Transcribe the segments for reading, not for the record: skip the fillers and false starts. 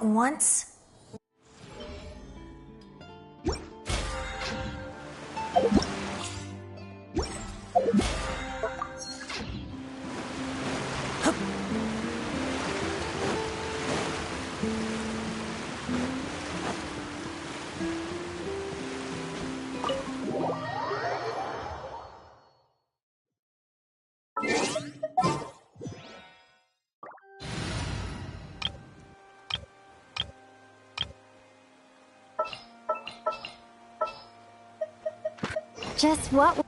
Once. Just what?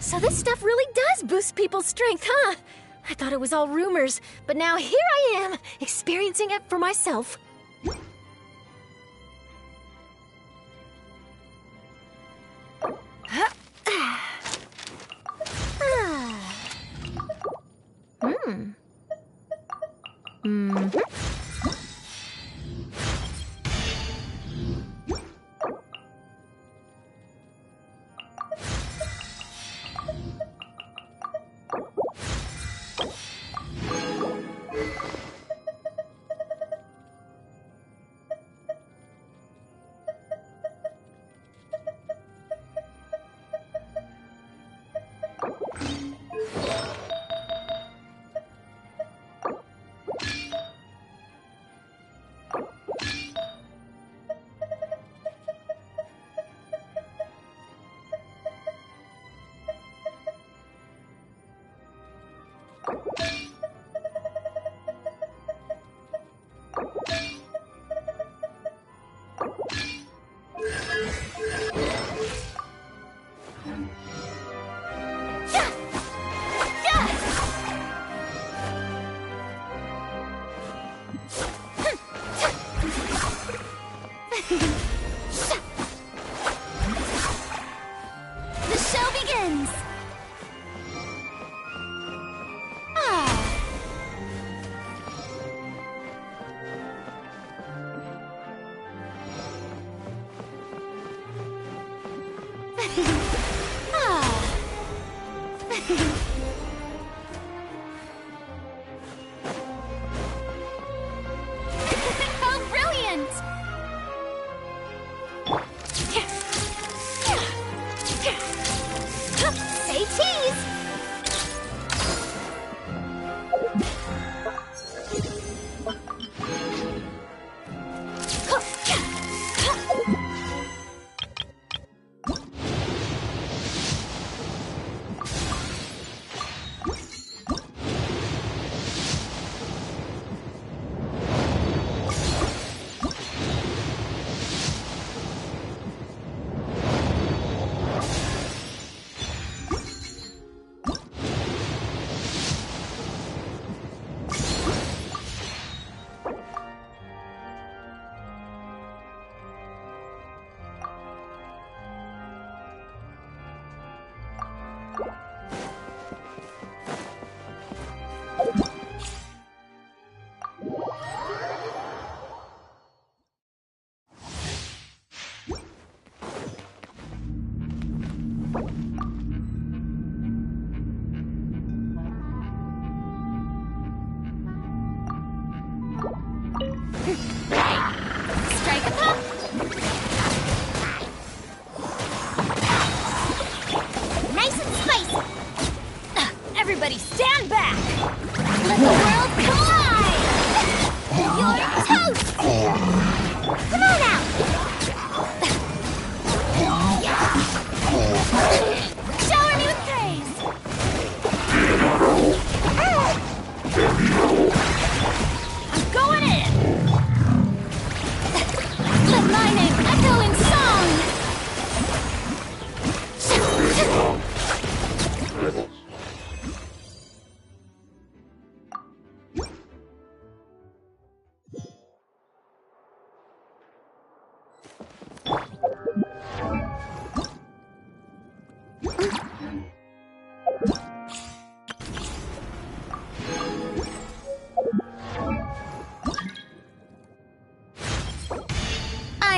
So this stuff really does boost people's strength, huh? I thought it was all rumors, but now here I am, experiencing it for myself.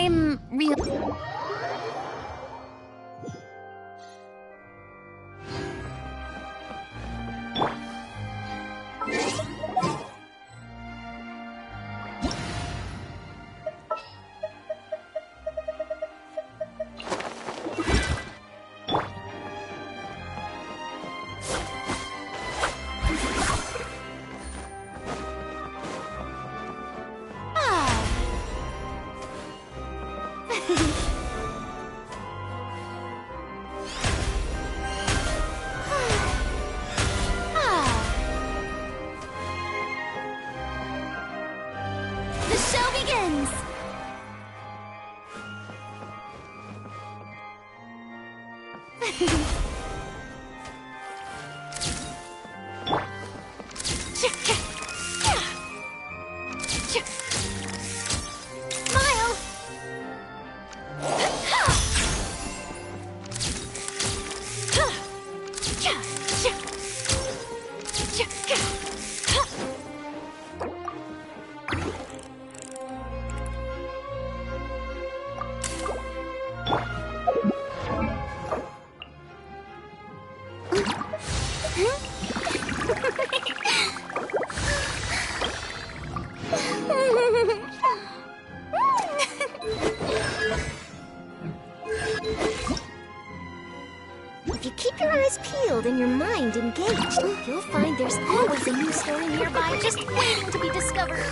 I'm real. The show begins! Smile! If you keep your eyes peeled and your mind engaged, you'll find there's always a new story nearby just waiting to be discovered.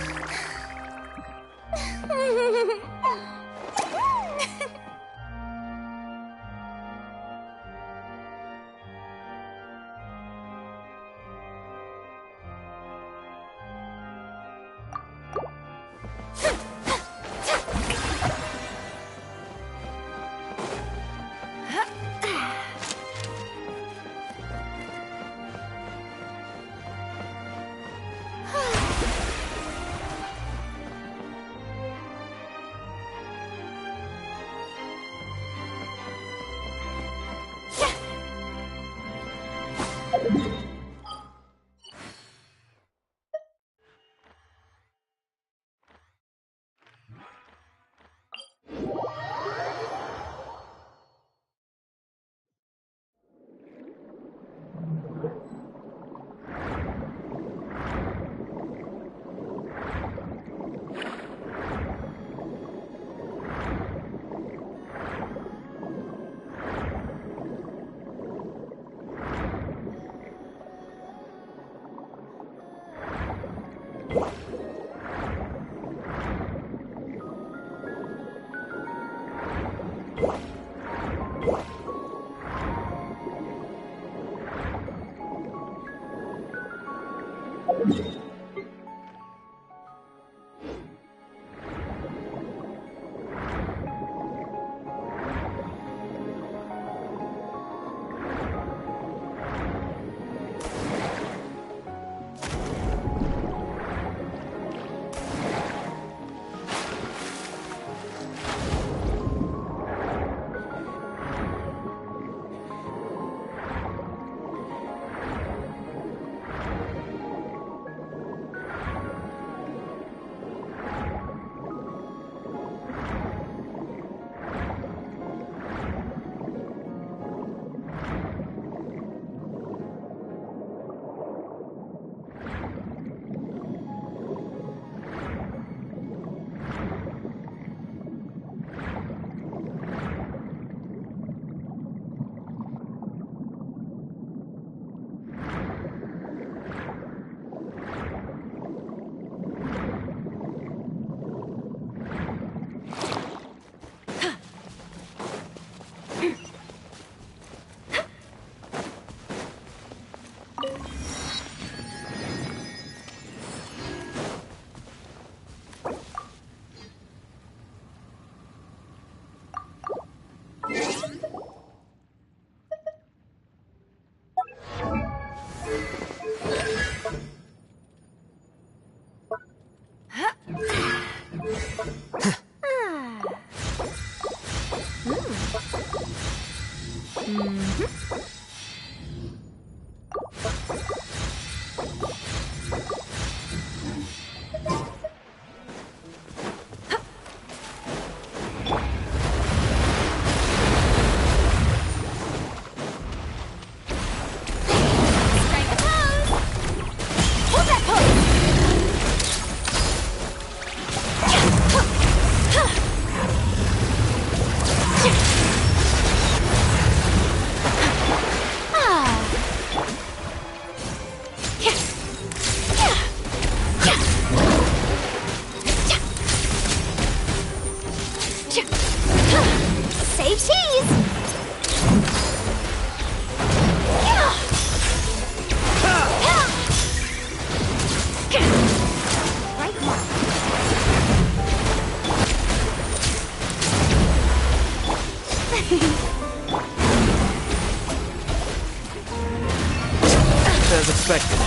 expected.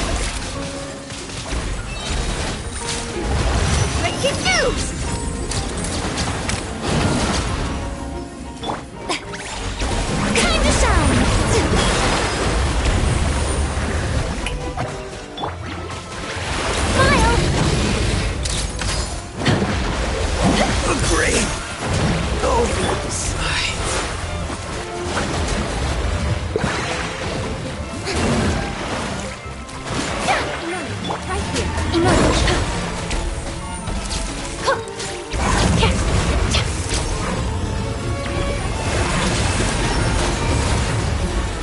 Breaking news! Time to shine! Smile! Great! Oversight. Right here. Emoji.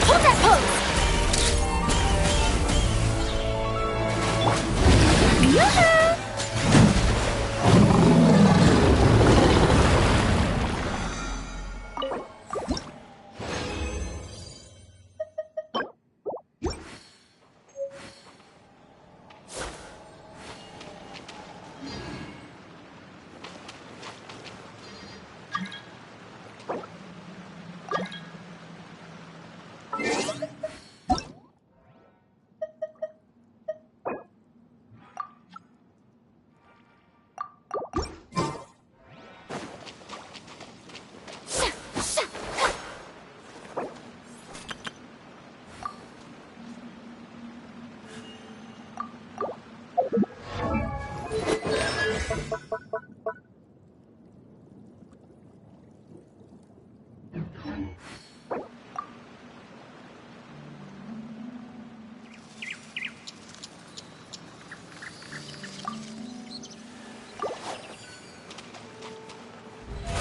Hold that pose! Yoo-hoo!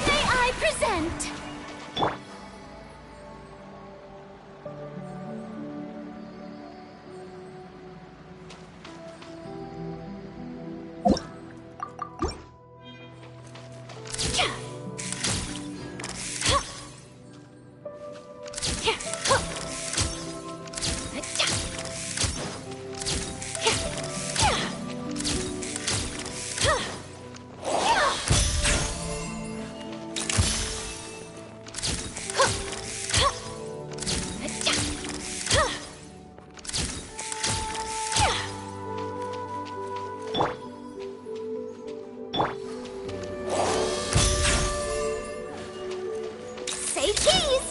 May I present? Say cheese!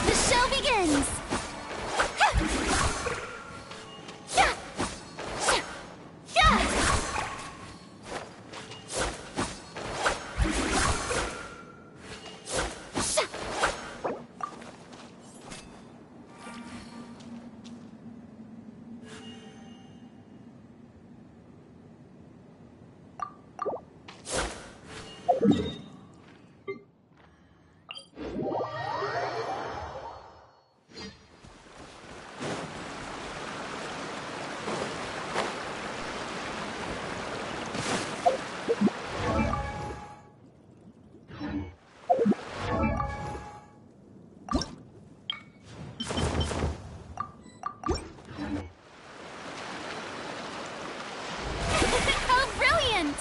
The show begins! How brilliant!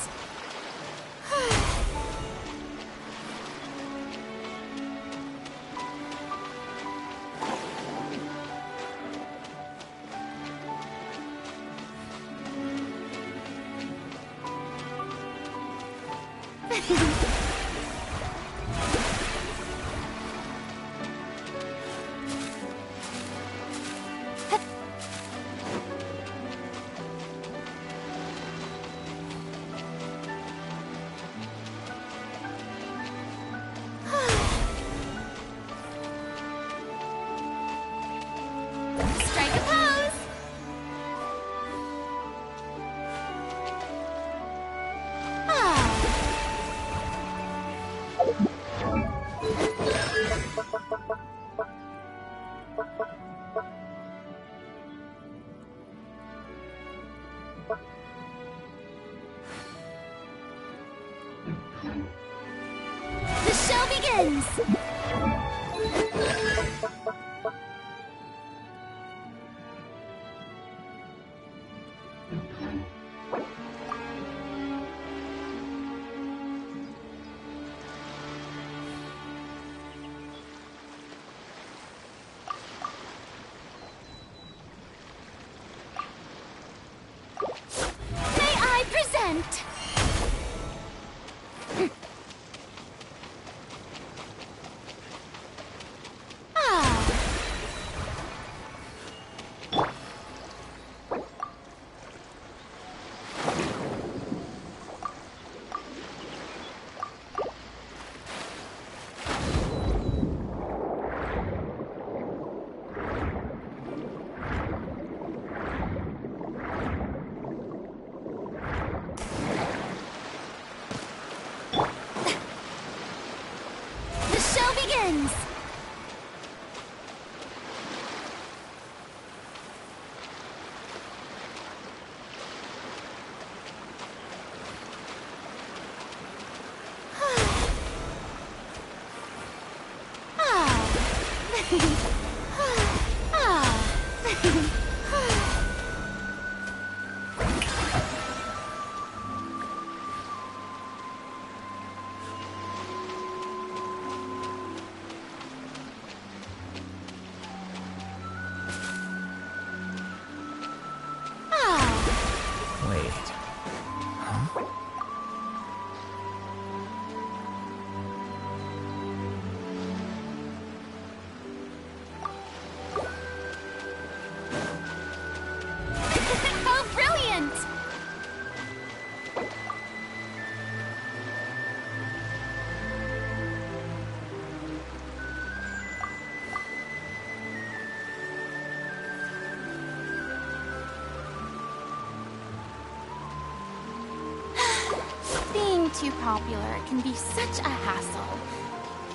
Strike a pose! Ah. The show begins! May I present? The show begins! Wait. Huh? How brilliant! Being too popular can be such a hassle.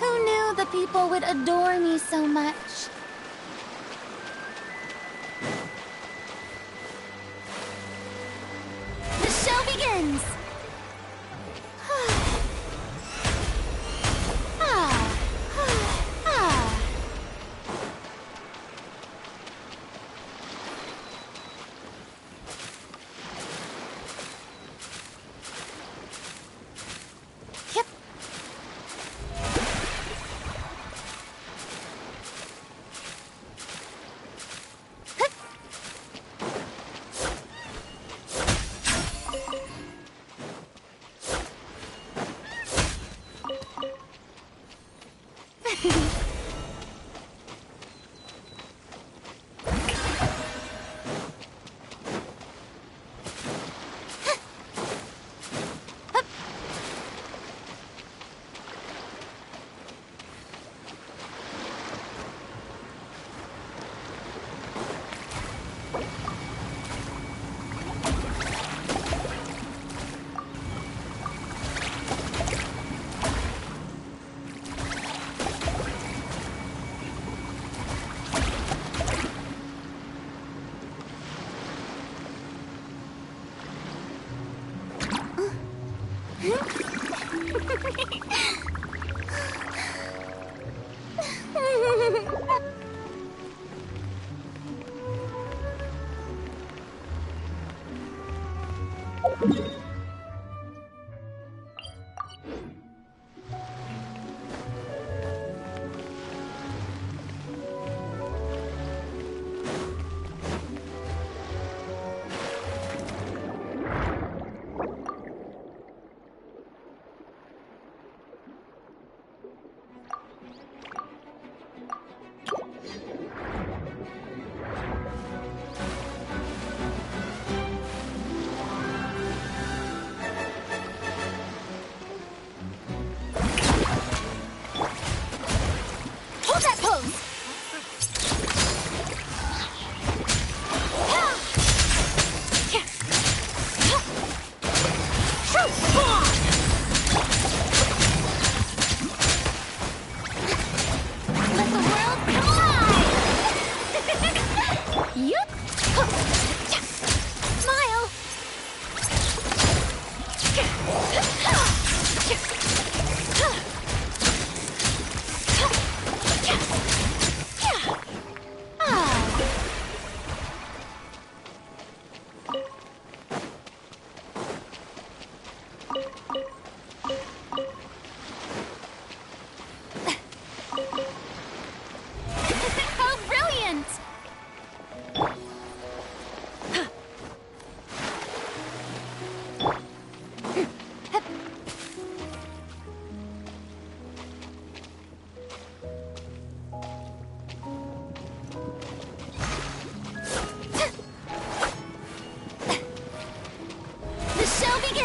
Who knew the people would adore me so much? The show begins! Yep.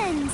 ones!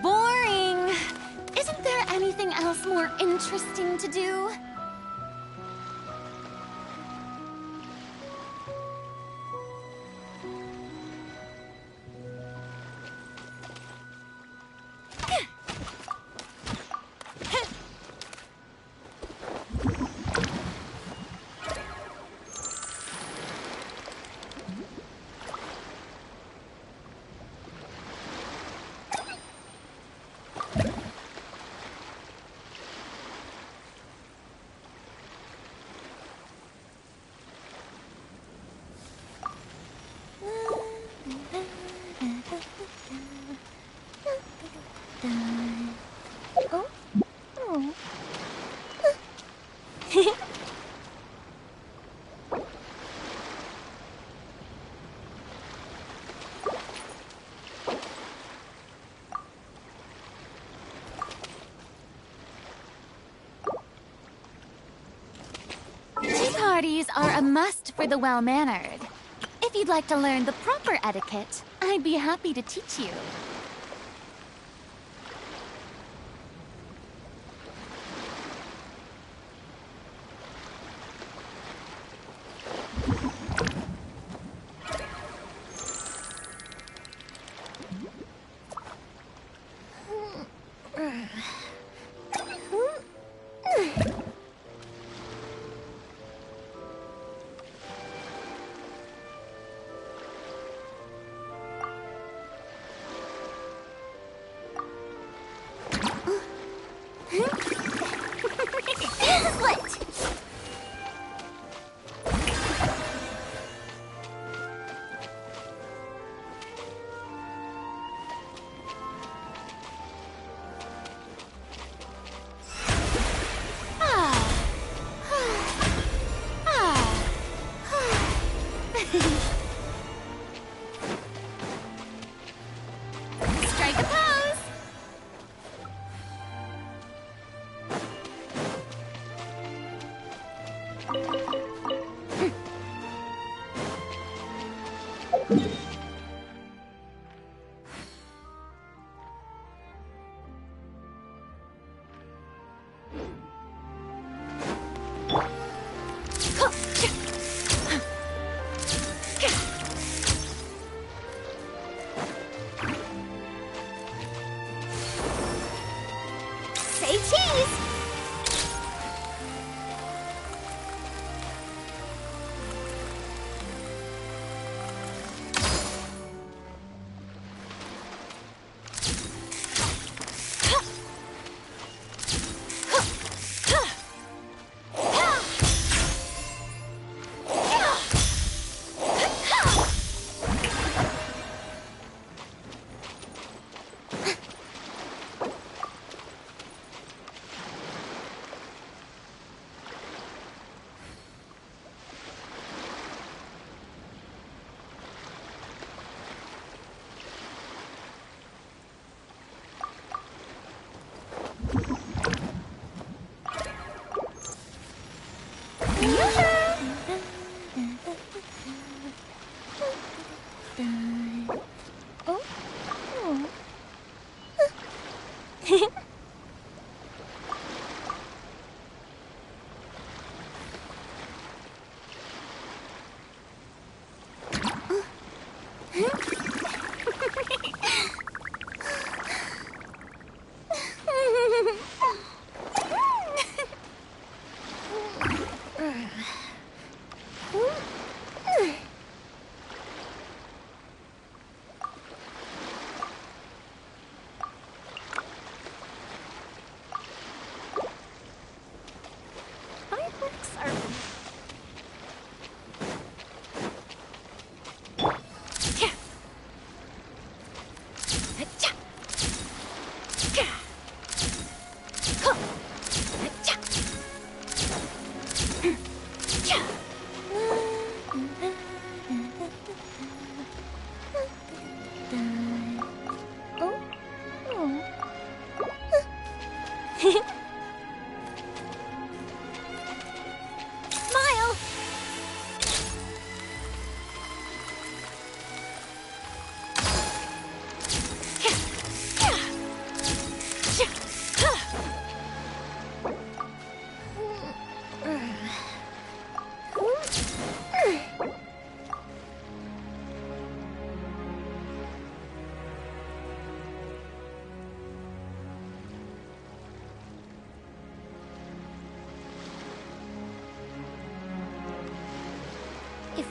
Boring! Isn't there anything else more interesting to do? Tea parties are a must for the well-mannered. If you'd like to learn the proper etiquette, I'd be happy to teach you. Strike a pose! Say cheese!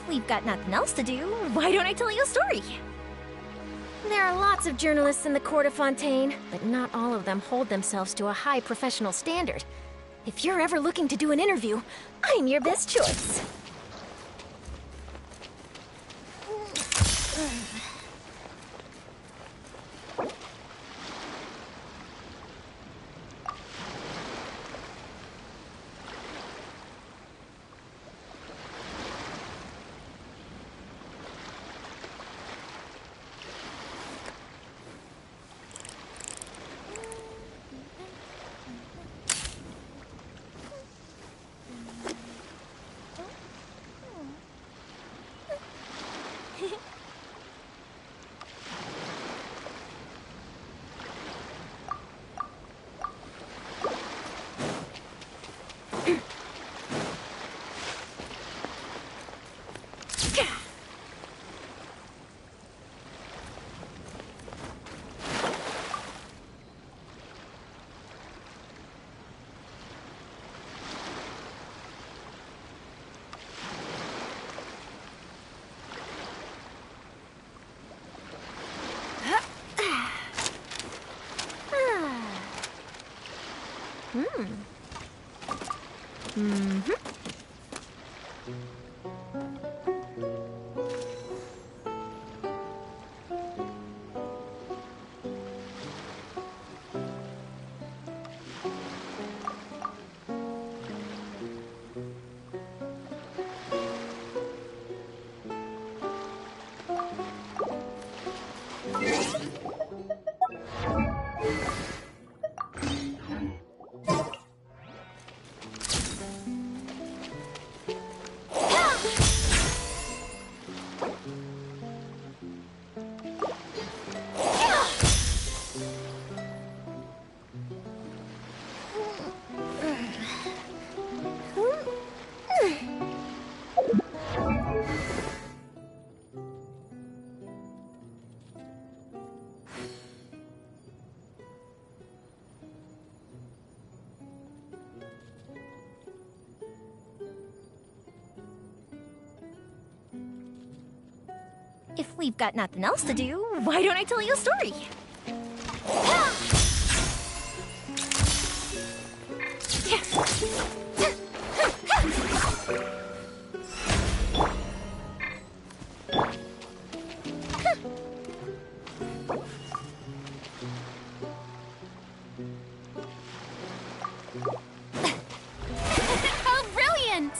we've got nothing else to do, why don't I tell you a story? There are lots of journalists in the court of Fontaine, but not all of them hold themselves to a high professional standard. If you're ever looking to do an interview, I'm your best choice. If we've got nothing else to do, why don't I tell you a story? How brilliant!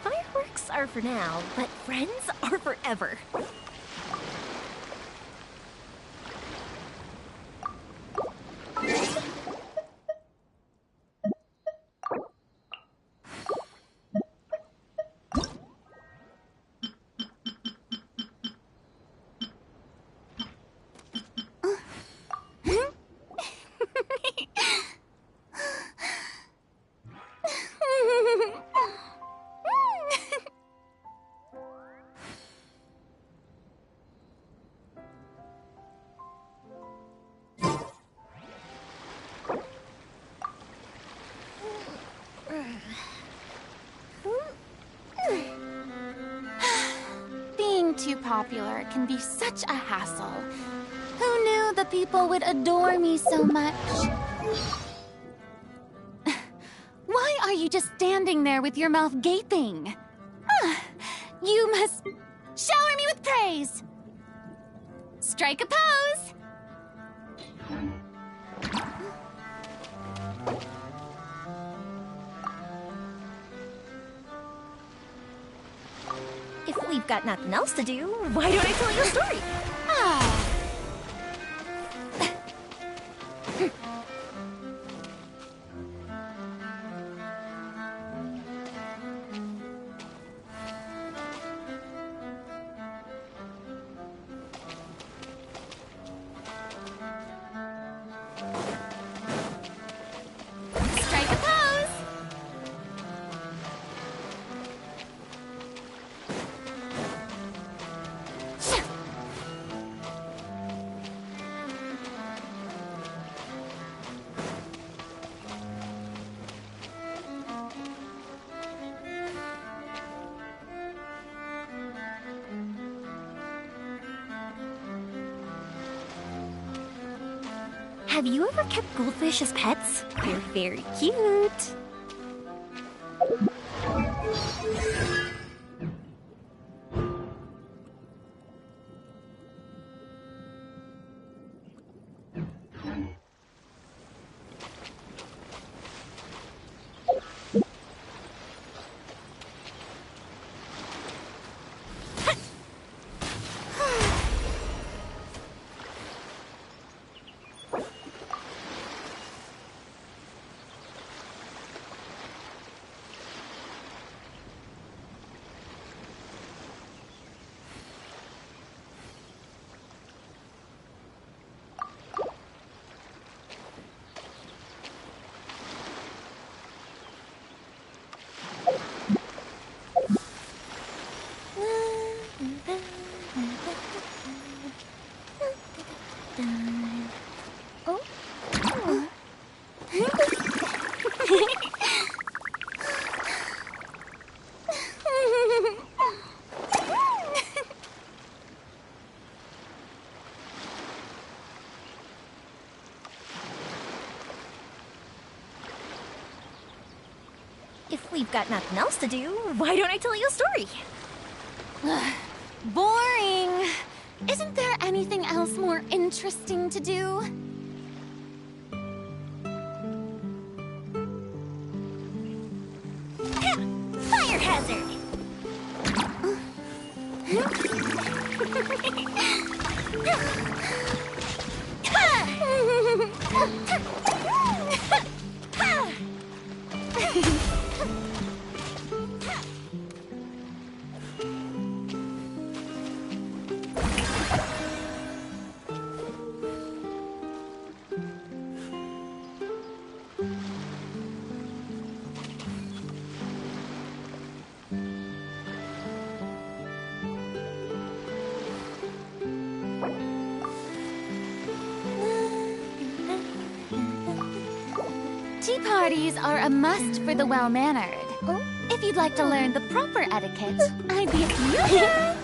Fireworks are for now, but friends are forever. Being too popular can be such a hassle. Who knew the people would adore me so much? Why are you just standing there with your mouth gaping? You must shower me with praise. Strike a pose. If we've got nothing else to do, why don't I tell you a story? Strike a pose! Have you ever kept goldfish as pets? They're very cute. If we've got nothing else to do, why don't I tell you a story? Boring! Isn't there anything else more interesting to do? Fire hazard! Tea parties are a must for the well-mannered. If you'd like to learn the proper etiquette, I'd be at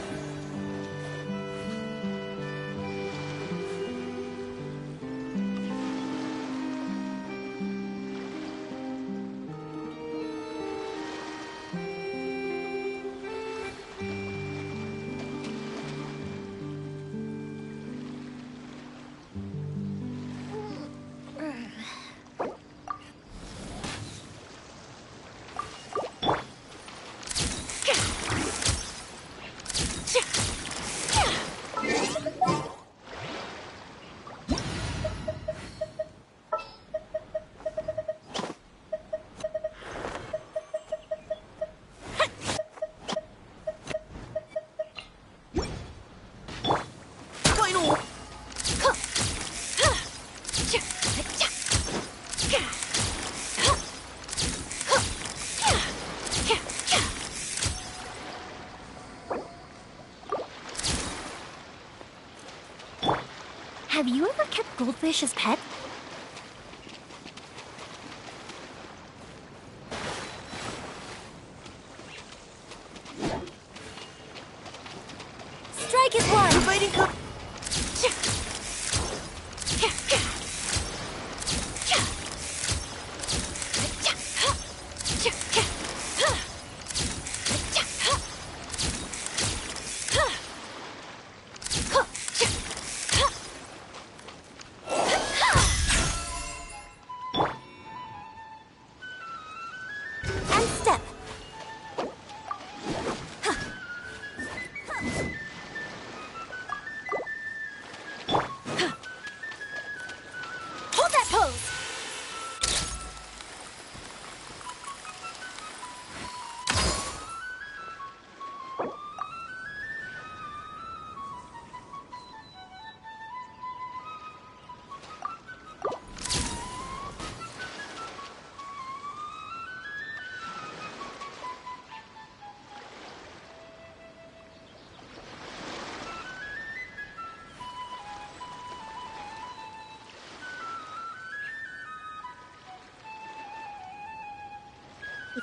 Have you ever kept goldfish as pets? Strike is one! Fighting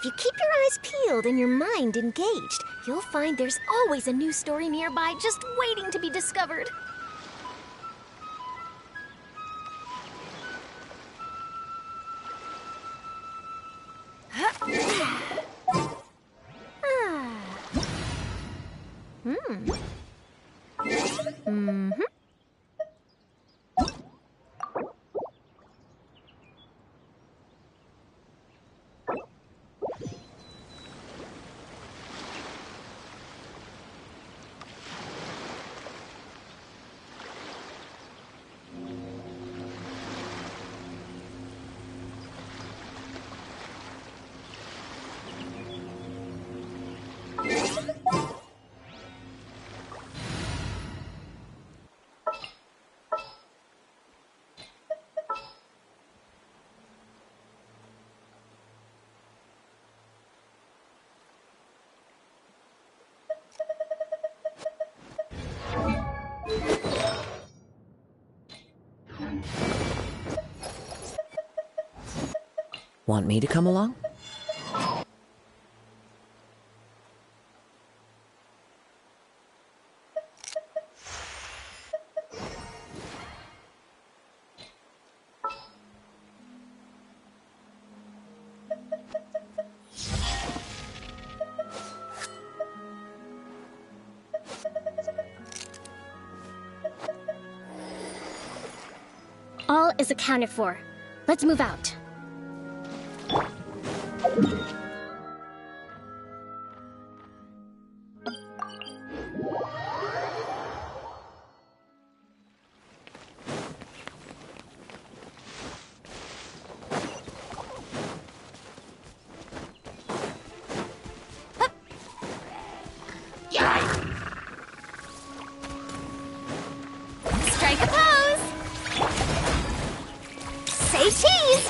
If you keep your eyes peeled and your mind engaged, you'll find there's always a new story nearby just waiting to be discovered. Want me to come along? All is accounted for. Let's move out. Strike a pose! Say cheese!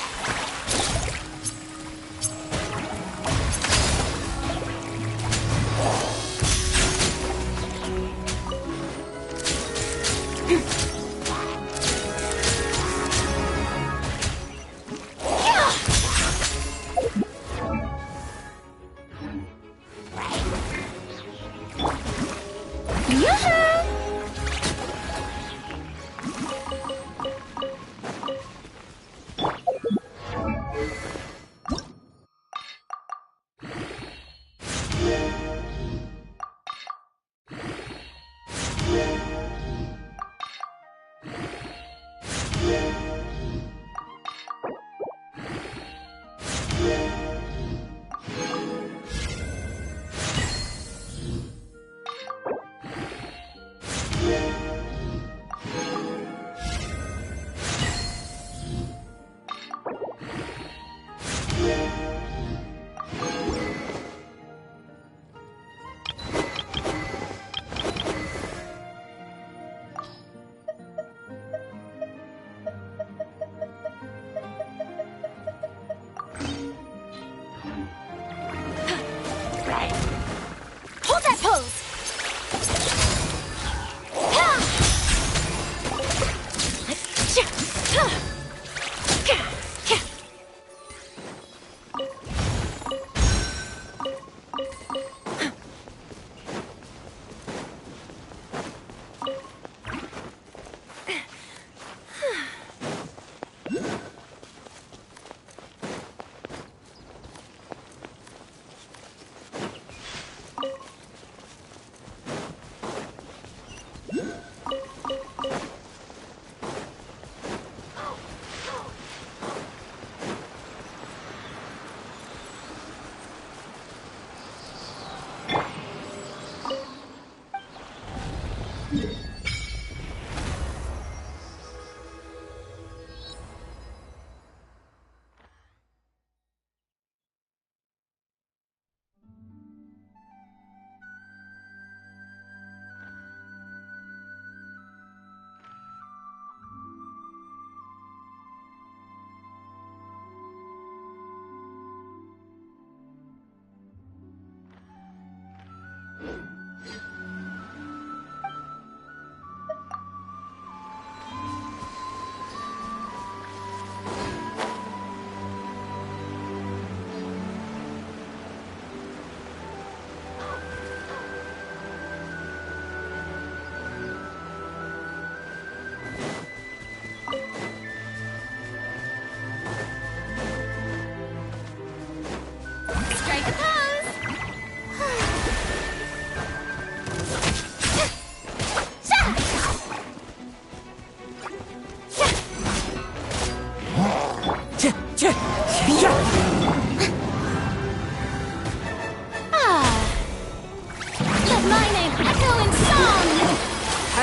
Hold that pose!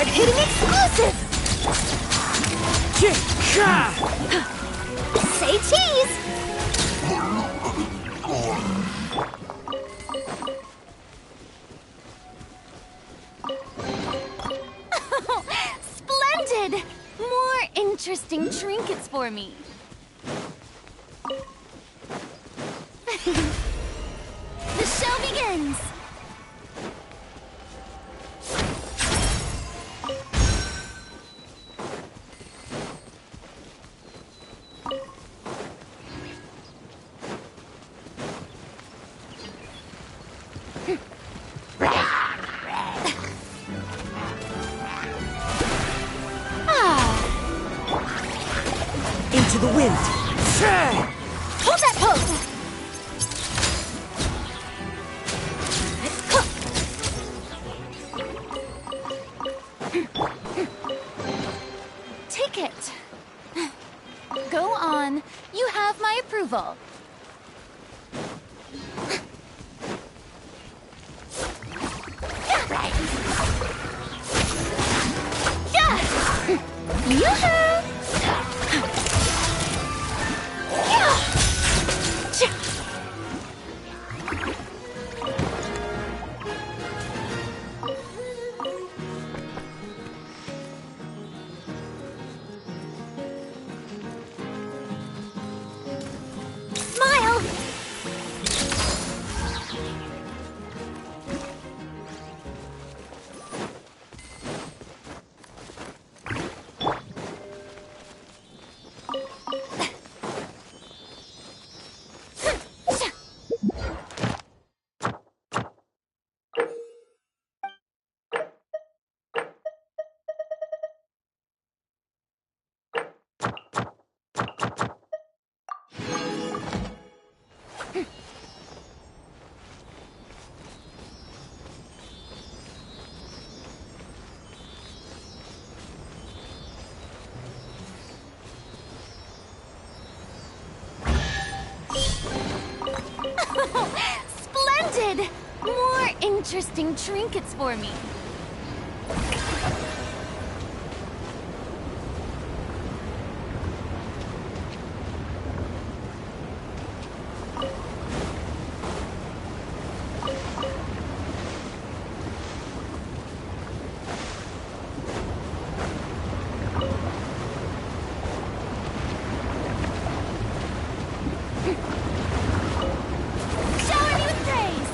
Hard-hitting exclusive! Say cheese! Splendid! More interesting trinkets for me. The show begins! Into the wind! Hold that pose! Ticket. Go on. You have my approval. Yoo-hoo! Smile! Splendid! More interesting trinkets for me. Shower me with praise!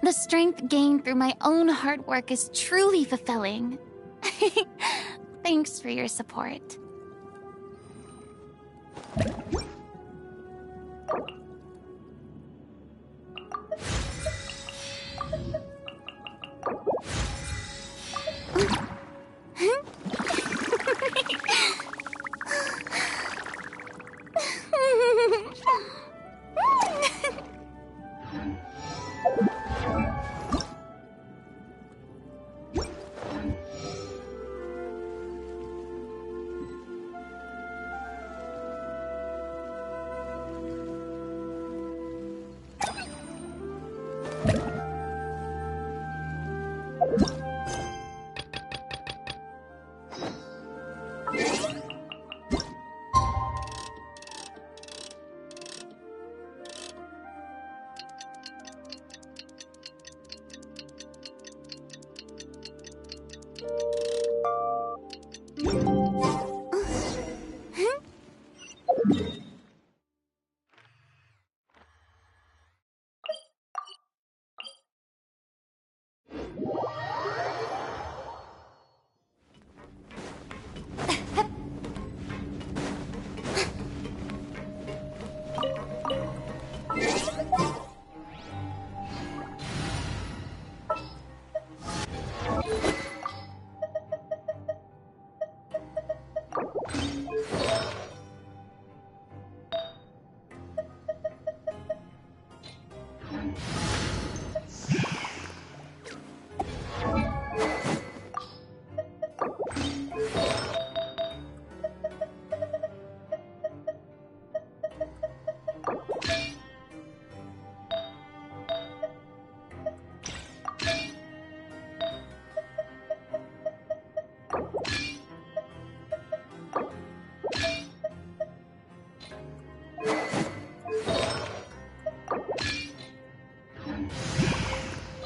The strength gained through my own hard work is truly fulfilling. Thanks for your support.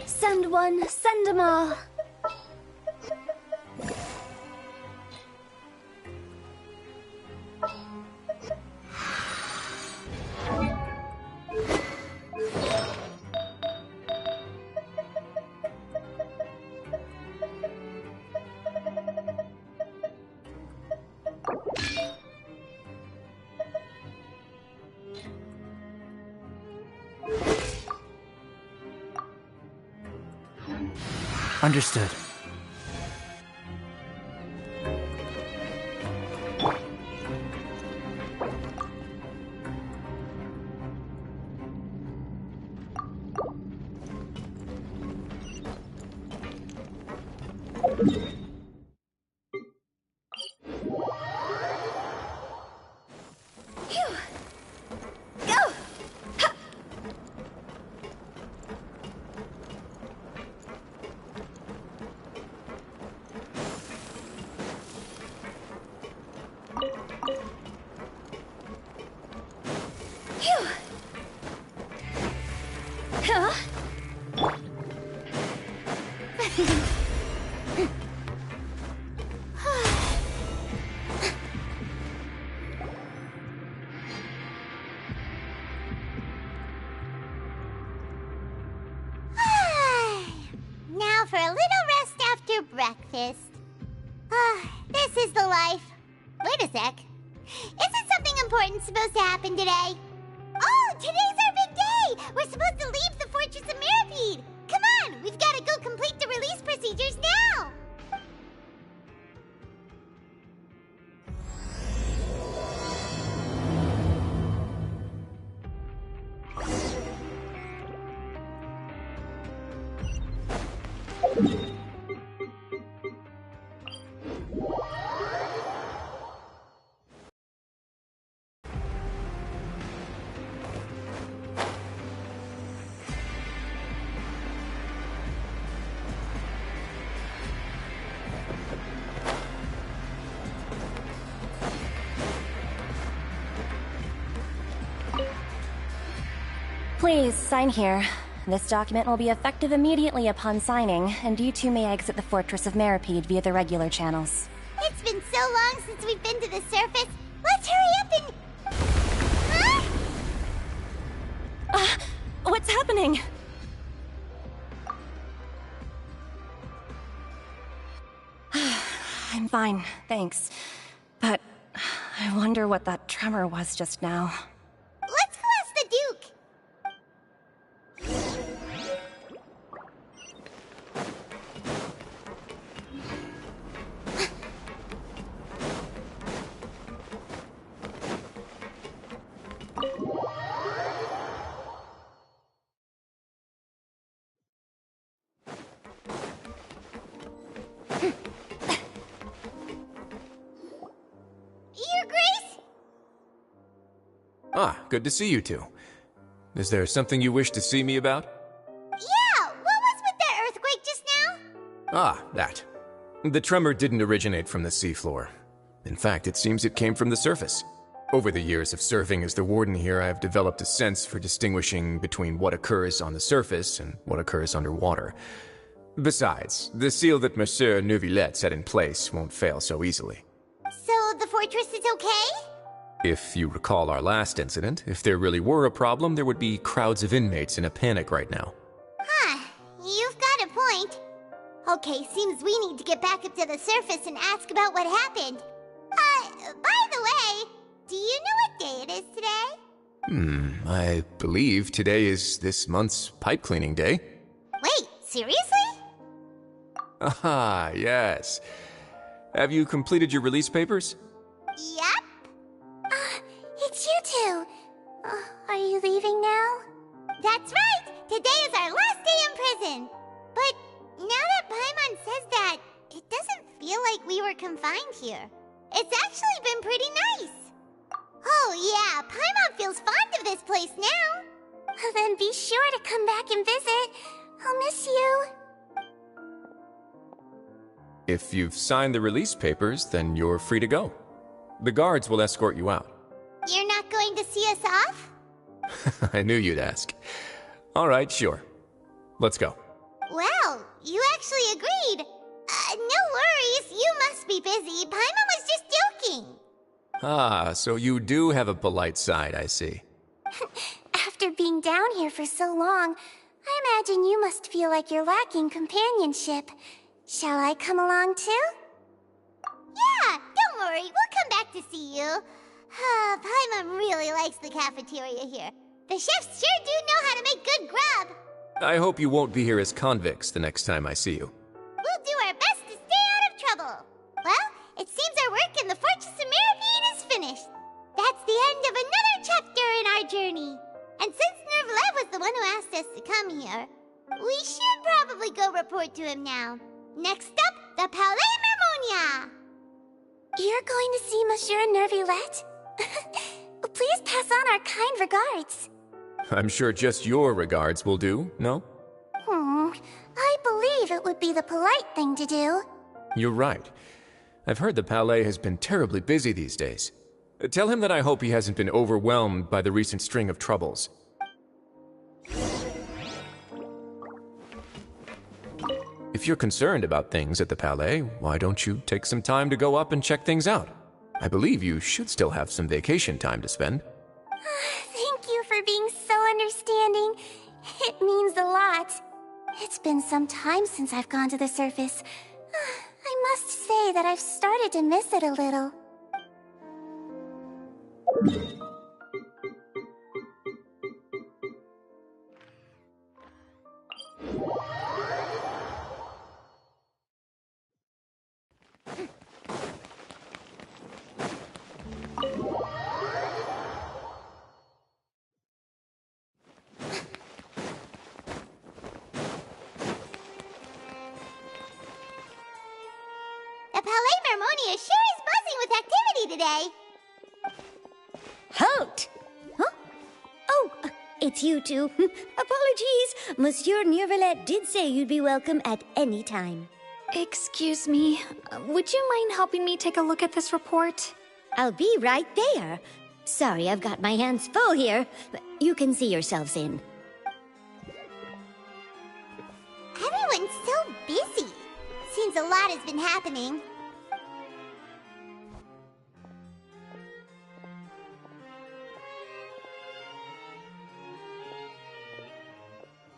Send one, send them all. Understood. Now for a little rest after breakfast. This is the life. Wait a sec. Isn't something important supposed to happen today? Oh, today's our big day! We're supposed to leave the Fortress of Mirapede! Come on, we've got to go complete the release procedures now! Please, sign here. This document will be effective immediately upon signing, and you two may exit the Fortress of Mirapede via the regular channels. It's been so long since we've been to the surface. Let's hurry up and... Huh? What's happening? fine, thanks. But I wonder what that tremor was just now. Let's go ask the Duke. Your Grace? Ah, good to see you two. Is there something you wish to see me about? Yeah, what was with that earthquake just now? Ah, that. The tremor didn't originate from the seafloor. In fact, it seems it came from the surface. Over the years of serving as the warden here, I have developed a sense for distinguishing between what occurs on the surface and what occurs underwater. Besides, the seal that Monsieur Neuvillette set in place won't fail so easily. So the fortress is okay? If you recall our last incident, if there really were a problem, there would be crowds of inmates in a panic right now. Huh, you've got a point. Okay, seems we need to get back up to the surface and ask about what happened. By the way, do you know what day it is today? I believe today is this month's pipe cleaning day. Wait, seriously? Ah, yes. Have you completed your release papers? Yep. It's you two. Are you leaving now? That's right! Today is our last day in prison! But now that Paimon says that, it doesn't feel like we were confined here. It's actually been pretty nice. Oh yeah, Paimon feels fond of this place now. Then be sure to come back and visit. I'll miss you. If you've signed the release papers, then you're free to go. The guards will escort you out. You're not going to see us off? I knew you'd ask. All right, sure. Let's go. Well, you actually agreed. No worries, you must be busy. Paimon was just joking. Ah, so you do have a polite side, I see. After being down here for so long, I imagine you must feel like you're lacking companionship. Shall I come along too? Yeah, don't worry, we'll come back to see you. Paimon really likes the cafeteria here. The chefs sure do know how to make good grub. I hope you won't be here as convicts the next time I see you. We'll do our best to stay out of trouble. Well, it seems our work in the Fortress of Meripede is finished. That's the end of another chapter in our journey. And since Neuvillette was the one who asked us to come here, we should probably go report to him now. Next up, the Palais Mermonia. You're going to see Monsieur Neuvillette? Please pass on our kind regards. I'm sure just your regards will do, no? I believe it would be the polite thing to do. You're right. I've heard the Palais has been terribly busy these days. Tell him that I hope he hasn't been overwhelmed by the recent string of troubles. If you're concerned about things at the Palais, why don't you take some time to go up and check things out? I believe you should still have some vacation time to spend. Thank you for being so understanding. It means a lot. It's been some time since I've gone to the surface. I must say that I've started to miss it a little. The Palais Mermonia sure is buzzing with activity today. Halt! Huh? Oh, it's you two. Apologies. Monsieur Neuvillette did say you'd be welcome at any time. Excuse me, would you mind helping me take a look at this report? I'll be right there. Sorry, I've got my hands full here. You can see yourselves in. Everyone's so busy. Seems a lot has been happening.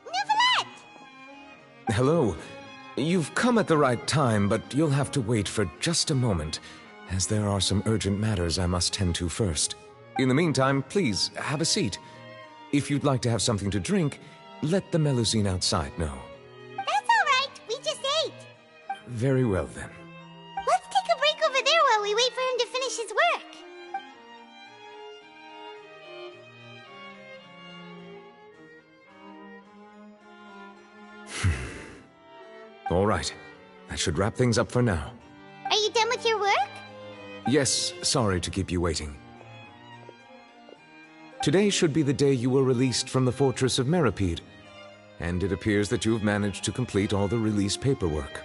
Neuvillette! Hello. You've come at the right time, but you'll have to wait for just a moment, as there are some urgent matters I must tend to first. In the meantime, please, have a seat. If you'd like to have something to drink, let the Melusine outside know. That's all right. We just ate. Very well, then. Let's take a break over there while we wait for him to finish his work. All right. That should wrap things up for now. Are you done with your work? Yes, sorry to keep you waiting. Today should be the day you were released from the Fortress of Meripede, and it appears that you have managed to complete all the release paperwork.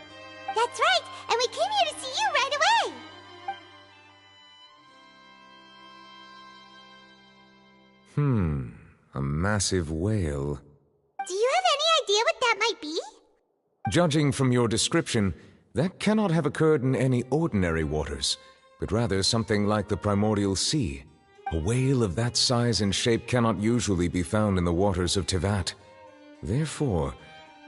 That's right, and we came here to see you right away. A massive whale. Do you have any idea what that might be? Judging from your description, that cannot have occurred in any ordinary waters, but rather something like the primordial sea. A whale of that size and shape cannot usually be found in the waters of Tevat. Therefore,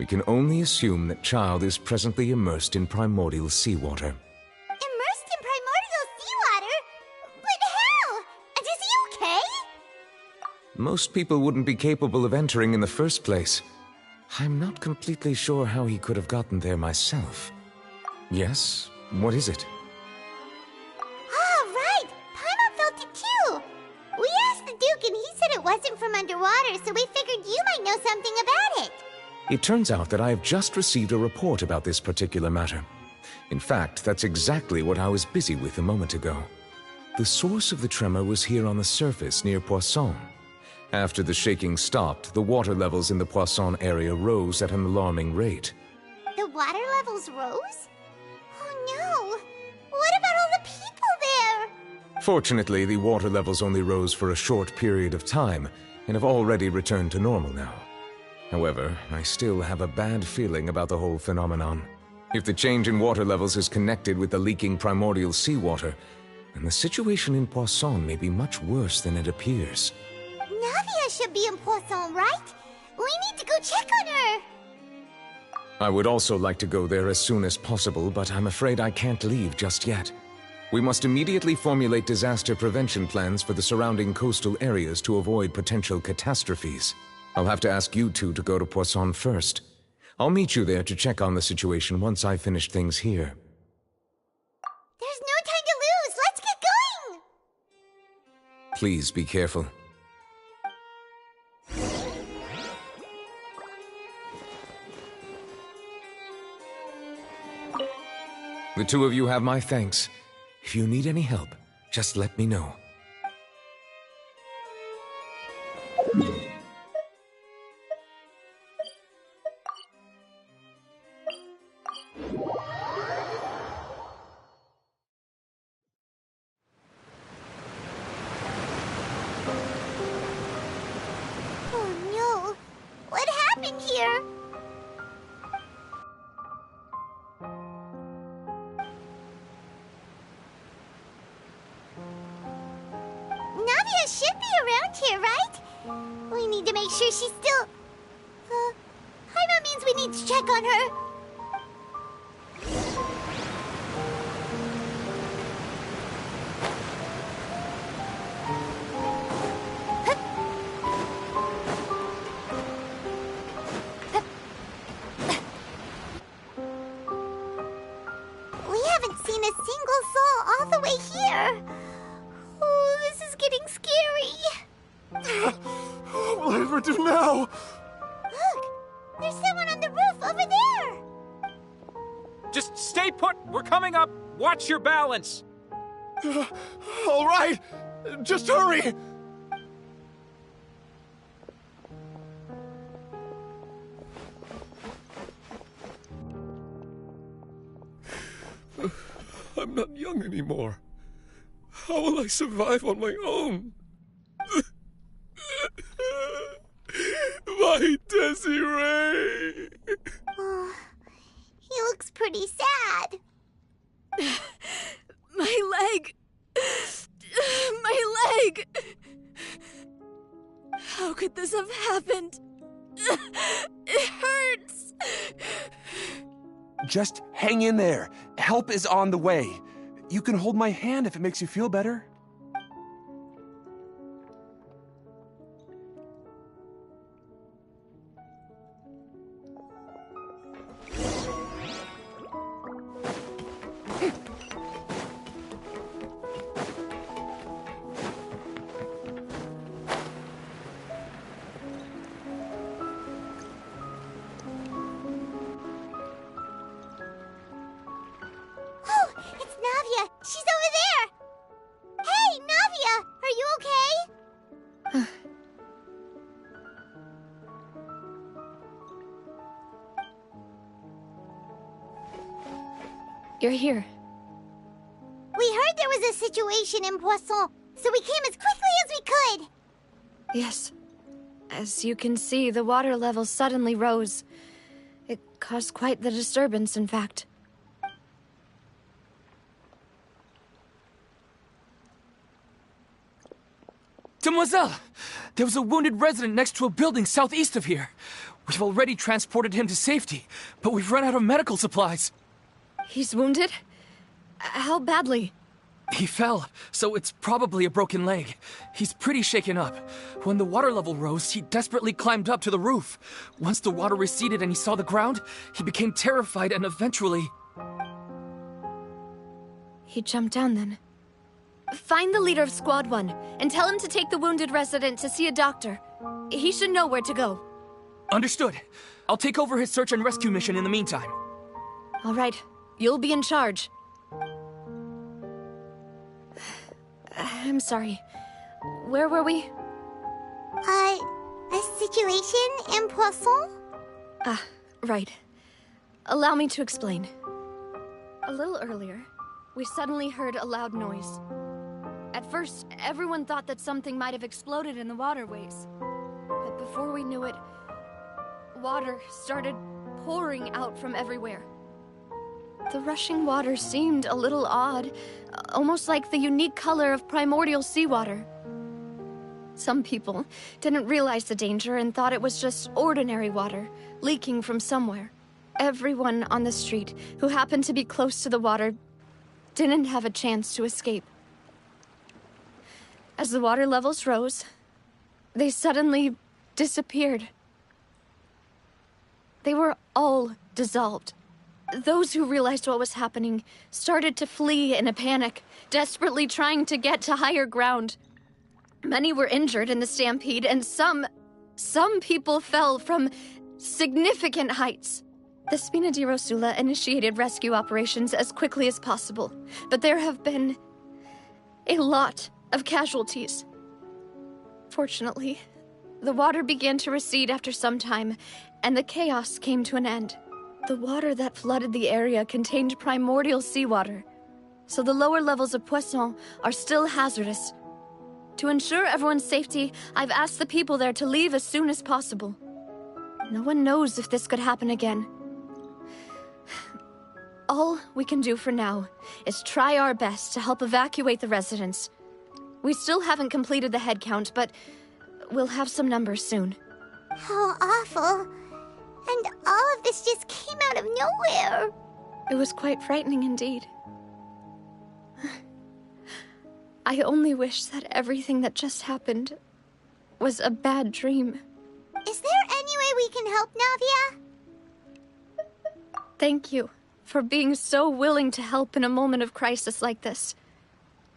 we can only assume that Child is presently immersed in primordial seawater. Immersed in primordial seawater? But how? And is he okay? Most people wouldn't be capable of entering in the first place. I'm not completely sure how he could have gotten there myself. Yes? What is it? Oh, right! Paimon felt it too! We asked the Duke and he said it wasn't from underwater, so we figured you might know something about it. It turns out that I have just received a report about this particular matter. In fact, that's exactly what I was busy with a moment ago. The source of the tremor was here on the surface near Poisson. After the shaking stopped, the water levels in the Poisson area rose at an alarming rate. The water levels rose? Oh no! What about all the people there? Fortunately, the water levels only rose for a short period of time, and have already returned to normal now. However, I still have a bad feeling about the whole phenomenon. If the change in water levels is connected with the leaking primordial seawater, then the situation in Poisson may be much worse than it appears. Navia should be in Poisson, right? We need to go check on her! I would also like to go there as soon as possible, but I'm afraid I can't leave just yet. We must immediately formulate disaster prevention plans for the surrounding coastal areas to avoid potential catastrophes. I'll have to ask you two to go to Poisson first. I'll meet you there to check on the situation once I've finished things here. There's no time to lose! Let's get going! Please be careful. The two of you have my thanks. If you need any help, just let me know. Oh no! What happened here? Navia should be around here, right? We need to make sure she's still... Paimon means we need to check on her. We haven't seen a single soul all the way here. Oh, this is getting scary. What will I ever do now? Look, there's someone on the roof over there. Just stay put! We're coming up! Watch your balance! All right, just hurry! I'm not young anymore. How will I survive on my own? My Desiree! Oh, he looks pretty sad. My leg! My leg! How could this have happened? It hurts! Just hang in there. Help is on the way. You can hold my hand if it makes you feel better. She's over there! Hey, Navia! Are you okay? You're here. We heard there was a situation in Poisson, so we came as quickly as we could! Yes. As you can see, the water level suddenly rose. It caused quite the disturbance, in fact. Demoiselle! There was a wounded resident next to a building southeast of here. We've already transported him to safety, but we've run out of medical supplies. He's wounded? How badly? He fell, so it's probably a broken leg. He's pretty shaken up. When the water level rose, he desperately climbed up to the roof. Once the water receded and he saw the ground, he became terrified and eventually... He jumped down then. Find the leader of Squad 1 and tell him to take the wounded resident to see a doctor. He should know where to go. Understood. I'll take over his search and rescue mission in the meantime. All right. You'll be in charge. I'm sorry. Where were we? A situation in Poisson? Ah, right. Allow me to explain. A little earlier, we suddenly heard a loud noise. At first, everyone thought that something might have exploded in the waterways. But before we knew it, water started pouring out from everywhere. The rushing water seemed a little odd, almost like the unique color of primordial seawater. Some people didn't realize the danger and thought it was just ordinary water, leaking from somewhere. Everyone on the street who happened to be close to the water didn't have a chance to escape. As the water levels rose, they suddenly disappeared. They were all dissolved. Those who realized what was happening started to flee in a panic, desperately trying to get to higher ground. Many were injured in the stampede, and some people fell from significant heights. The Spina di Rosula initiated rescue operations as quickly as possible, but there have been a lot of casualties. Fortunately, the water began to recede after some time, and the chaos came to an end. The water that flooded the area contained primordial seawater, so the lower levels of Poisson are still hazardous. To ensure everyone's safety, I've asked the people there to leave as soon as possible. No one knows if this could happen again. All we can do for now is try our best to help evacuate the residents. We still haven't completed the head count, but we'll have some numbers soon. How awful. And all of this just came out of nowhere. It was quite frightening indeed. I only wish that everything that just happened was a bad dream. Is there any way we can help, Navia? Thank you for being so willing to help in a moment of crisis like this.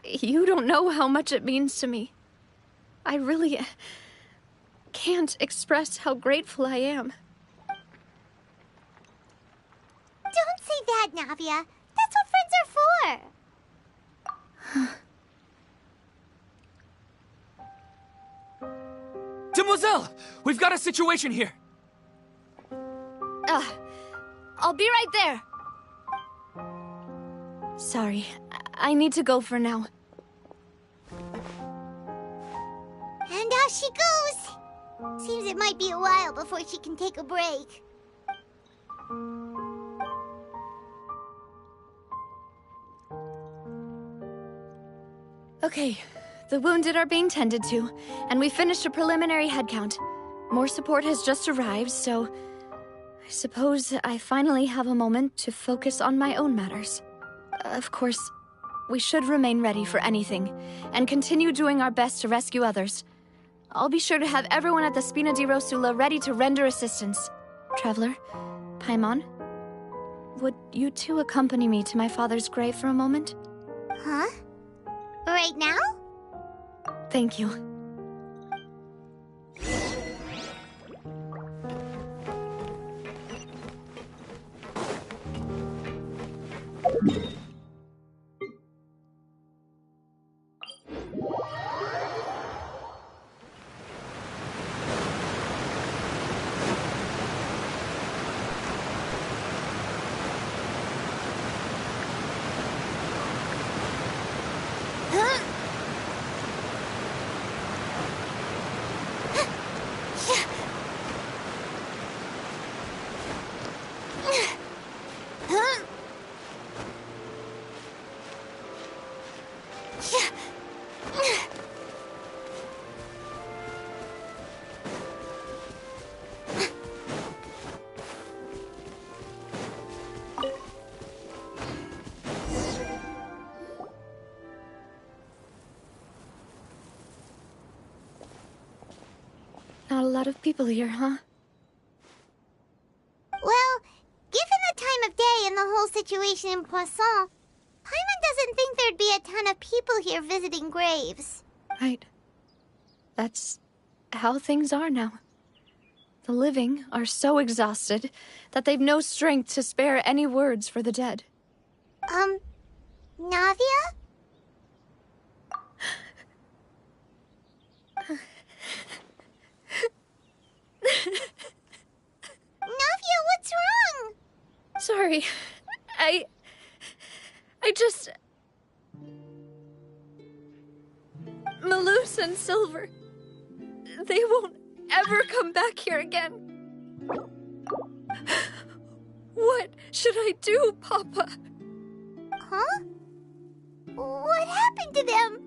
You don't know how much it means to me. I really can't express how grateful I am. Don't say that, Navia. That's what friends are for. Demoiselle! We've got a situation here! I'll be right there. Sorry, I need to go for now. And off she goes. Seems it might be a while before she can take a break. Okay, the wounded are being tended to, and we finished a preliminary head count. More support has just arrived, so I suppose I finally have a moment to focus on my own matters. Of course, we should remain ready for anything, and continue doing our best to rescue others. I'll be sure to have everyone at the Spina di Rosula ready to render assistance. Traveler, Paimon, would you two accompany me to my father's grave for a moment? Huh? Right now? Thank you. Not a lot of people here, huh? Well, given the time of day and the whole situation in Poisson, Paimon doesn't think there'd be a ton of people here visiting graves. Right. That's how things are now. The living are so exhausted that they've no strength to spare any words for the dead. Navia? Navia, what's wrong? Sorry. I just... Malus and Silver, they won't ever come back here again. What should I do, Papa? Huh? What happened to them?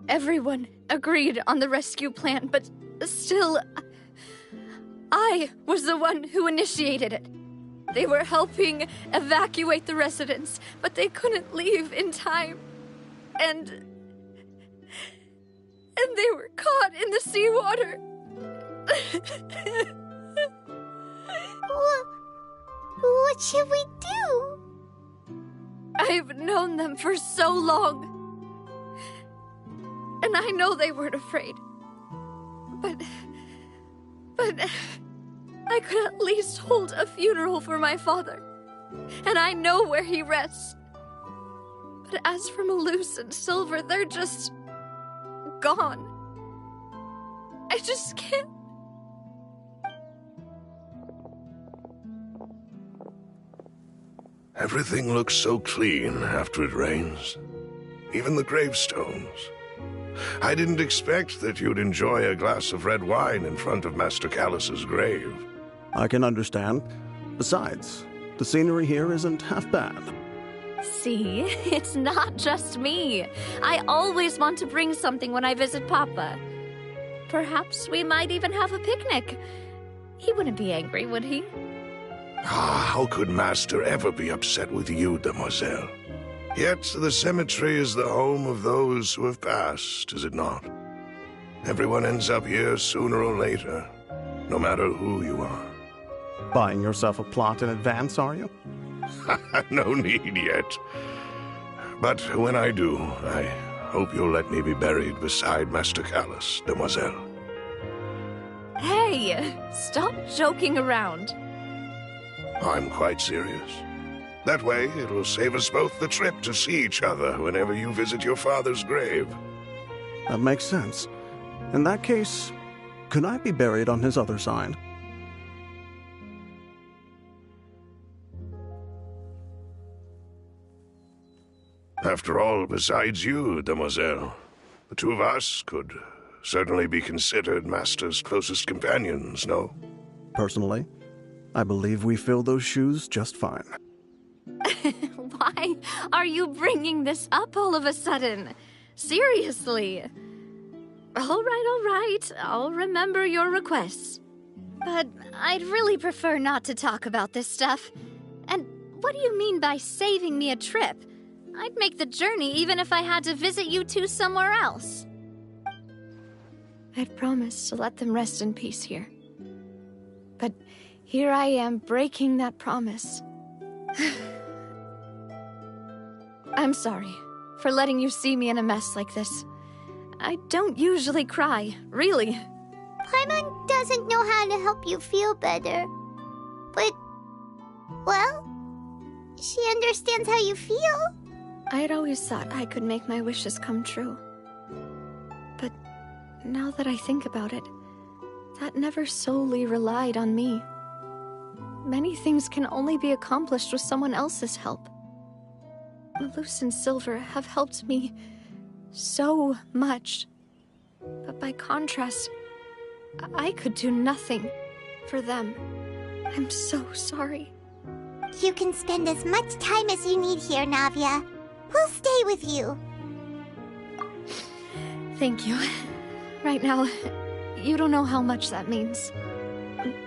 Everyone agreed on the rescue plan, but still, I was the one who initiated it. They were helping evacuate the residents, but they couldn't leave in time. And they were caught in the seawater. What should we do? I've known them for so long. And I know they weren't afraid. But I could at least hold a funeral for my father. And I know where he rests. But as for Malus and Silver, they're just gone. I just can't. Everything looks so clean after it rains. Even the gravestones. I didn't expect that you'd enjoy a glass of red wine in front of Master Callus's grave. I can understand. Besides, the scenery here isn't half bad. See, it's not just me. I always want to bring something when I visit Papa. Perhaps we might even have a picnic. He wouldn't be angry, would he? How could Master ever be upset with you, demoiselle? Yet the cemetery is the home of those who have passed, is it not? Everyone ends up here sooner or later, no matter who you are. Buying yourself a plot in advance, are you? No need yet. But when I do, I hope you'll let me be buried beside Master Callus, demoiselle. Hey, stop joking around. I'm quite serious. That way, it'll save us both the trip to see each other whenever you visit your father's grave. That makes sense. In that case, could I be buried on his other side? After all, besides you, demoiselle, the two of us could certainly be considered Master's closest companions, no? Personally, I believe we fill those shoes just fine. Why are you bringing this up all of a sudden? Seriously. All right. I'll remember your requests. But I'd really prefer not to talk about this stuff. And what do you mean by saving me a trip? I'd make the journey even if I had to visit you two somewhere else. I'd promised to let them rest in peace here. But here I am breaking that promise. I'm sorry for letting you see me in a mess like this. I don't usually cry, really. Paimon doesn't know how to help you feel better. But, well, she understands how you feel. I had always thought I could make my wishes come true. But now that I think about it, that never solely relied on me. Many things can only be accomplished with someone else's help. Malus and Silver have helped me so much. But by contrast, I could do nothing for them. I'm so sorry. You can spend as much time as you need here, Navia. We'll stay with you. Thank you. Right now, you don't know how much that means.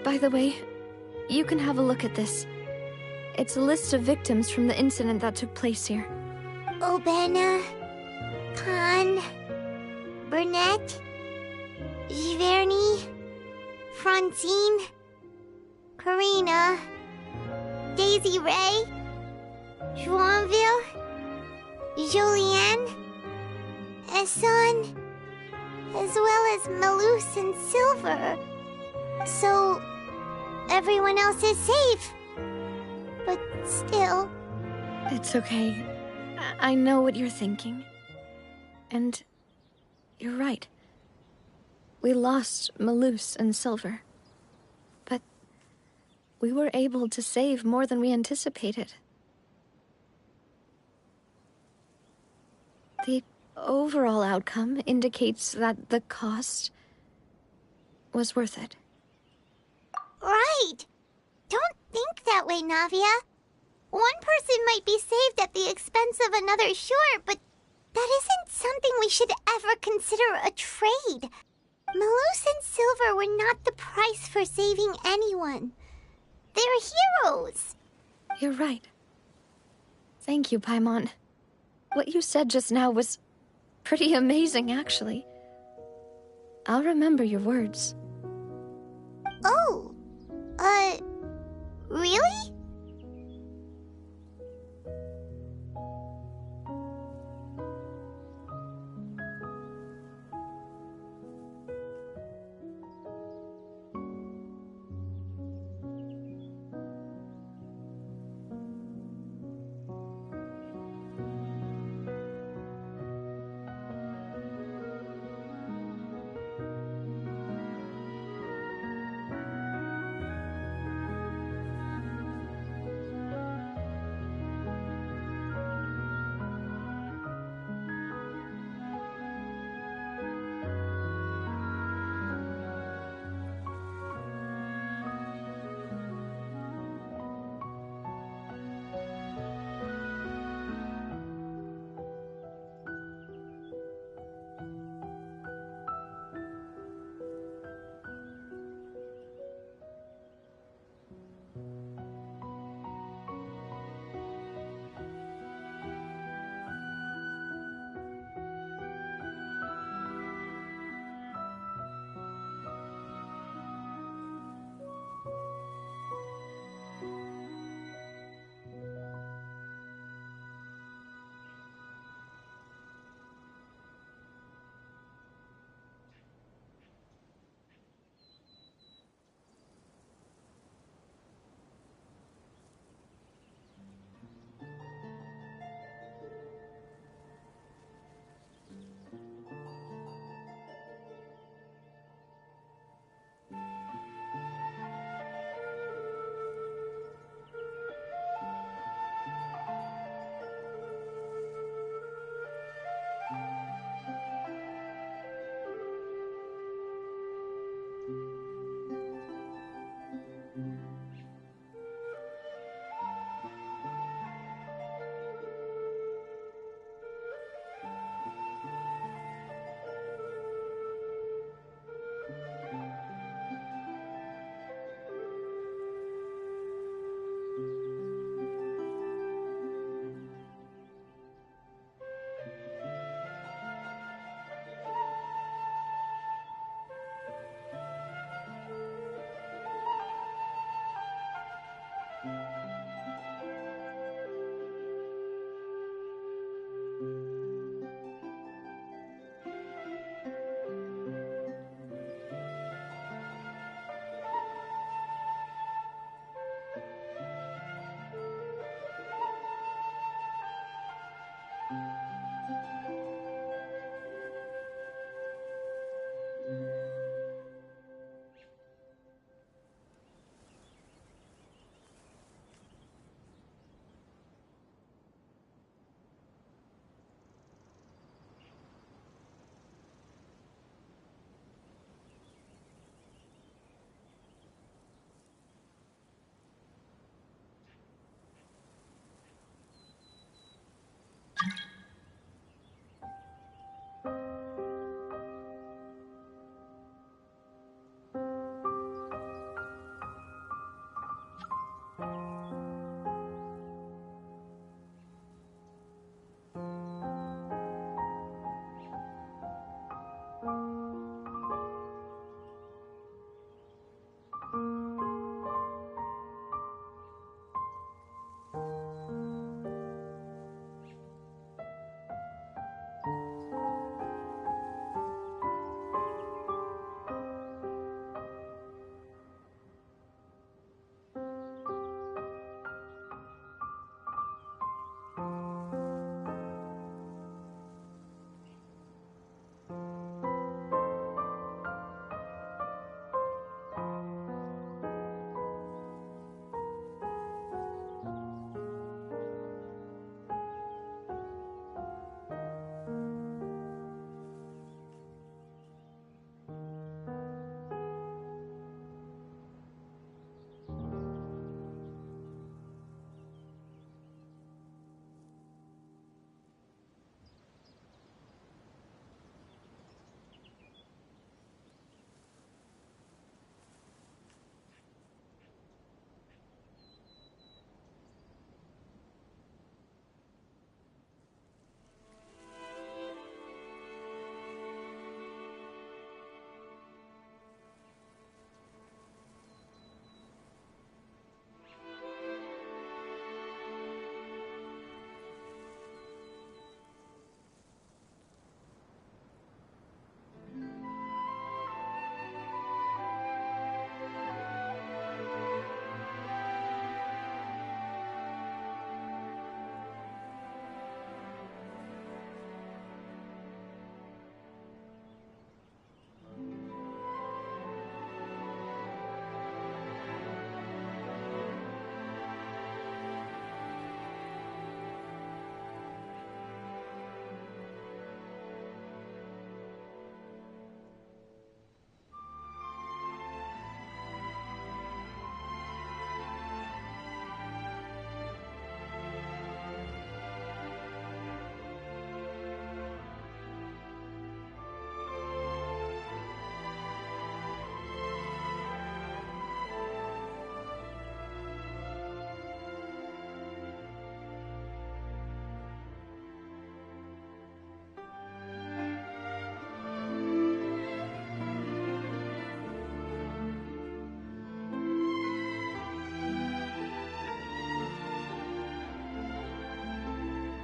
By the way, you can have a look at this. It's a list of victims from the incident that took place here. Obena, Khan, Burnett, Giverny, Francine, Karina, Daisy Ray, Joinville, Julianne, Esson, as well as Malus and Silver. So, everyone else is safe. But still... It's okay. I know what you're thinking. And you're right. We lost Malus and Silver. But we were able to save more than we anticipated. The overall outcome indicates that the cost was worth it. Right! Don't think that way, Navia. One person might be saved at the expense of another, sure, but that isn't something we should ever consider a trade. Malus and Silver were not the price for saving anyone. They're heroes. You're right. Thank you, Paimon. What you said just now was pretty amazing, actually. I'll remember your words. Oh, really?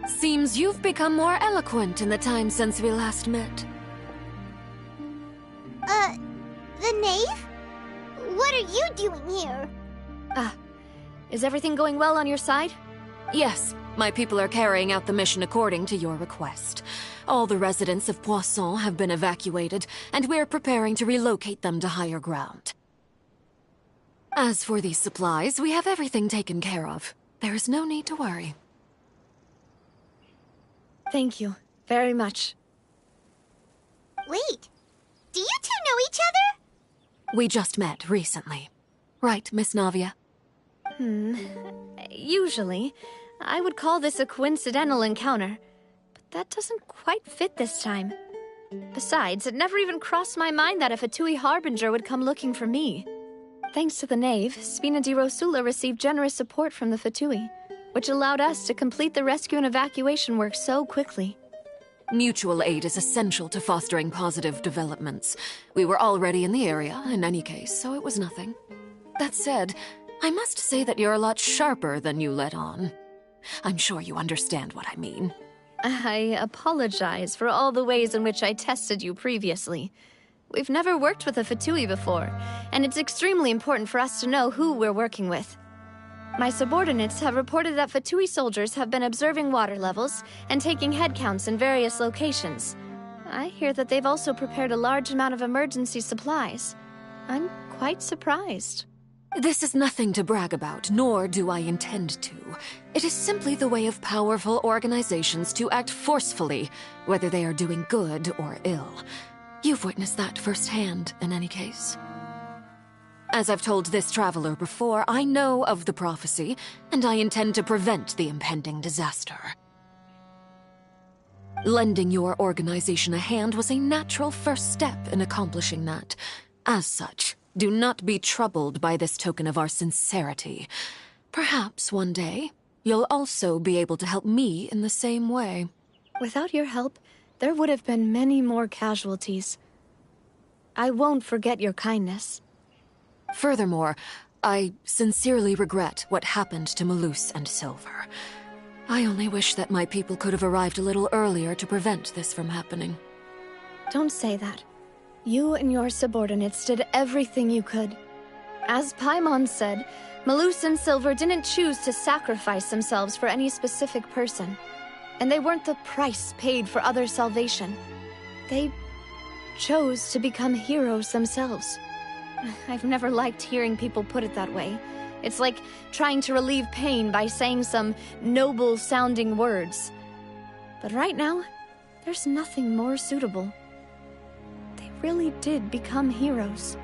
Seems you've become more eloquent in the time since we last met. The knave? What are you doing here? Is everything going well on your side? Yes, my people are carrying out the mission according to your request. All the residents of Poisson have been evacuated, and we're preparing to relocate them to higher ground. As for these supplies, we have everything taken care of. There is no need to worry. Thank you very much. Wait, do you two know each other? We just met recently. Right, Miss Navia? Usually, I would call this a coincidental encounter, but that doesn't quite fit this time. Besides, it never even crossed my mind that a Fatui Harbinger would come looking for me. Thanks to the Knave, Spina di Rosula received generous support from the Fatui, which allowed us to complete the rescue and evacuation work so quickly. Mutual aid is essential to fostering positive developments. We were already in the area, in any case, so it was nothing. That said, I must say that you're a lot sharper than you let on. I'm sure you understand what I mean. I apologize for all the ways in which I tested you previously. We've never worked with a Fatui before, and it's extremely important for us to know who we're working with. My subordinates have reported that Fatui soldiers have been observing water levels and taking head counts in various locations. I hear that they've also prepared a large amount of emergency supplies. I'm quite surprised. This is nothing to brag about, nor do I intend to. It is simply the way of powerful organizations to act forcefully, whether they are doing good or ill. You've witnessed that firsthand, in any case. As I've told this traveler before, I know of the prophecy, and I intend to prevent the impending disaster. Lending your organization a hand was a natural first step in accomplishing that. As such, do not be troubled by this token of our sincerity. Perhaps one day, you'll also be able to help me in the same way. Without your help, there would have been many more casualties. I won't forget your kindness. Furthermore, I sincerely regret what happened to Malus and Silver. I only wish that my people could have arrived a little earlier to prevent this from happening. Don't say that. You and your subordinates did everything you could. As Paimon said, Malus and Silver didn't choose to sacrifice themselves for any specific person. And they weren't the price paid for other salvation. They chose to become heroes themselves. I've never liked hearing people put it that way. It's like trying to relieve pain by saying some noble-sounding words. But right now, there's nothing more suitable. They really did become heroes.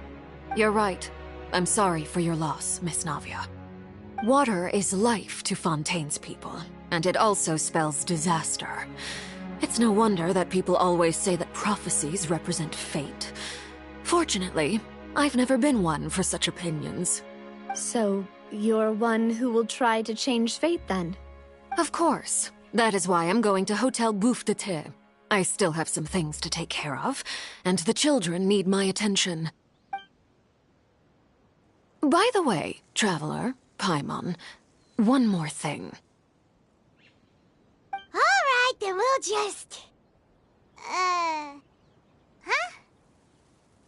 You're right. I'm sorry for your loss, Miss Navia. Water is life to Fontaine's people, and it also spells disaster. It's no wonder that people always say that prophecies represent fate. Fortunately, I've never been one for such opinions. So, you're one who will try to change fate, then? Of course. That is why I'm going to Hotel Bouffe de Thé. I still have some things to take care of, and the children need my attention. By the way, Traveler, Paimon, one more thing. Alright, then we'll just... Huh?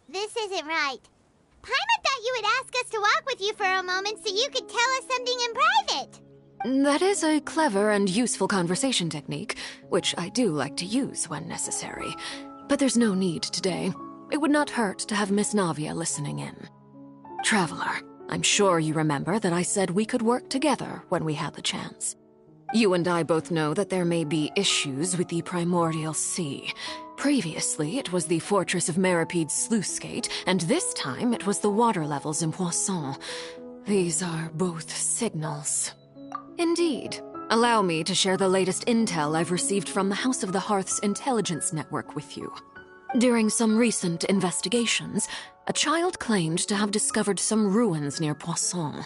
This isn't right. Paimon thought you would ask us to walk with you for a moment so you could tell us something in private. That is a clever and useful conversation technique, which I do like to use when necessary. But there's no need today. It would not hurt to have Miss Navia listening in. Traveler, I'm sure you remember that I said we could work together when we had the chance. You and I both know that there may be issues with the Primordial Sea. Previously, it was the Fortress of Meripede's sluice gate, and this time it was the water levels in Poisson. These are both signals. Indeed. Allow me to share the latest intel I've received from the House of the Hearth's intelligence network with you. During some recent investigations, a child claimed to have discovered some ruins near Poisson.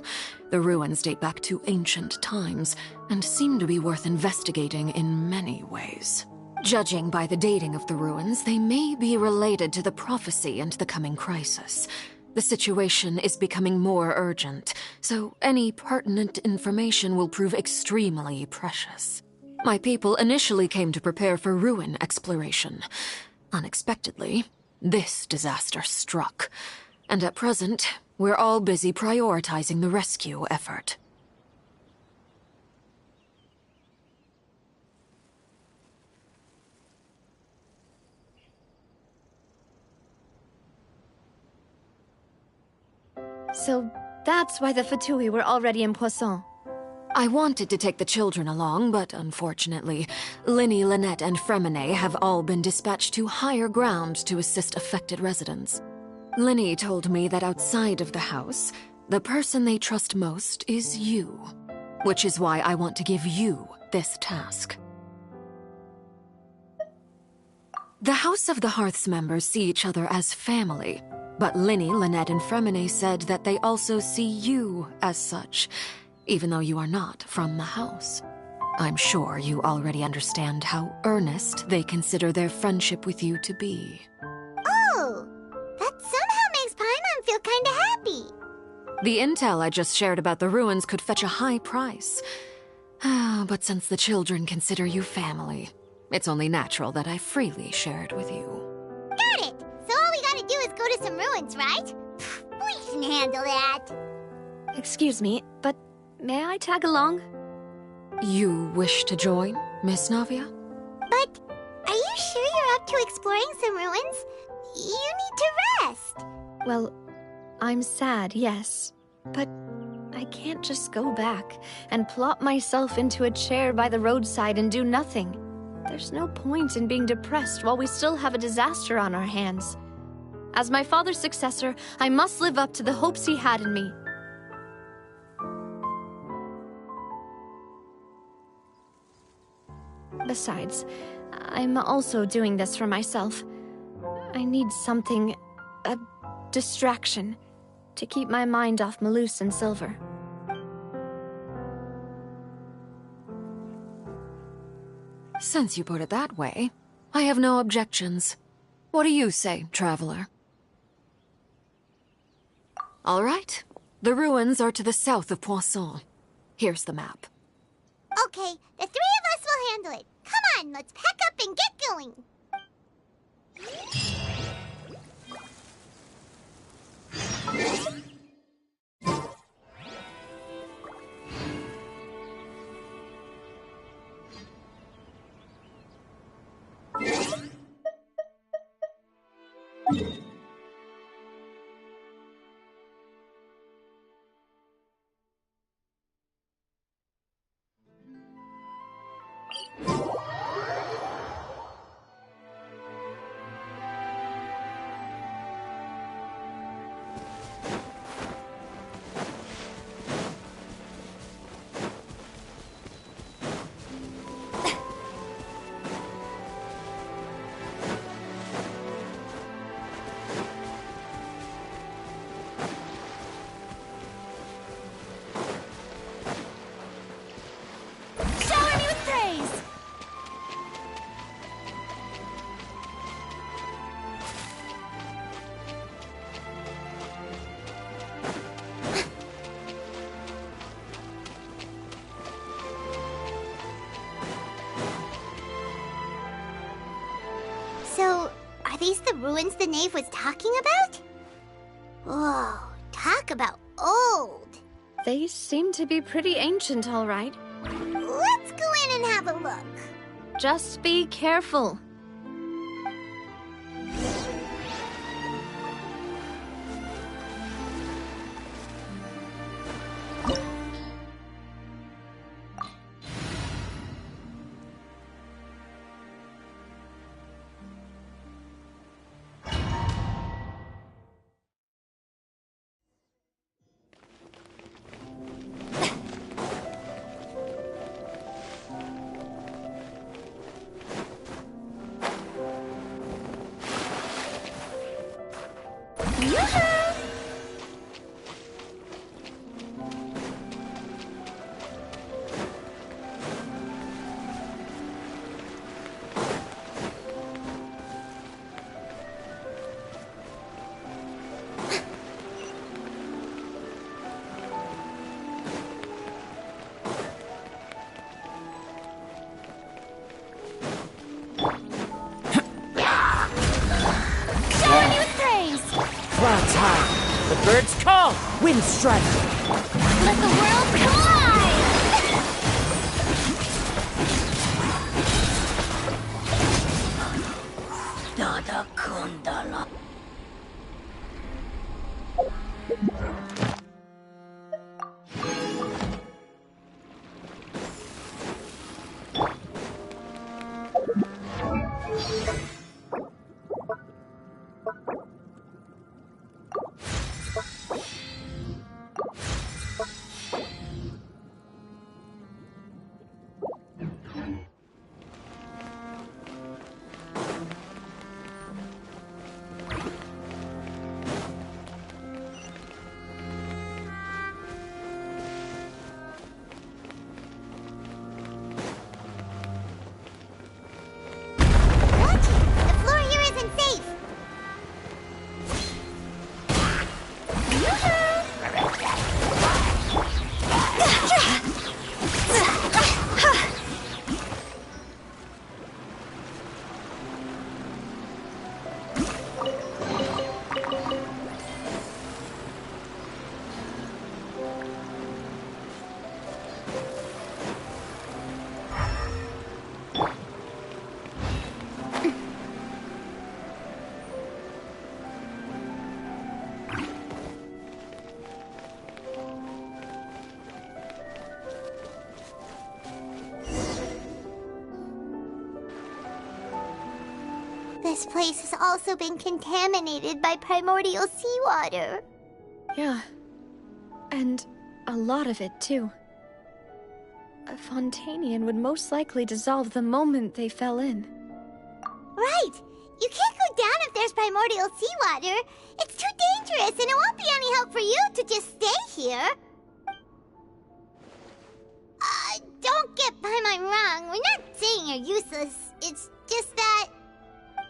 The ruins date back to ancient times, and seem to be worth investigating in many ways. Judging by the dating of the ruins, they may be related to the prophecy and the coming crisis. The situation is becoming more urgent, so any pertinent information will prove extremely precious. My people initially came to prepare for ruin exploration. Unexpectedly, this disaster struck. And at present, we're all busy prioritizing the rescue effort. So that's why the Fatui were already in Poisson. I wanted to take the children along, but unfortunately, Linny, Lynette, and Fremine have all been dispatched to higher ground to assist affected residents. Linny told me that outside of the house, the person they trust most is you. Which is why I want to give you this task. The House of the Hearth's members see each other as family, but Linny, Lynette, and Fremine said that they also see you as such, even though you are not from the house. I'm sure you already understand how earnest they consider their friendship with you to be. Oh, that somehow makes Paimon feel kinda happy. The intel I just shared about the ruins could fetch a high price. But since the children consider you family, it's only natural that I freely share it with you. Got it! So all we gotta do is go to some ruins, right? We can handle that. Excuse me, but may I tag along? You wish to join, Miss Navia? But are you sure you're up to exploring some ruins? You need to rest. Well, I'm sad, yes. But I can't just go back and plop myself into a chair by the roadside and do nothing. There's no point in being depressed while we still have a disaster on our hands. As my father's successor, I must live up to the hopes he had in me. Besides, I'm also doing this for myself. I need something, a distraction, to keep my mind off Malus and Silver. Since you put it that way, I have no objections. What do you say, traveler? All right. The ruins are to the south of Poisson. Here's the map. Okay, the three of us will handle it. Come on, let's pack up and get going. So, are these the ruins the knave was talking about? Whoa, talk about old. They seem to be pretty ancient, all right. Let's go in and have a look. Just be careful. strike! Let the world collide! Dada Kundala. This place has also been contaminated by primordial seawater. Yeah. And a lot of it, too. A Fontanian would most likely dissolve the moment they fell in. Right! You can't go down if there's primordial seawater. It's too dangerous, and it won't be any help for you to just stay here. Don't get Paimon wrong. We're not saying you're useless. It's just that...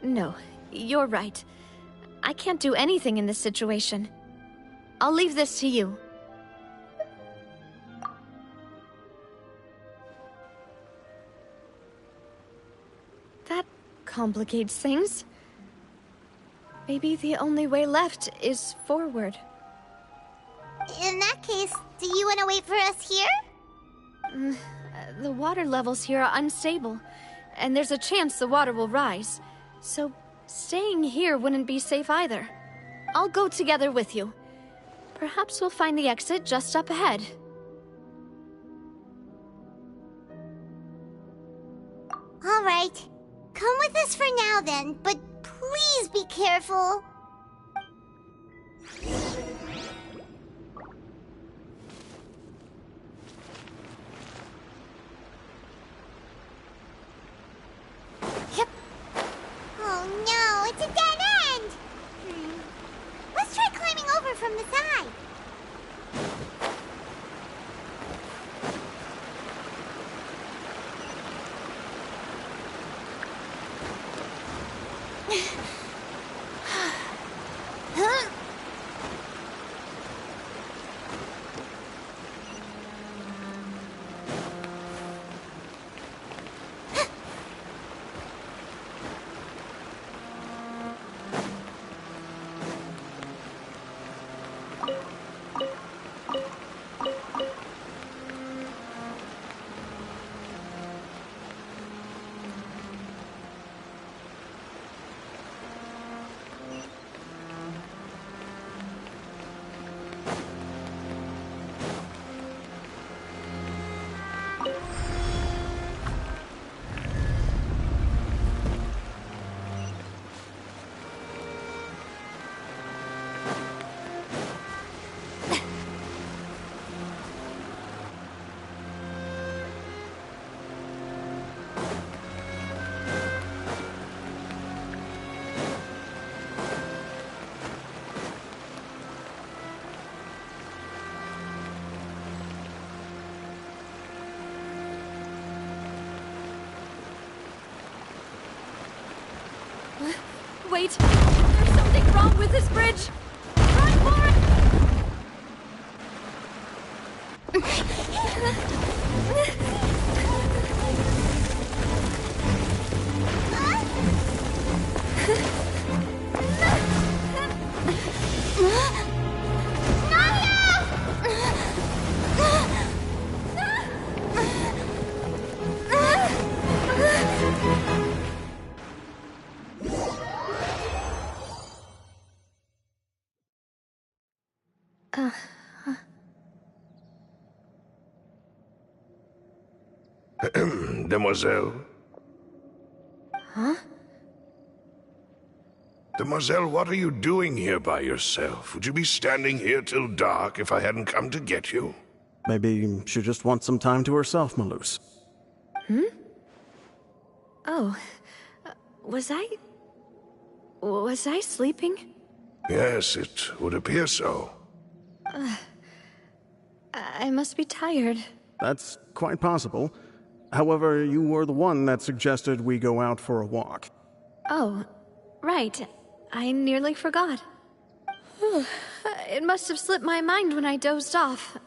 No, you're right. I can't do anything in this situation. I'll leave this to you. That complicates things. Maybe the only way left is forward. In that case, do you want to wait for us here? The water levels here are unstable, and there's a chance the water will rise. So, staying here wouldn't be safe either. I'll go together with you. Perhaps we'll find the exit just up ahead. All right. Come with us for now then, but please be careful. Yep. Oh no, it's a dead end! Let's try climbing over from the side. Huh? Wait! There's something wrong with this bridge! Run for it! Nadia! Demoiselle? Huh? Demoiselle, what are you doing here by yourself? Would you be standing here till dark if I hadn't come to get you? Maybe she just wants some time to herself, Malus. Hmm? Oh. Was I sleeping? Yes, it would appear so. I must be tired. That's quite possible. However, you were the one that suggested we go out for a walk. Oh, right. I nearly forgot. It must have slipped my mind when I dozed off.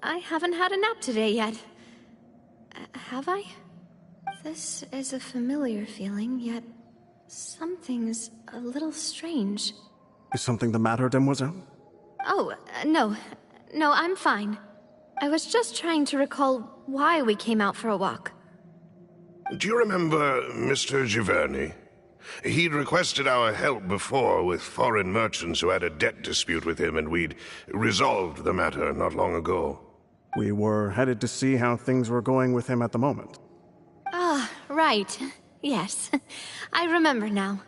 I haven't had a nap today yet. Have I? This is a familiar feeling, yet something's a little strange. Is something the matter, Demoiselle? Oh, no. No, I'm fine. I was just trying to recall why we came out for a walk. Do you remember Mr. Giverny? He'd requested our help before with foreign merchants who had a debt dispute with him, and we'd resolved the matter not long ago. We were headed to see how things were going with him at the moment. Ah, right. Yes. I remember now.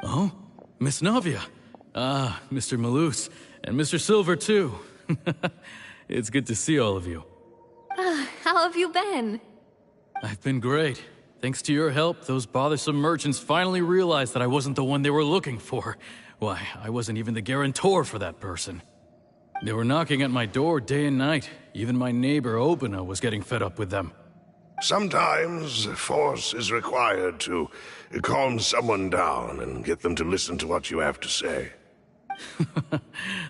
Oh? Miss Navia. Ah, Mr. Malus. And Mr. Silver, too. It's good to see all of you. How have you been? I've been great. Thanks to your help, those bothersome merchants finally realized that I wasn't the one they were looking for. Why, I wasn't even the guarantor for that person. They were knocking at my door day and night. Even my neighbor, Obina, was getting fed up with them. Sometimes force is required to calm someone down and get them to listen to what you have to say.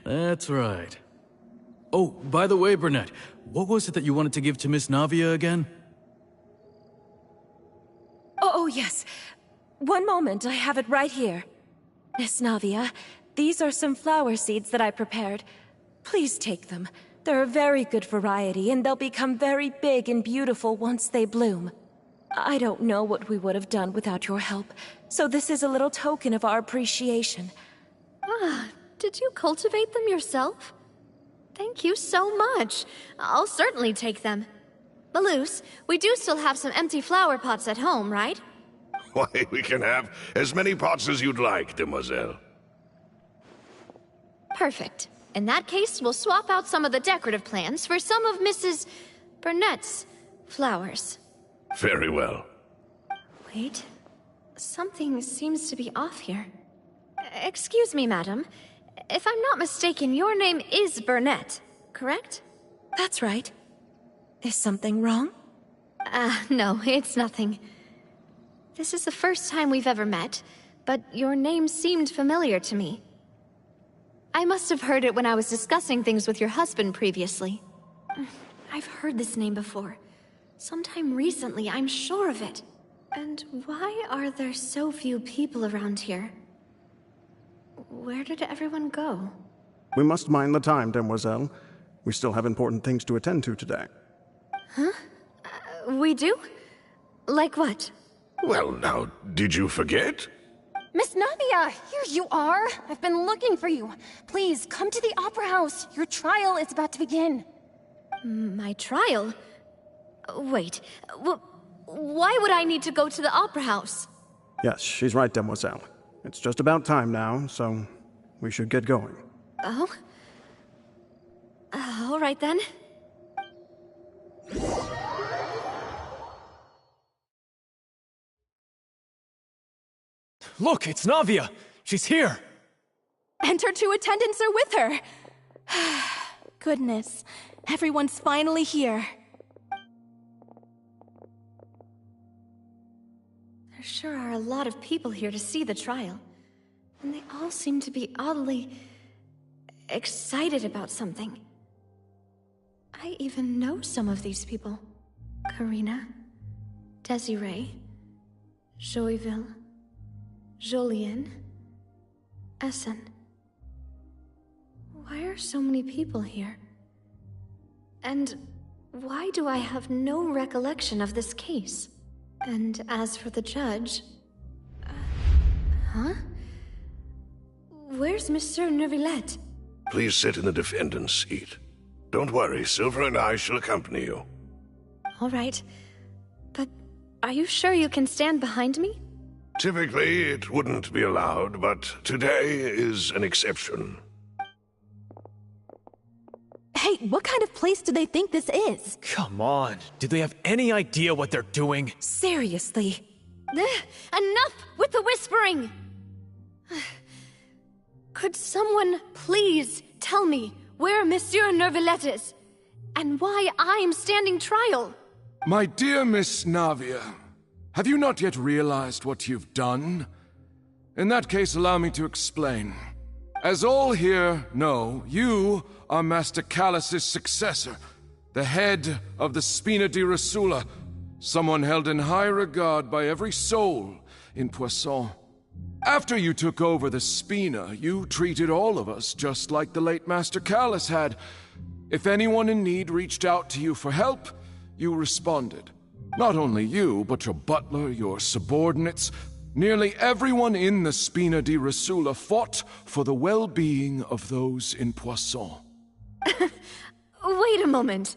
That's right. Oh, by the way, Burnett, what was it that you wanted to give to Miss Navia again? Oh, yes. One moment, I have it right here. Miss Navia, these are some flower seeds that I prepared. Please take them. They're a very good variety, and they'll become very big and beautiful once they bloom. I don't know what we would have done without your help, so this is a little token of our appreciation. Ah, did you cultivate them yourself? Thank you so much. I'll certainly take them. Malus, we do still have some empty flower pots at home, right? Why, we can have as many pots as you'd like, demoiselle. Perfect. In that case, we'll swap out some of the decorative plants for some of Mrs. Burnett's flowers. Very well. Wait. Something seems to be off here. Excuse me, madam. If I'm not mistaken, your name is Burnett, correct? That's right. Is something wrong? No, it's nothing. This is the first time we've ever met, but your name seemed familiar to me. I must have heard it when I was discussing things with your husband previously. I've heard this name before. Sometime recently, I'm sure of it. And why are there so few people around here? Where did everyone go? We must mind the time, demoiselle. We still have important things to attend to today. Huh? We do? Like what? Well, now, did you forget? Miss Navia, here you are. I've been looking for you. Please, come to the Opera House. Your trial is about to begin. My trial? Wait, why would I need to go to the Opera House? Yes, she's right, demoiselle. It's just about time now, so we should get going. Oh? All right then. Look, it's Navia! She's here! And her two attendants are with her! Goodness, everyone's finally here. There sure are a lot of people here to see the trial. And they all seem to be oddly excited about something. I even know some of these people. Karina, Desiree, Joyville, Jolien, Essen. Why are so many people here? And why do I have no recollection of this case? And as for the judge... huh? Where's Monsieur Neuvillette? Please sit in the defendant's seat. Don't worry, Silver and I shall accompany you. All right. But are you sure you can stand behind me? Typically, it wouldn't be allowed, but today is an exception. Hey, what kind of place do they think this is? Come on, do they have any idea what they're doing? Seriously. Enough with the whispering! Could someone please tell me where Monsieur Neuvillette is? And why I'm standing trial? My dear Miss Navia, have you not yet realized what you've done? In that case, allow me to explain. As all here know, you are Master Callus's successor, the head of the Spina di Rosula, someone held in high regard by every soul in Poisson. After you took over the Spina, you treated all of us just like the late Master Callus had. If anyone in need reached out to you for help, you responded. Not only you, but your butler, your subordinates, nearly everyone in the Spina di Rosula fought for the well-being of those in Poisson. Wait a moment.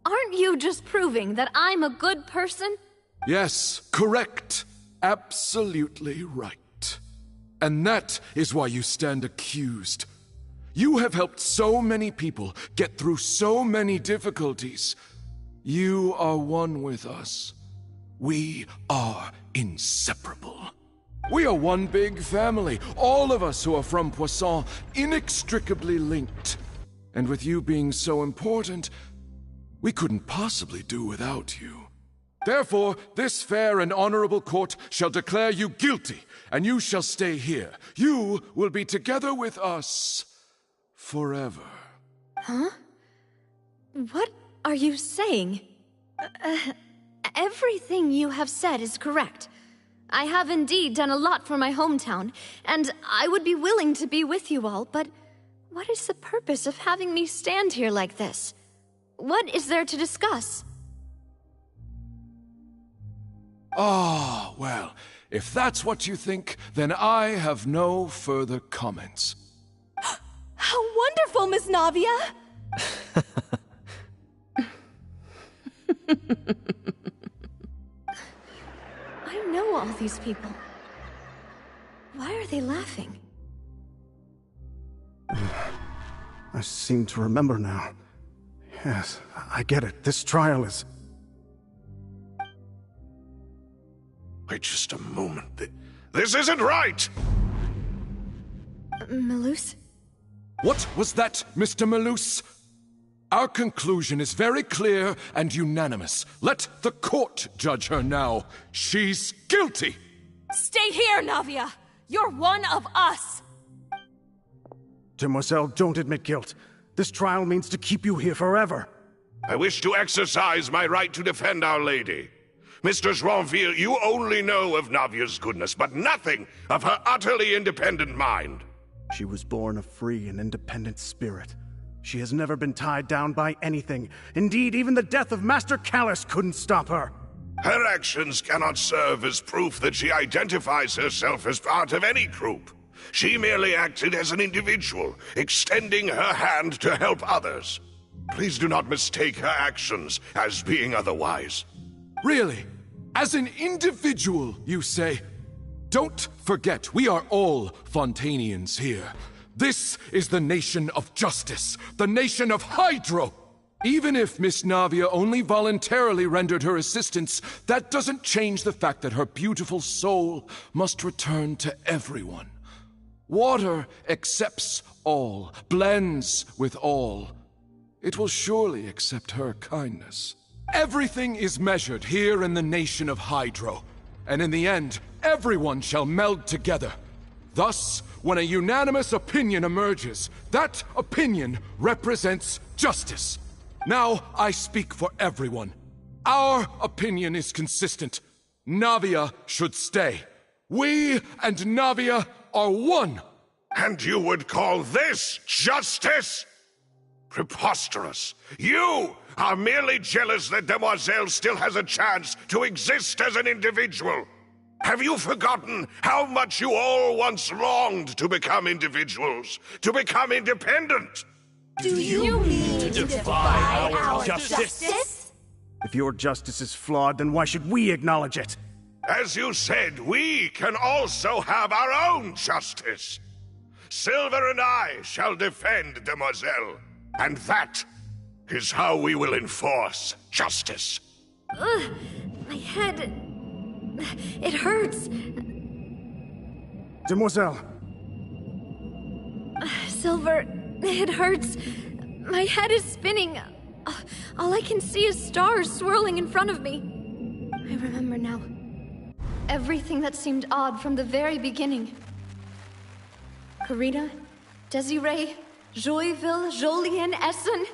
Aren't you just proving that I'm a good person? Yes, correct. Absolutely right. And that is why you stand accused. You have helped so many people get through so many difficulties. You are one with us. We are inseparable. We are one big family, all of us who are from Poisson, inextricably linked. And with you being so important, we couldn't possibly do without you. Therefore, this fair and honorable court shall declare you guilty, and you shall stay here. You will be together with us forever. Huh? What are you saying? Everything you have said is correct. I have indeed done a lot for my hometown, and I would be willing to be with you all, but what is the purpose of having me stand here like this? What is there to discuss? Ah, well, if that's what you think, then I have no further comments. How wonderful, Miss Navia! I know all these people. Why are they laughing? I seem to remember now. Yes, I get it. This trial is... Wait just a moment. This isn't right! Malus? What was that, Mr. Malus? Our conclusion is very clear and unanimous. Let the court judge her now. She's guilty! Stay here, Navia! You're one of us! Demoiselle, don't admit guilt. This trial means to keep you here forever. I wish to exercise my right to defend Our Lady. Mr. Joinville, you only know of Navia's goodness, but nothing of her utterly independent mind. She was born a free and independent spirit. She has never been tied down by anything. Indeed, even the death of Master Callus couldn't stop her. Her actions cannot serve as proof that she identifies herself as part of any group. She merely acted as an individual, extending her hand to help others. Please do not mistake her actions as being otherwise. Really? As an individual, you say? Don't forget, we are all Fontanians here. This is the nation of justice, the nation of Hydro. Even if Miss Navia only voluntarily rendered her assistance, that doesn't change the fact that her beautiful soul must return to everyone. Water accepts all, blends with all. It will surely accept her kindness. Everything is measured here in the nation of Hydro, and in the end, everyone shall meld together. Thus, when a unanimous opinion emerges, that opinion represents justice. Now I speak for everyone. Our opinion is consistent. Navia should stay. We and Navia are one. And you would call this justice? Preposterous! You are merely jealous that Demoiselle still has a chance to exist as an individual! Have you forgotten how much you all once longed to become individuals? To become independent? Do you mean to defy our justice? If your justice is flawed, then why should we acknowledge it? As you said, we can also have our own justice. Silver and I shall defend Demoiselle. And that is how we will enforce justice. Ugh, my head... it hurts. Demoiselle! Silver, it hurts. My head is spinning. All I can see is stars swirling in front of me. I remember now. Everything that seemed odd from the very beginning. Karina, Desiree, Joyville, Jolien, Essen,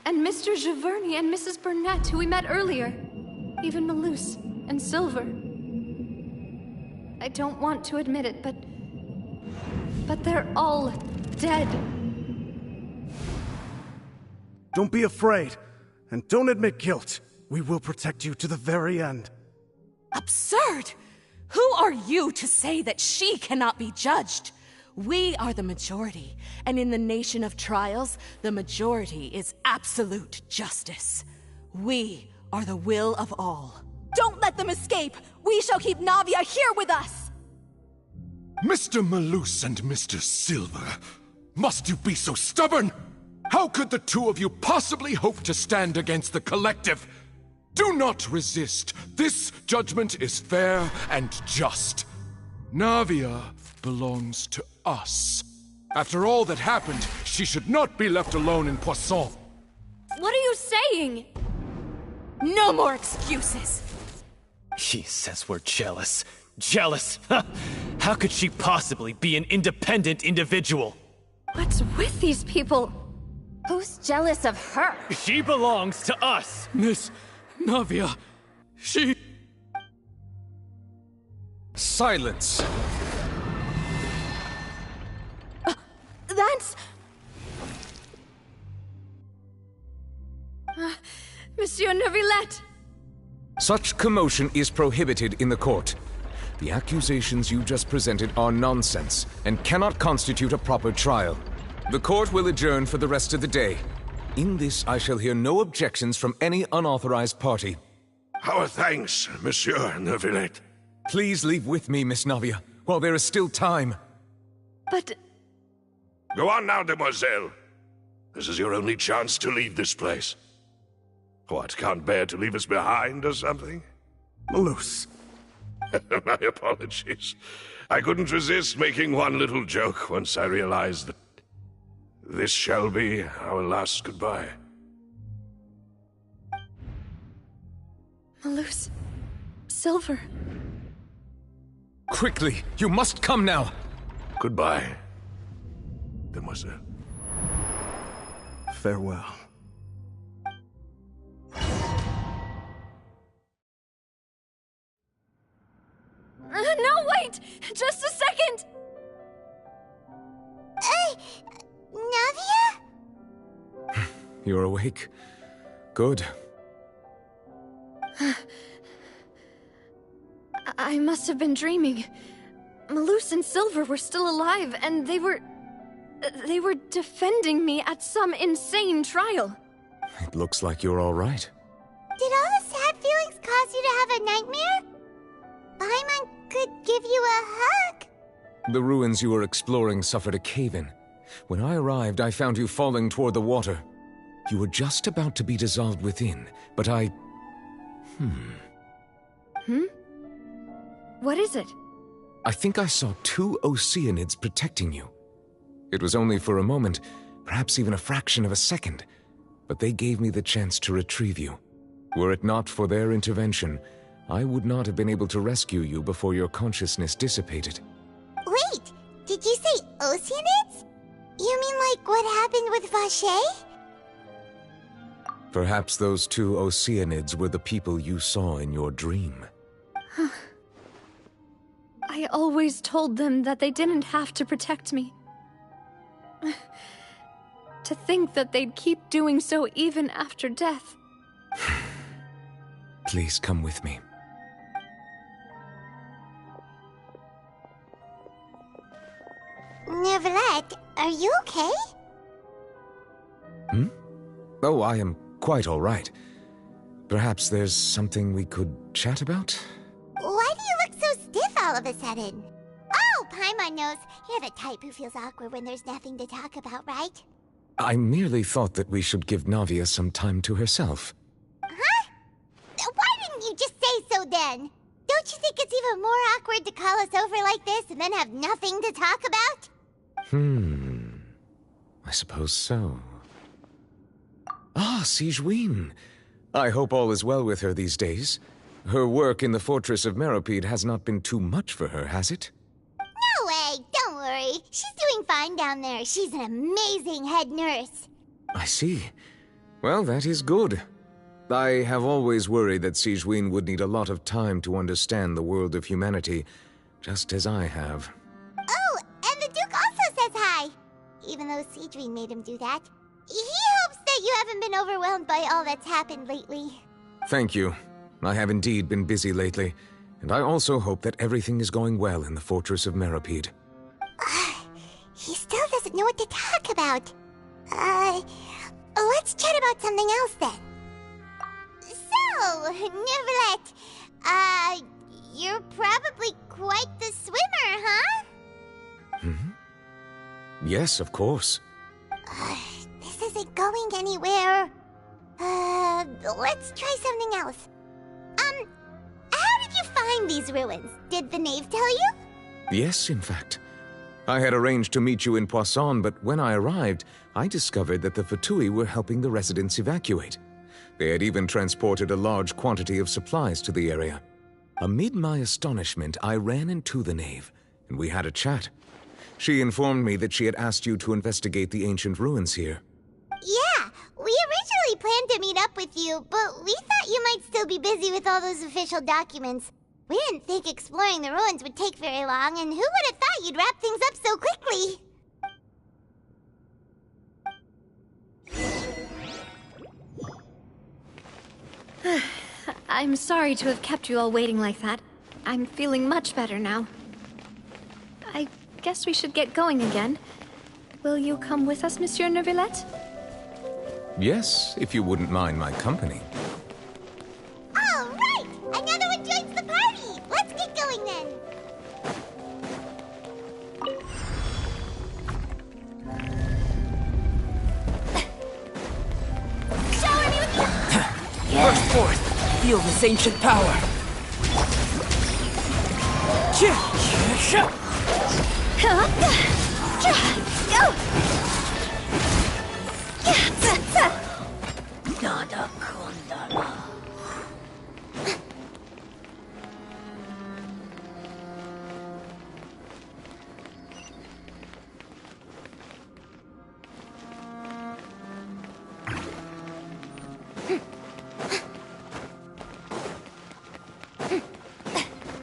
and Mr. Giverny and Mrs. Burnett, who we met earlier. Even Malus and Silver. I don't want to admit it, but they're all dead. Don't be afraid, and don't admit guilt. We will protect you to the very end. Absurd! Who are you to say that she cannot be judged? We are the majority, and in the nation of trials, the majority is absolute justice. We are the will of all. Don't let them escape! We shall keep Navia here with us! Mr. Malus and Mr. Silver, must you be so stubborn? How could the two of you possibly hope to stand against the collective? Do not resist. This judgment is fair and just. Navia belongs to us. After all that happened, she should not be left alone in Poisson. What are you saying? No more excuses! He says we're jealous. Jealous? How could she possibly be an independent individual? What's with these people? Who's jealous of her? She belongs to us! Miss Navia, she... Silence! That's... Monsieur Neuvillette! Such commotion is prohibited in the court. The accusations you just presented are nonsense and cannot constitute a proper trial. The court will adjourn for the rest of the day. In this, I shall hear no objections from any unauthorized party. Our thanks, Monsieur Neuvillette. Please leave with me, Miss Navia, while there is still time. But... Go on now, Demoiselle. This is your only chance to leave this place. What, can't bear to leave us behind or something? Malus. My apologies. I couldn't resist making one little joke once I realized that this shall be our last goodbye. Malus... Silver... Quickly! You must come now! Goodbye, Demoiselle. Farewell. No, wait! Just a second! Navia? You're awake. Good. I must have been dreaming. Malus and Silver were still alive, and they were defending me at some insane trial. It looks like you're all right. Did all the sad feelings cause you to have a nightmare? Paimon could give you a hug. The ruins you were exploring suffered a cave-in. When I arrived, I found you falling toward the water. You were just about to be dissolved within, but I... What is it? I think I saw 2 Oceanids protecting you. It was only for a moment, perhaps even a fraction of a second, but they gave me the chance to retrieve you. Were it not for their intervention, I would not have been able to rescue you before your consciousness dissipated. Wait, did you say Oceanids? You mean like what happened with Vache? Perhaps those 2 Oceanids were the people you saw in your dream. I always told them that they didn't have to protect me. To think that they'd keep doing so even after death. Please come with me. Neverlet, are you okay? Hmm? Oh, I am quite all right. Perhaps there's something we could chat about? Why do you look so stiff all of a sudden? Oh, Paimon knows. You're the type who feels awkward when there's nothing to talk about, right? I merely thought that we should give Navia some time to herself. Huh? Why didn't you just say so then? Don't you think it's even more awkward to call us over like this and then have nothing to talk about? I suppose so. Ah, Sigewinne. I hope all is well with her these days. Her work in the Fortress of Meropide has not been too much for her, has it? No way, don't worry. She's doing fine down there. She's an amazing head nurse. I see. Well, that is good. I have always worried that Sigewinne would need a lot of time to understand the world of humanity, just as I have. Oh, and the Duke also says hi. Even though Sigewinne made him do that. He hopes that you haven't been overwhelmed by all that's happened lately. Thank you. I have indeed been busy lately, and I also hope that everything is going well in the Fortress of Meropide. He still doesn't know what to talk about. Let's chat about something else then. So, Neverlet, you're probably quite the swimmer, huh? Yes, of course. This isn't going anywhere. Let's try something else. How did you find these ruins? Did the knave tell you? Yes, in fact. I had arranged to meet you in Poisson, but when I arrived, I discovered that the Fatui were helping the residents evacuate. They had even transported a large quantity of supplies to the area. Amid my astonishment, I ran into the knave, and we had a chat. She informed me that she had asked you to investigate the ancient ruins here. Yeah, we originally planned to meet up with you, but we thought you might still be busy with all those official documents. We didn't think exploring the ruins would take very long, and who would have thought you'd wrap things up so quickly? I'm sorry to have kept you all waiting like that. I'm feeling much better now. I guess we should get going again. Will you come with us, Monsieur Neuvillette? Yes, if you wouldn't mind my company. All right! Another one joins the party! Let's get going then! Shower me with you! Burst forth! Feel this ancient power! Nada Kundala.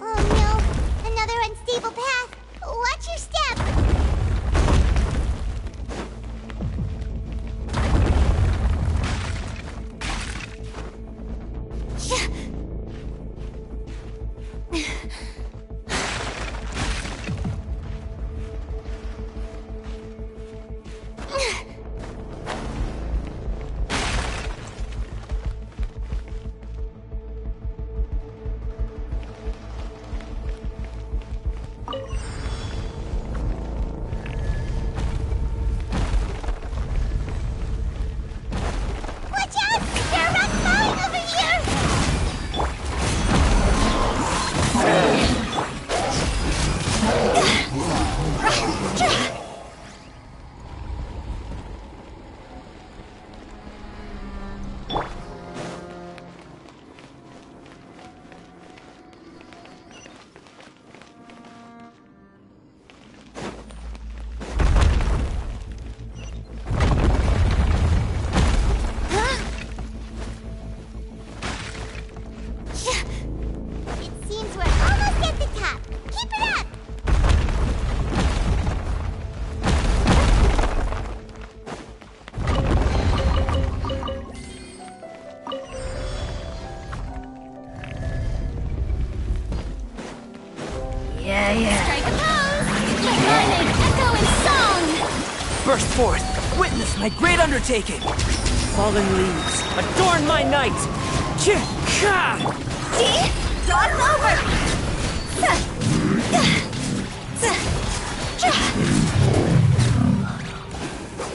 Oh no, another unstable path. Watch your step. Watch out! There are rocks falling over here! Strike a pose! Let my name echo in song! Burst forth! Witness my great undertaking! Fallen leaves, adorn my night! Ch-ka! See? Dog's over!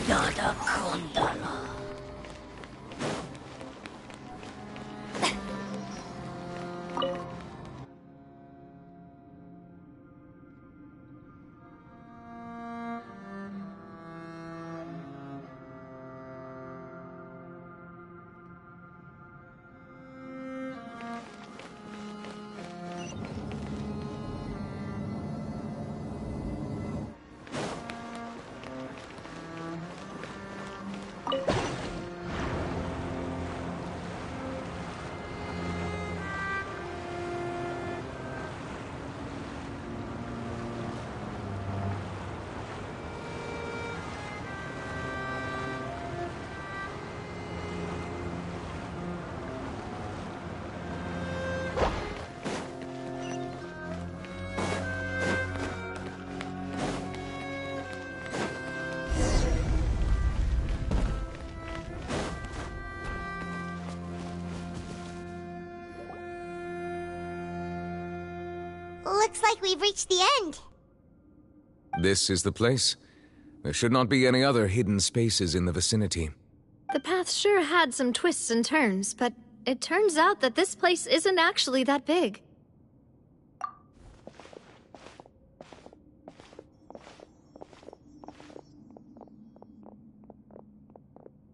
Nada Kundala. Looks like we've reached the end. This is the place. There should not be any other hidden spaces in the vicinity. The path sure had some twists and turns, but it turns out that this place isn't actually that big.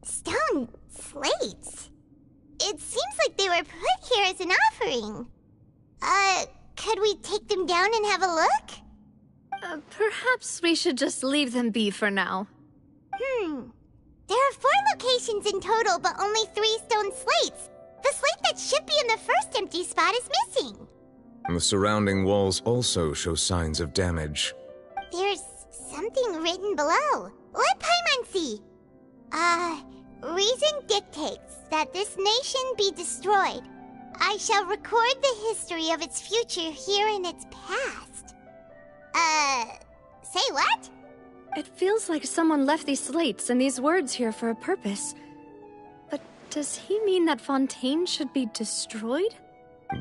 Stone slates? It seems like they were put here as an offering. Could we take them down and have a look? Perhaps we should just leave them be for now. There are 4 locations in total, but only 3 stone slates. The slate that should be in the first empty spot is missing. The surrounding walls also show signs of damage. There's something written below. Let Paimon see. Reason dictates that this nation be destroyed. I shall record the history of its future here in its past. Say what? It feels like someone left these slates and these words here for a purpose. But does he mean that Fontaine should be destroyed?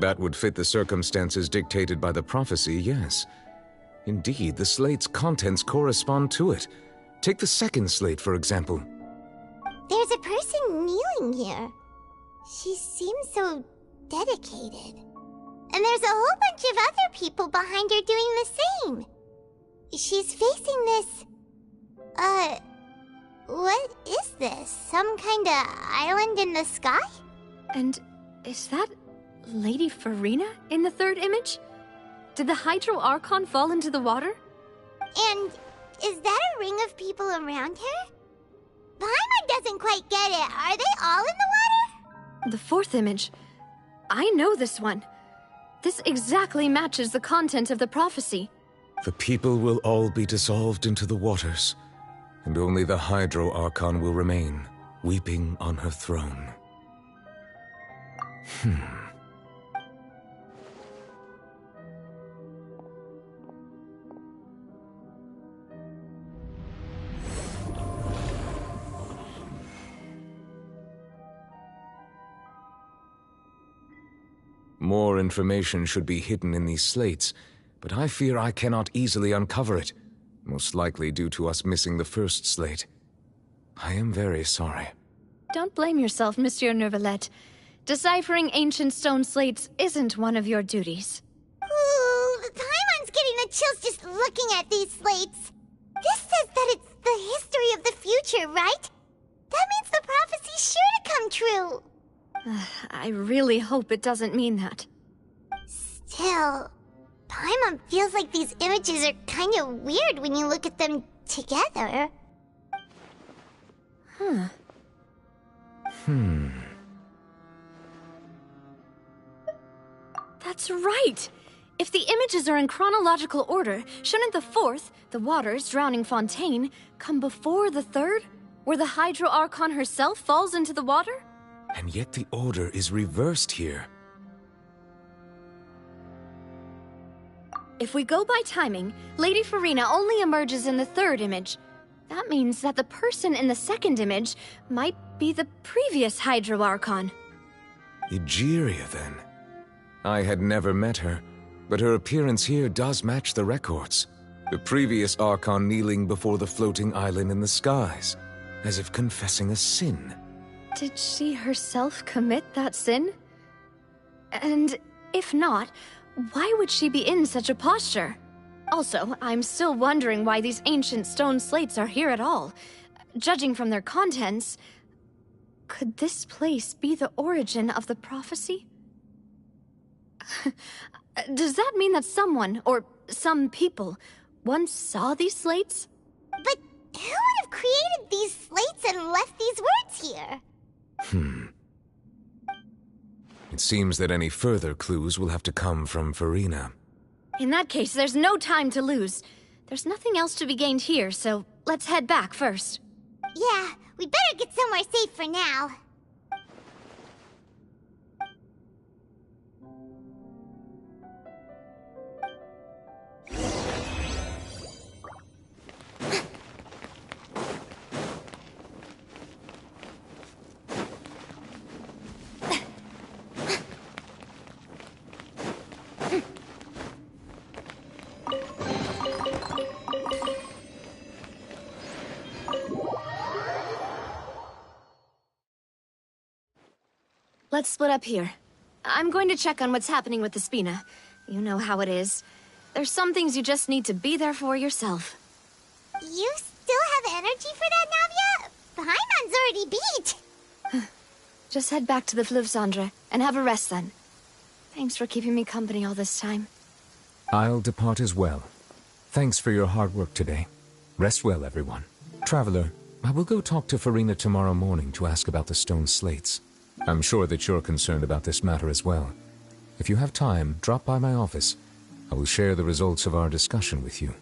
That would fit the circumstances dictated by the prophecy, yes. Indeed, the slate's contents correspond to it. Take the second slate, for example. There's a person kneeling here. She seems so dedicated. And there's a whole bunch of other people behind her doing the same. She's facing this... what is this? Some kind of island in the sky? And is that Lady Furina in the third image? Did the Hydro Archon fall into the water? And is that a ring of people around her? Paimon doesn't quite get it. Are they all in the water? The fourth image. I know this one. This exactly matches the content of the prophecy. The people will all be dissolved into the waters, and only the Hydro Archon will remain, weeping on her throne. More information should be hidden in these slates, but I fear I cannot easily uncover it, most likely due to us missing the first slate. I am very sorry. Don't blame yourself, Monsieur Neuvillette. Deciphering ancient stone slates isn't one of your duties. Ooh, Paimon's getting the chills just looking at these slates. This says that it's the history of the future, right? That means the prophecy's sure to come true. I really hope it doesn't mean that. Still, Paimon feels like these images are kind of weird when you look at them together. That's right! If the images are in chronological order, shouldn't the fourth, the waters drowning Fontaine, come before the third, where the Hydro Archon herself falls into the water? And yet the order is reversed here. If we go by timing, Lady Furina only emerges in the third image. That means that the person in the second image might be the previous Hydro Archon. Egeria, then. I had never met her, but her appearance here does match the records. The previous Archon kneeling before the floating island in the skies, as if confessing a sin. Did she herself commit that sin? And if not, why would she be in such a posture? Also, I'm still wondering why these ancient stone slates are here at all. Judging from their contents, could this place be the origin of the prophecy? Does that mean that someone, or some people, once saw these slates? But who would have created these slates and left these words here? It seems that any further clues will have to come from Furina. In that case, there's no time to lose. There's nothing else to be gained here, so let's head back first. Yeah, we better get somewhere safe for now. Let's split up here. I'm going to check on what's happening with the Spina. You know how it is. There's some things you just need to be there for yourself. You still have energy for that, Navia? Paimon's already beat. Just head back to the Fluvsandre and have a rest then. Thanks for keeping me company all this time. I'll depart as well. Thanks for your hard work today. Rest well, everyone. Traveler, I will go talk to Furina tomorrow morning to ask about the stone slates. I'm sure that you're concerned about this matter as well. If you have time, drop by my office. I will share the results of our discussion with you.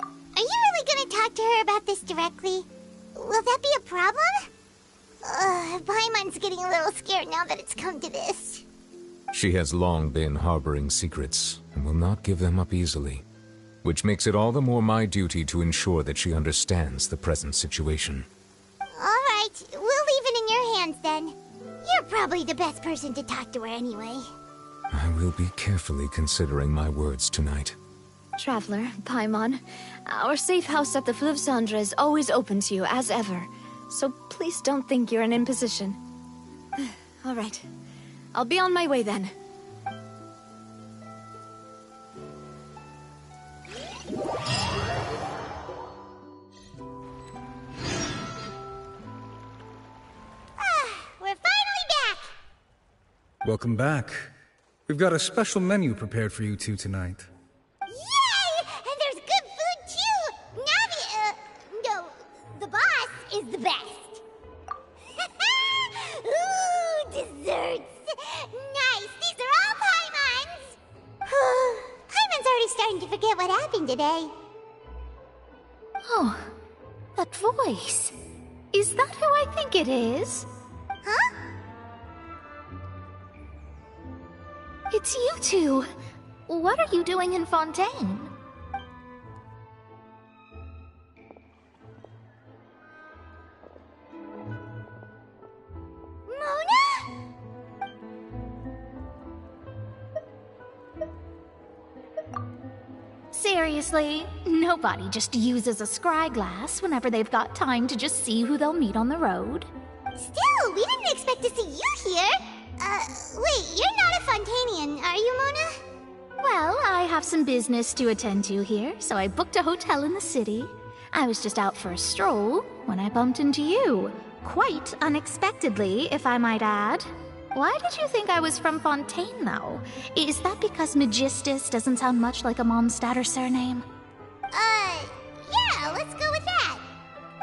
Are you really gonna talk to her about this directly? Will that be a problem? Paimon's getting a little scared now that it's come to this. She has long been harboring secrets, and will not give them up easily. Which makes it all the more my duty to ensure that she understands the present situation. Alright, we'll leave it in your hands then. You're probably the best person to talk to her anyway. I will be carefully considering my words tonight. Traveler, Paimon, our safe house at the Fluvsandre is always open to you, as ever. So please don't think you're an imposition. Alright. I'll be on my way then. We're finally back! Welcome back. We've got a special menu prepared for you two tonight. Yay! And there's good food too! No, the boss is the best. Ooh, desserts! Nice! These are all Paimon's! Paimon's already starting to forget what happened today. Oh, that voice. Is that who I think it is? Huh? It's you two. What are you doing in Fontaine? Mona? Seriously, nobody just uses a scry glass whenever they've got time to just see who they'll meet on the road. Still, we didn't expect to see you here. Wait, you're not a Fontanian, are you, Mona? Well, I have some business to attend to here, so I booked a hotel in the city. I was just out for a stroll when I bumped into you. Quite unexpectedly, if I might add. Why did you think I was from Fontaine, though? Is that because Magistus doesn't sound much like a Mondstatter surname? Yeah, let's go with that.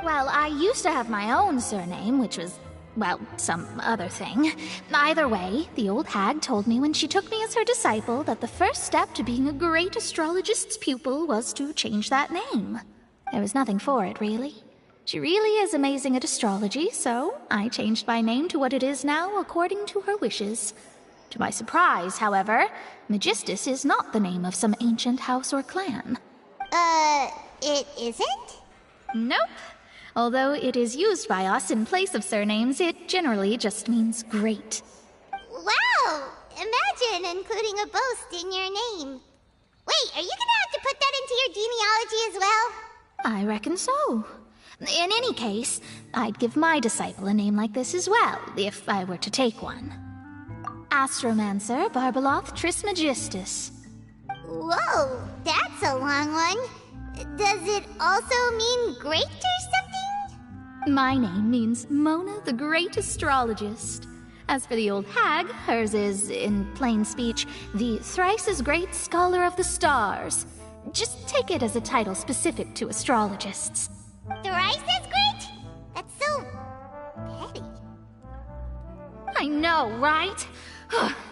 Well, I used to have my own surname, which was, well, some other thing. Either way, the old hag told me when she took me as her disciple that the first step to being a great astrologist's pupil was to change that name. There was nothing for it, really. She really is amazing at astrology, so I changed my name to what it is now according to her wishes. To my surprise, however, Magistus is not the name of some ancient house or clan. It isn't? Nope. Although it is used by us in place of surnames, it generally just means great. Wow! Imagine including a boast in your name. Wait, are you gonna have to put that into your genealogy as well? I reckon so. In any case, I'd give my disciple a name like this as well, if I were to take one. Astromancer Barbeloth Trismegistus. Whoa, that's a long one. Does it also mean great or something? My name means Mona the Great Astrologist. As for the old hag, hers is, in plain speech, the thrice-as-great Scholar of the Stars. Just take it as a title specific to astrologists. Thrice as great? That's so petty. I know, right?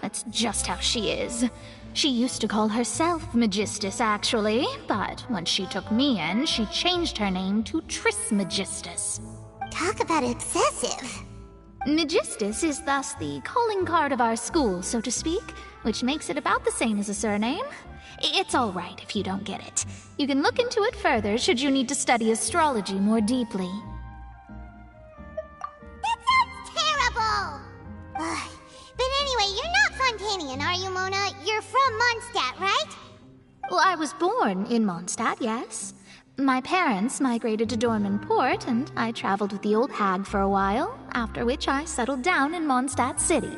That's just how she is. She used to call herself Magistus, actually, but once she took me in, she changed her name to Trismegistus. Talk about obsessive. Magistus is thus the calling card of our school, so to speak, which makes it about the same as a surname. It's all right if you don't get it. You can look into it further should you need to study astrology more deeply. That sounds terrible! But anyway, you're not Fontanian, are you, Mona? You're from Mondstadt, right? Well, I was born in Mondstadt, yes. My parents migrated to Dorman Port, and I traveled with the old hag for a while, after which I settled down in Mondstadt City.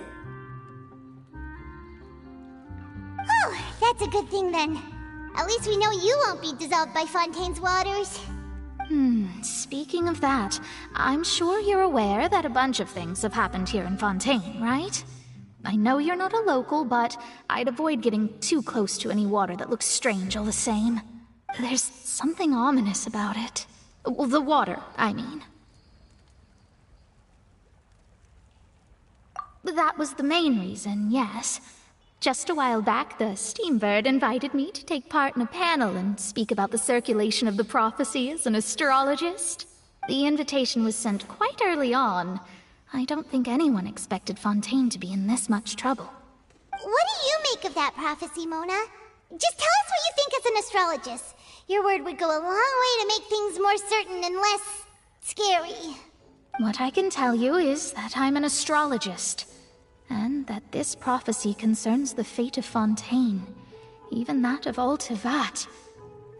Oh, that's a good thing then. At least we know you won't be dissolved by Fontaine's waters. Speaking of that, I'm sure you're aware that a bunch of things have happened here in Fontaine, right? I know you're not a local, but I'd avoid getting too close to any water that looks strange all the same. There's something ominous about it. Well, the water, I mean. That was the main reason, yes. Just a while back, the Steambird invited me to take part in a panel and speak about the circulation of the prophecy as an astrologist. The invitation was sent quite early on. I don't think anyone expected Fontaine to be in this much trouble. What do you make of that prophecy, Mona? Just tell us what you think as an astrologist. Your word would go a long way to make things more certain and less scary. What I can tell you is that I'm an astrologist, and that this prophecy concerns the fate of Fontaine, even that of Altivat.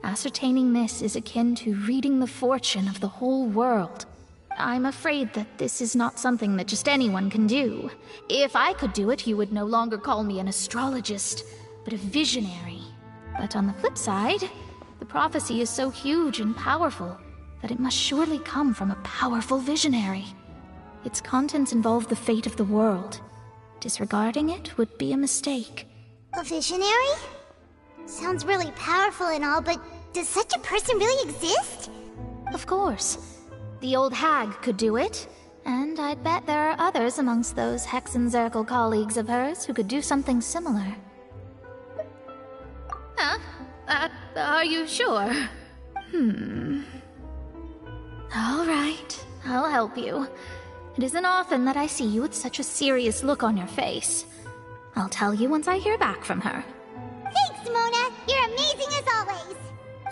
Ascertaining this is akin to reading the fortune of the whole world. I'm afraid that this is not something that just anyone can do. If I could do it, you would no longer call me an astrologist, but a visionary. But on the flip side, the prophecy is so huge and powerful that it must surely come from a powerful visionary. Its contents involve the fate of the world. Disregarding it would be a mistake. A visionary? Sounds really powerful and all, but does such a person really exist? Of course. The old hag could do it, and I'd bet there are others amongst those Hexenzirkel colleagues of hers who could do something similar. Are you sure? All right, I'll help you. It isn't often that I see you with such a serious look on your face. I'll tell you once I hear back from her. Thanks, Mona! You're amazing as always!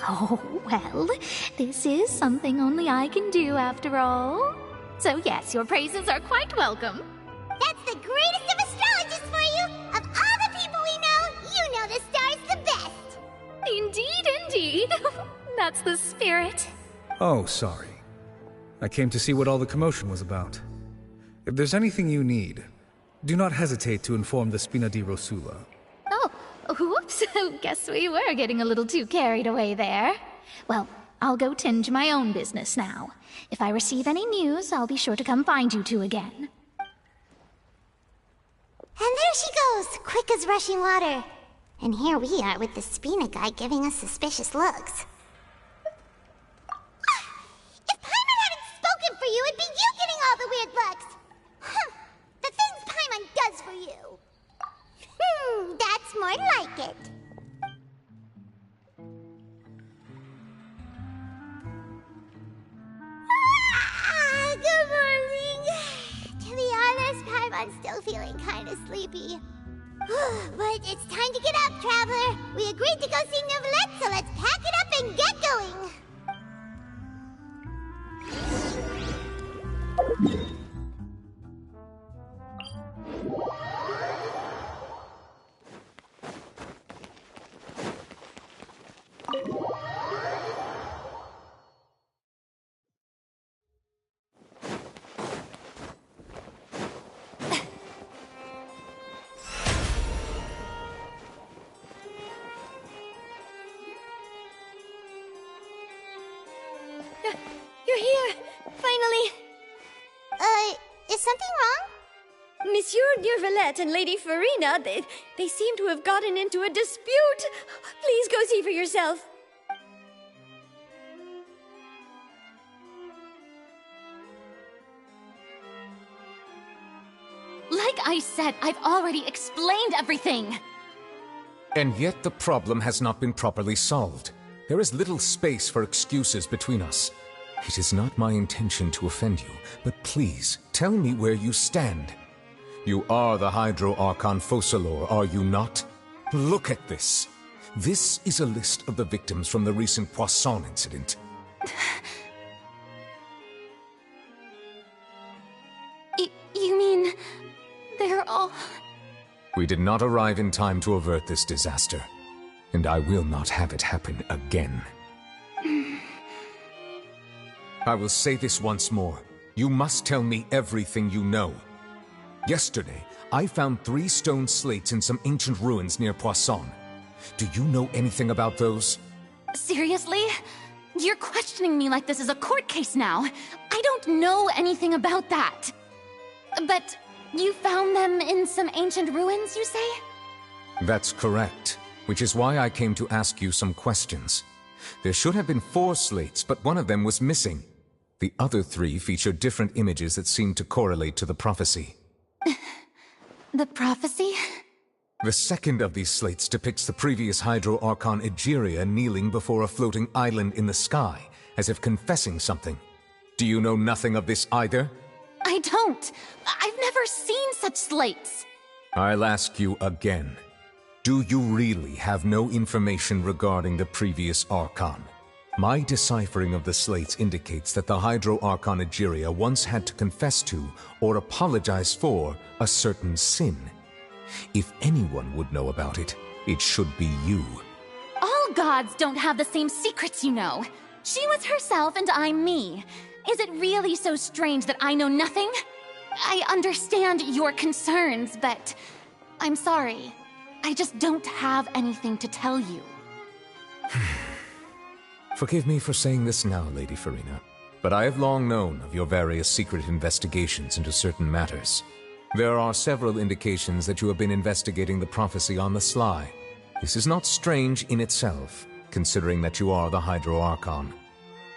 Oh, well, this is something only I can do after all. So yes, your praises are quite welcome. That's the greatest of astrologists for you! Of all the people we know, you know the star's the best! Indeed, indeed. That's the spirit. Oh, sorry. I came to see what all the commotion was about. If there's anything you need, do not hesitate to inform the Spina di Rosula. Oh, whoops. Guess we were getting a little too carried away there. Well, I'll go tend to my own business now. If I receive any news, I'll be sure to come find you two again. And there she goes, quick as rushing water. And here we are with the Spina guy giving us suspicious looks. If Paimon hadn't spoken for you, it'd be you getting all the weird looks. The things Paimon does for you. That's more like it. Good morning. To be honest, Paimon's still feeling kind of sleepy. But it's time to get up, Traveler. We agreed to go see Neuvillette, so let's pack it up and get going. You're here! Finally! Is something wrong? Monsieur Neuvillette and Lady Furina, they seem to have gotten into a dispute. Please go see for yourself. Like I said, I've already explained everything. And yet the problem has not been properly solved. There is little space for excuses between us. It is not my intention to offend you, but please, tell me where you stand. You are the Hydro Archon Focalor, are you not? Look at this. This is a list of the victims from the recent Poisson incident. You mean... they're all... We did not arrive in time to avert this disaster, and I will not have it happen again. I will say this once more. You must tell me everything you know. Yesterday, I found 3 stone slates in some ancient ruins near Poisson. Do you know anything about those? Seriously? You're questioning me like this is a court case now. I don't know anything about that. But you found them in some ancient ruins, you say? That's correct, which is why I came to ask you some questions. There should have been 4 slates, but one of them was missing. The other 3 feature different images that seem to correlate to the prophecy. The prophecy? The second of these slates depicts the previous Hydro Archon Egeria kneeling before a floating island in the sky, as if confessing something. Do you know nothing of this either? I don't. I've never seen such slates. I'll ask you again. Do you really have no information regarding the previous Archon? My deciphering of the slates indicates that the Hydro Archon Egeria once had to confess to, or apologize for, a certain sin. If anyone would know about it, it should be you. All gods don't have the same secrets, you know. She was herself and I'm me. Is it really so strange that I know nothing? I understand your concerns, but I'm sorry. I just don't have anything to tell you. Forgive me for saying this now, Lady Furina, but I have long known of your various secret investigations into certain matters. There are several indications that you have been investigating the prophecy on the sly. This is not strange in itself, considering that you are the Hydro Archon.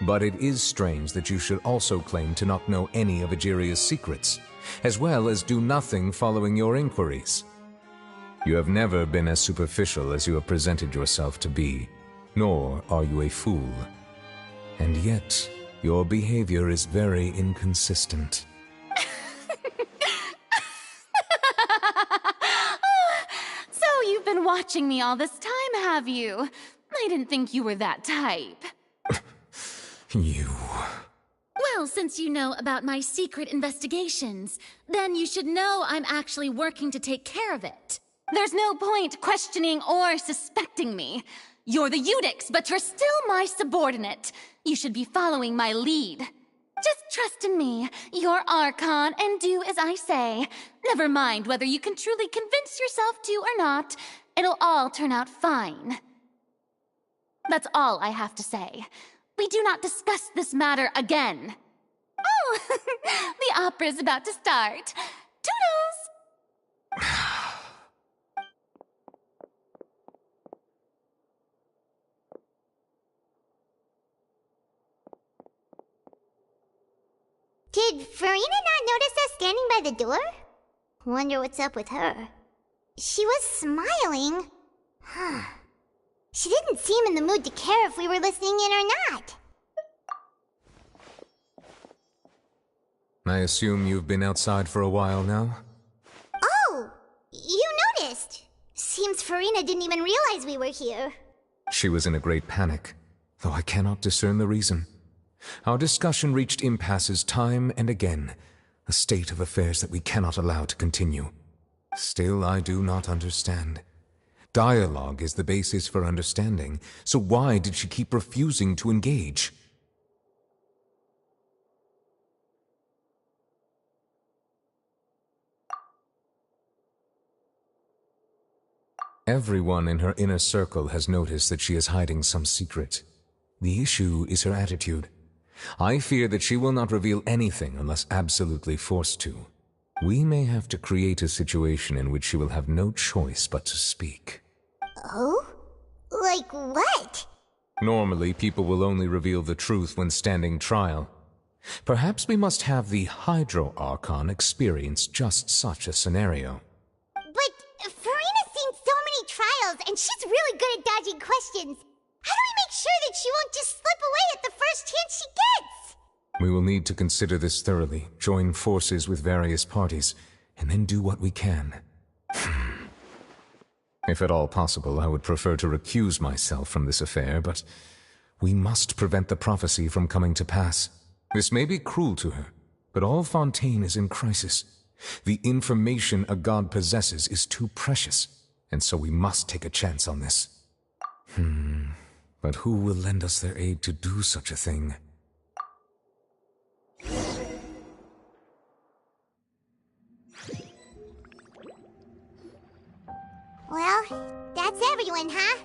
But it is strange that you should also claim to not know any of Egeria's secrets, as well as do nothing following your inquiries. You have never been as superficial as you have presented yourself to be, nor are you a fool. And yet, your behavior is very inconsistent. So you've been watching me all this time, have you? I didn't think you were that type. You... Well, since you know about my secret investigations, then you should know I'm actually working to take care of it. There's no point questioning or suspecting me. You're the Eudix, but you're still my subordinate. You should be following my lead. Just trust in me, your Archon, and do as I say. Never mind whether you can truly convince yourself to or not. It'll all turn out fine. That's all I have to say. We do not discuss this matter again. Oh, the opera's about to start. Toodles! Did Furina not notice us standing by the door? Wonder what's up with her. She was smiling. Huh. She didn't seem in the mood to care if we were listening in or not. I assume you've been outside for a while now? Oh! You noticed. Seems Furina didn't even realize we were here. She was in a great panic, though I cannot discern the reason. Our discussion reached impasses time and again, a state of affairs that we cannot allow to continue. Still, I do not understand. Dialogue is the basis for understanding, so why did she keep refusing to engage? Everyone in her inner circle has noticed that she is hiding some secret. The issue is her attitude. I fear that she will not reveal anything unless absolutely forced to. We may have to create a situation in which she will have no choice but to speak. Oh? Like what? Normally, people will only reveal the truth when standing trial. Perhaps we must have the Hydro Archon experience just such a scenario. But Furina's seen so many trials, and she's really good at dodging questions. How do we make sure that she won't just slip away at the first chance she gets? We will need to consider this thoroughly, join forces with various parties, and then do what we can. If at all possible, I would prefer to recuse myself from this affair, but we must prevent the prophecy from coming to pass. This may be cruel to her, but all Fontaine is in crisis. The information a god possesses is too precious, and so we must take a chance on this. But who will lend us their aid to do such a thing? Well, that's everyone, huh?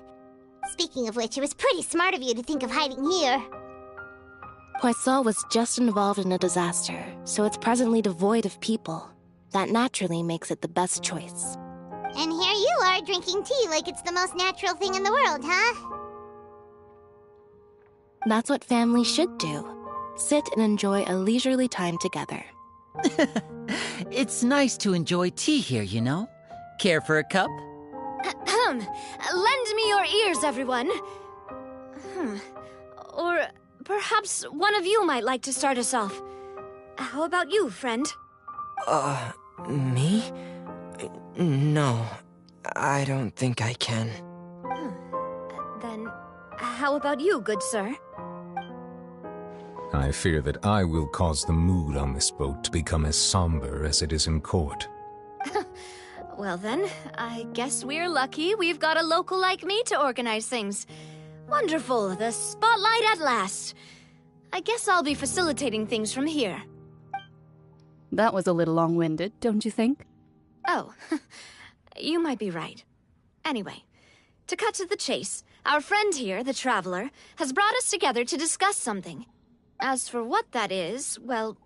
Speaking of which, it was pretty smart of you to think of hiding here. Poisson was just involved in a disaster, so it's presently devoid of people. That naturally makes it the best choice. And here you are drinking tea like it's the most natural thing in the world, huh? That's what families should do. Sit and enjoy a leisurely time together. It's nice to enjoy tea here, you know? Care for a cup? Lend me your ears, everyone. Or perhaps one of you might like to start us off. How about you, friend? Me? No, I don't think I can. Then, how about you, good sir? I fear that I will cause the mood on this boat to become as somber as it is in court. Well then, I guess we're lucky we've got a local like me to organize things. Wonderful, the spotlight at last. I guess I'll be facilitating things from here. That was a little long-winded, don't you think? Oh, you might be right. Anyway, to cut to the chase, our friend here, the Traveler, has brought us together to discuss something. As for what that is, well,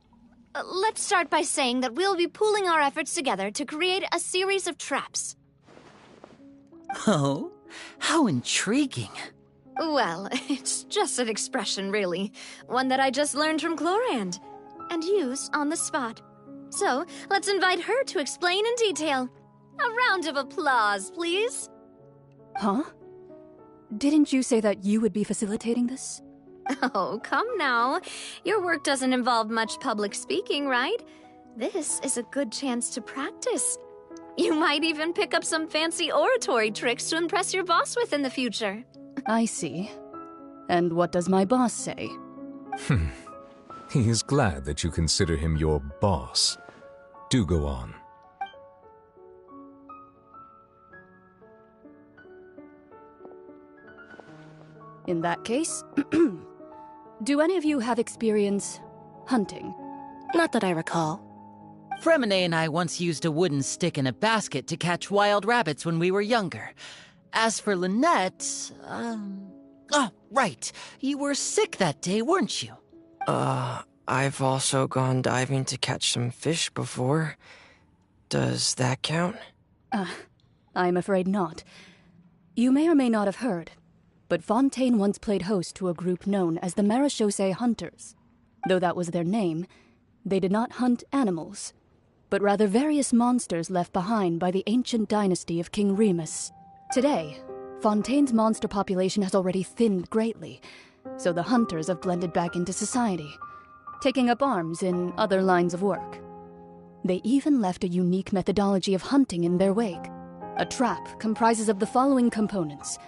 let's start by saying that we'll be pooling our efforts together to create a series of traps. Oh, how intriguing. Well, it's just an expression, really. One that I just learned from Chlorand, and use on the spot. So, let's invite her to explain in detail. A round of applause, please. Huh? Didn't you say that you would be facilitating this? Oh, come now. Your work doesn't involve much public speaking, right? This is a good chance to practice. You might even pick up some fancy oratory tricks to impress your boss with in the future. I see. And what does my boss say? He is glad that you consider him your boss. Do go on. In that case, do any of you have experience hunting? Not that I recall. Fremine and I once used a wooden stick in a basket to catch wild rabbits when we were younger. As for Lynette, oh, right. You were sick that day, weren't you? I've also gone diving to catch some fish before. Does that count? I'm afraid not. You may or may not have heard, but Fontaine once played host to a group known as the Marechaussee Hunters. Though that was their name, they did not hunt animals, but rather various monsters left behind by the ancient dynasty of King Remus. Today, Fontaine's monster population has already thinned greatly, so the hunters have blended back into society, taking up arms in other lines of work. They even left a unique methodology of hunting in their wake. A trap comprises of the following components: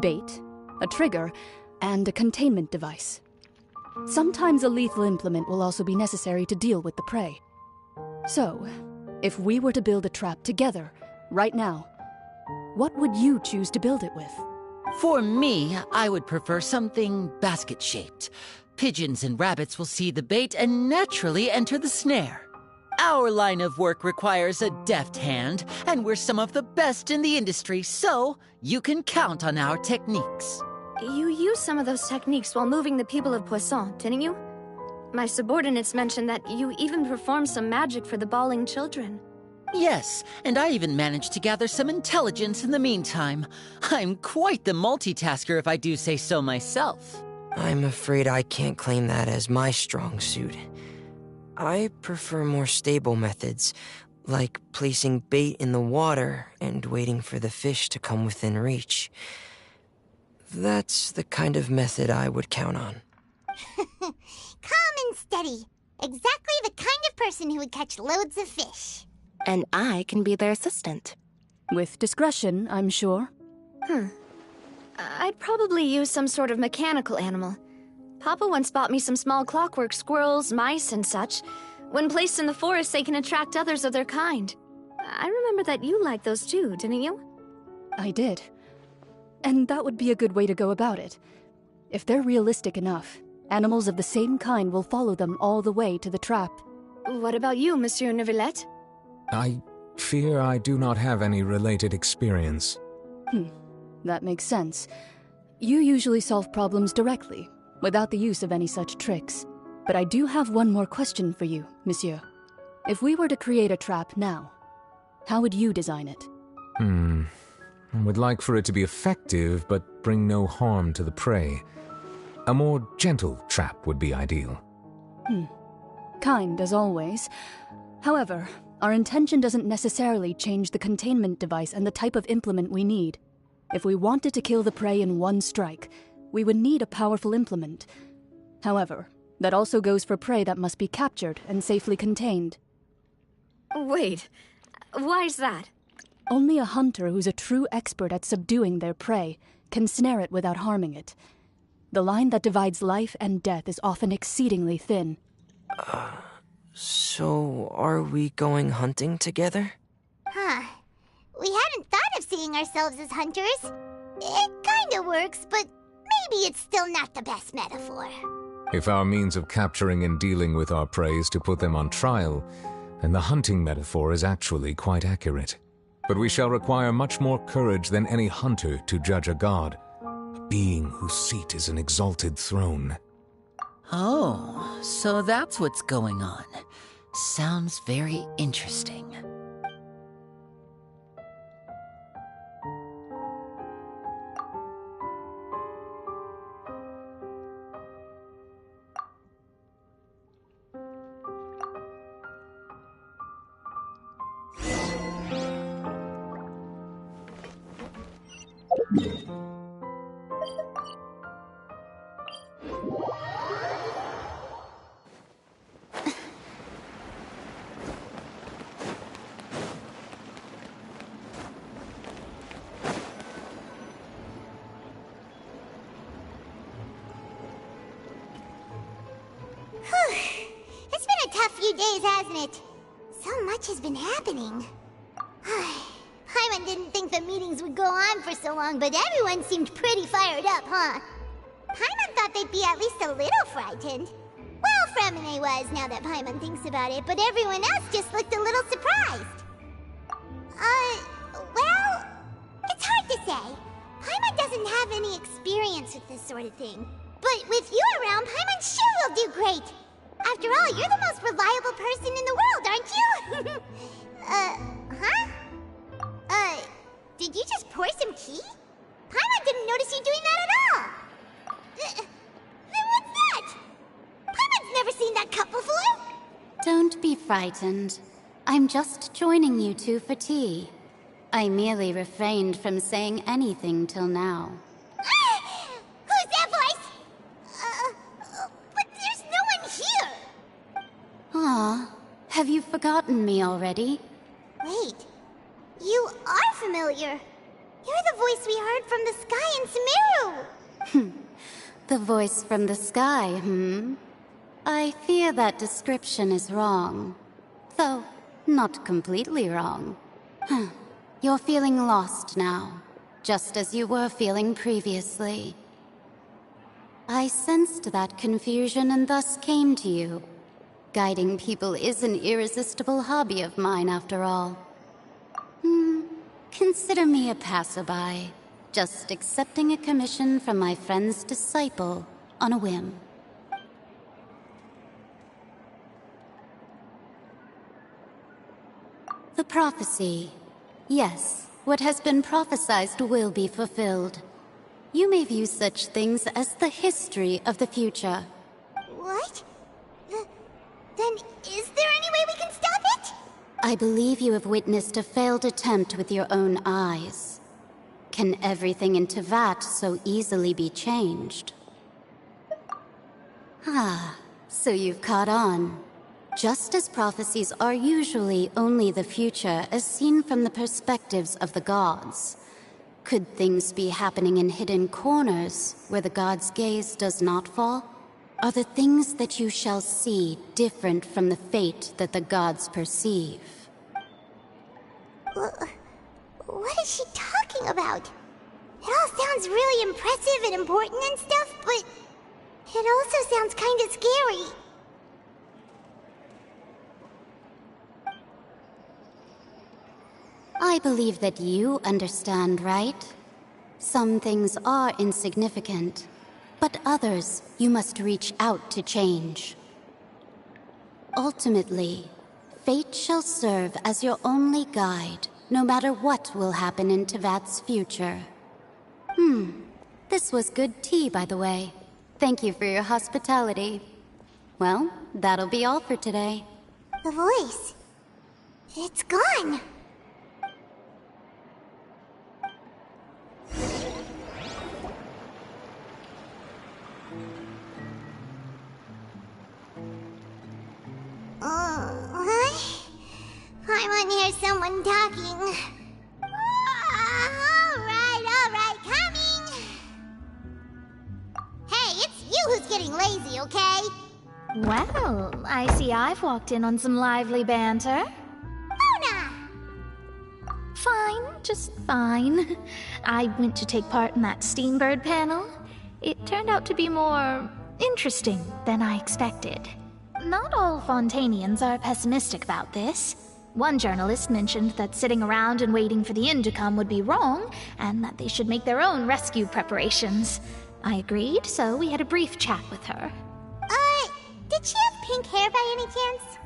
bait, a trigger, and a containment device. Sometimes a lethal implement will also be necessary to deal with the prey. So, if we were to build a trap together, right now, what would you choose to build it with? For me, I would prefer something basket-shaped. Pigeons and rabbits will see the bait and naturally enter the snare. Our line of work requires a deft hand, and we're some of the best in the industry, so you can count on our techniques. You used some of those techniques while moving the people of Poisson, didn't you? My subordinates mentioned that you even performed some magic for the bawling children. Yes, and I even managed to gather some intelligence in the meantime. I'm quite the multitasker if I do say so myself. I'm afraid I can't claim that as my strong suit. I prefer more stable methods, like placing bait in the water and waiting for the fish to come within reach. That's the kind of method I would count on. Calm and steady. Exactly the kind of person who would catch loads of fish. And I can be their assistant. With discretion, I'm sure. I'd probably use some sort of mechanical animal. Papa once bought me some small clockwork squirrels, mice, and such. When placed in the forest, they can attract others of their kind. I remember that you liked those too, didn't you? I did. And that would be a good way to go about it. If they're realistic enough, animals of the same kind will follow them all the way to the trap. What about you, Monsieur Neuvillette? I fear I do not have any related experience. That makes sense. You usually solve problems directly, without the use of any such tricks. But I do have one more question for you, monsieur. If we were to create a trap now, how would you design it? I would like for it to be effective, but bring no harm to the prey. A more gentle trap would be ideal. Kind, as always. However, our intention doesn't necessarily change the containment device and the type of implement we need. If we wanted to kill the prey in one strike, we would need a powerful implement. However, that also goes for prey that must be captured and safely contained. Wait, why's that? Only a hunter who's a true expert at subduing their prey can snare it without harming it. The line that divides life and death is often exceedingly thin. So are we going hunting together? We hadn't thought of seeing ourselves as hunters. It kinda works, but maybe it's still not the best metaphor. If our means of capturing and dealing with our prey is to put them on trial, then the hunting metaphor is actually quite accurate. But we shall require much more courage than any hunter to judge a god, a being whose seat is an exalted throne. Oh, so that's what's going on. Sounds very interesting. It's been a tough few days, hasn't it? So much has been happening. Paimon didn't think the meetings would go on for so long, but everyone seemed pretty fired up, huh? Paimon thought they'd be at least a little frightened. Well, Fremine was, now that Paimon thinks about it, but everyone else just looked a little surprised. Well, it's hard to say. Paimon doesn't have any experience with this sort of thing. But with you around, Paimon sure will do great. After all, you're the most reliable person in the world, aren't you? Did you just pour some tea? Paimon didn't notice you doing that at all. Then what's that? Paimon's never seen that cup before. Don't be frightened. I'm just joining you two for tea. I merely refrained from saying anything till now. Who's that voice? But there's no one here. Aw, have you forgotten forgotten me already? Wait, you are familiar. You're the voice we heard from the sky in Sumeru. The voice from the sky, I fear that description is wrong. Though, not completely wrong. You're feeling lost now, just as you were feeling previously. I sensed that confusion and thus came to you. Guiding people is an irresistible hobby of mine, after all. Consider me a passerby, just accepting a commission from my friend's disciple on a whim. The prophecy. Yes, what has been prophesied will be fulfilled. You may view such things as the history of the future. What? Then is there any way we can stop it? I believe you have witnessed a failed attempt with your own eyes. Can everything in Teyvat so easily be changed? So you've caught on. Just as prophecies are usually only the future as seen from the perspectives of the gods, could things be happening in hidden corners where the gods' gaze does not fall? Are the things that you shall see different from the fate that the gods perceive? What is she talking about? It all sounds really impressive and important and stuff, but it also sounds kind of scary. I believe that you understand, right? Some things are insignificant, but others you must reach out to change. Ultimately, fate shall serve as your only guide, no matter what will happen in Teyvat's future. This was good tea, by the way. Thank you for your hospitality. Well, that'll be all for today. The voice. It's gone. I want to hear someone talking. Alright, coming! Hey, it's you who's getting lazy, okay? Well, I see I've walked in on some lively banter. Luna! Fine, just fine. I went to take part in that Steambird panel. It turned out to be more interesting than I expected. Not all Fontainians are pessimistic about this. One journalist mentioned that sitting around and waiting for the end to come would be wrong, and that they should make their own rescue preparations. I agreed, so we had a brief chat with her. Did she have pink hair by any chance?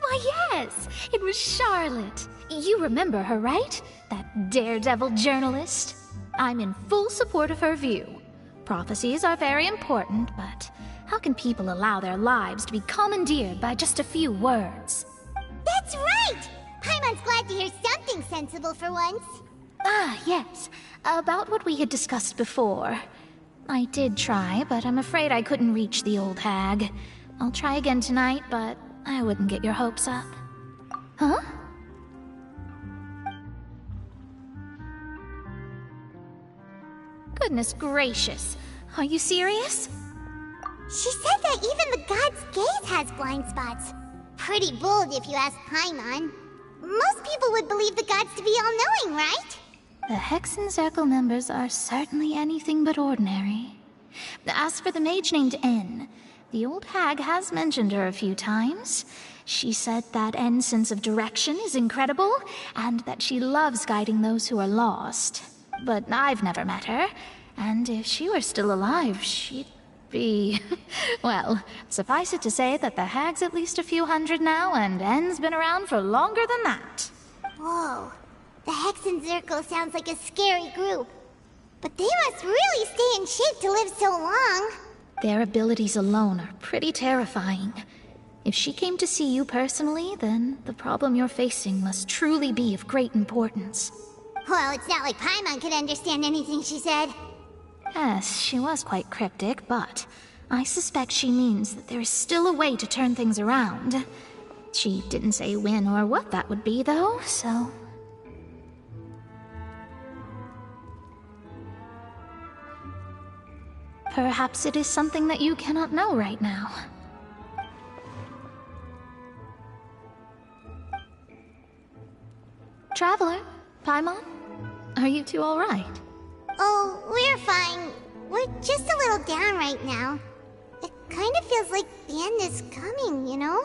Why, yes! It was Charlotte. You remember her, right? That daredevil journalist? I'm in full support of her view. Prophecies are very important, but how can people allow their lives to be commandeered by just a few words? That's right! Paimon's glad to hear something sensible for once. Yes. About what we had discussed before. I did try, but I'm afraid I couldn't reach the old hag. I'll try again tonight, but I wouldn't get your hopes up. Huh? Goodness gracious. Are you serious? She said that even the god's gaze has blind spots. Pretty bold if you ask Paimon. Most people would believe the gods to be all-knowing, right? The Hexen Circle members are certainly anything but ordinary. As for the mage named N, the old hag has mentioned her a few times. She said that N's sense of direction is incredible, and that she loves guiding those who are lost. But I've never met her, and if she were still alive, she'd be... Well, suffice it to say that the hag's at least a few hundred now, and N's been around for longer than that. Whoa. The Hexen Circle sounds like a scary group. But they must really stay in shape to live so long. Their abilities alone are pretty terrifying. If she came to see you personally, then the problem you're facing must truly be of great importance. Well, it's not like Paimon could understand anything she said. Yes, she was quite cryptic, but I suspect she means that there is still a way to turn things around. She didn't say when or what that would be, though, so... Perhaps it is something that you cannot know right now. Traveler, Paimon, are you two alright? Oh, we're fine. We're just a little down right now. It kind of feels like the end is coming, you know?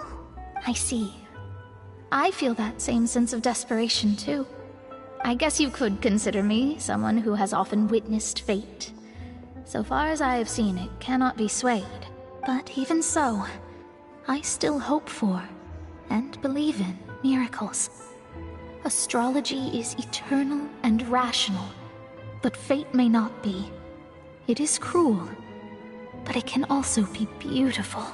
I see. I feel that same sense of desperation, too. I guess you could consider me someone who has often witnessed fate. So far as I have seen, it cannot be swayed. But even so, I still hope for, and believe in, miracles. Astrology is eternal and rational, but fate may not be. It is cruel, but it can also be beautiful.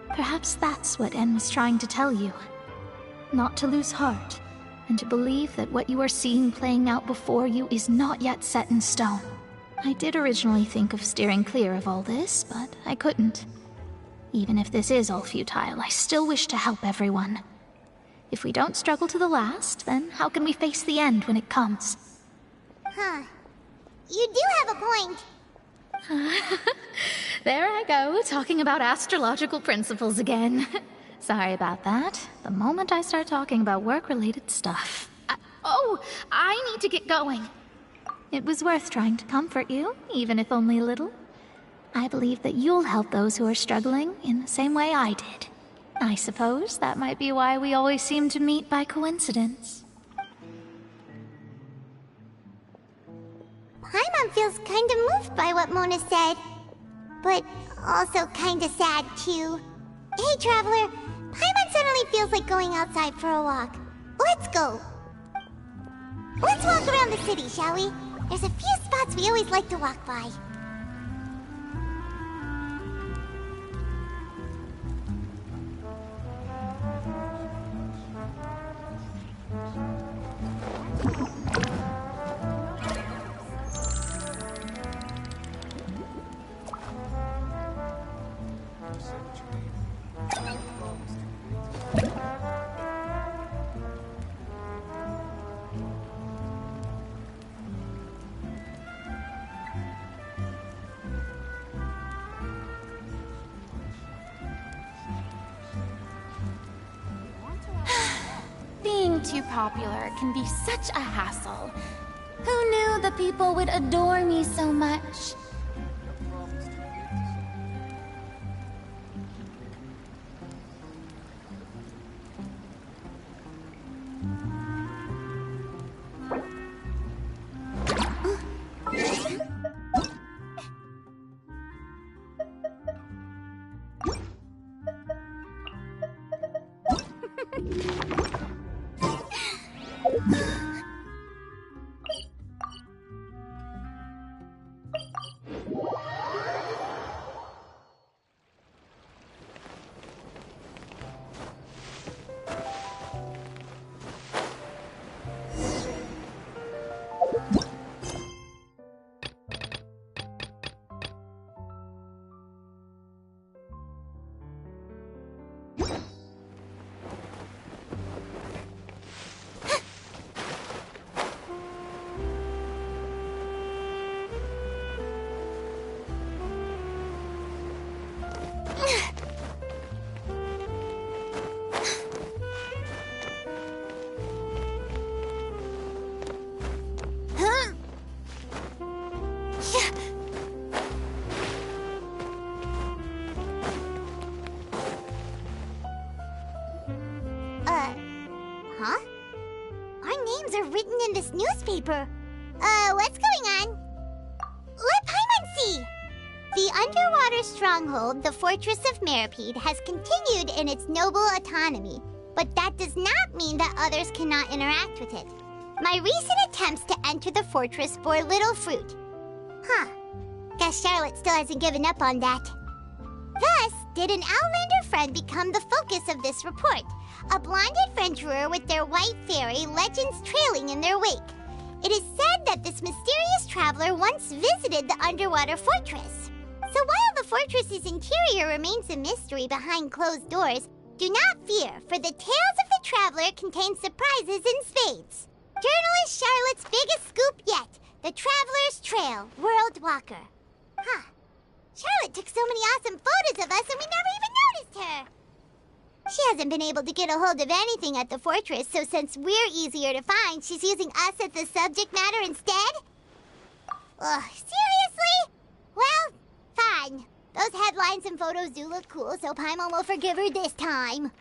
Perhaps that's what En was trying to tell you. Not to lose heart, and to believe that what you are seeing playing out before you is not yet set in stone. I did originally think of steering clear of all this, but I couldn't. Even if this is all futile, I still wish to help everyone. If we don't struggle to the last, then how can we face the end when it comes? Huh. You do have a point. There I go, talking about astrological principles again. Sorry about that. The moment I start talking about work-related stuff... I need to get going. It was worth trying to comfort you, even if only a little. I believe that you'll help those who are struggling in the same way I did. I suppose that might be why we always seem to meet by coincidence. Paimon feels kind of moved by what Mona said. But also kind of sad, too. Hey, Traveler. Paimon suddenly feels like going outside for a walk. Let's go. Let's walk around the city, shall we? There's a few spots we always like to walk by. Being too popular can be such a hassle. Who knew the people would adore me so much? Huh? Our names are written in this newspaper. What's going on? Let Paimon see! The underwater stronghold, the Fortress of Meripede, has continued in its noble autonomy, but that does not mean that others cannot interact with it. My recent attempts to enter the fortress bore little fruit. Huh. Guess Charlotte still hasn't given up on that. Thus, did an Outlander friend become the focus of this report? A blonde adventurer with their white fairy, legends trailing in their wake. It is said that this mysterious traveler once visited the underwater fortress. So while the fortress's interior remains a mystery behind closed doors, Do not fear, for the Tales of the Traveler contain surprises in spades. Journalist Charlotte's biggest scoop yet, the Traveler's Trail, World Walker. Huh. Charlotte took so many awesome photos of us and we never even noticed her. She hasn't been able to get a hold of anything at the fortress, so since we're easier to find, she's using us as the subject matter instead? Ugh, seriously? Well, fine. Those headlines and photos do look cool, so Paimon will forgive her this time.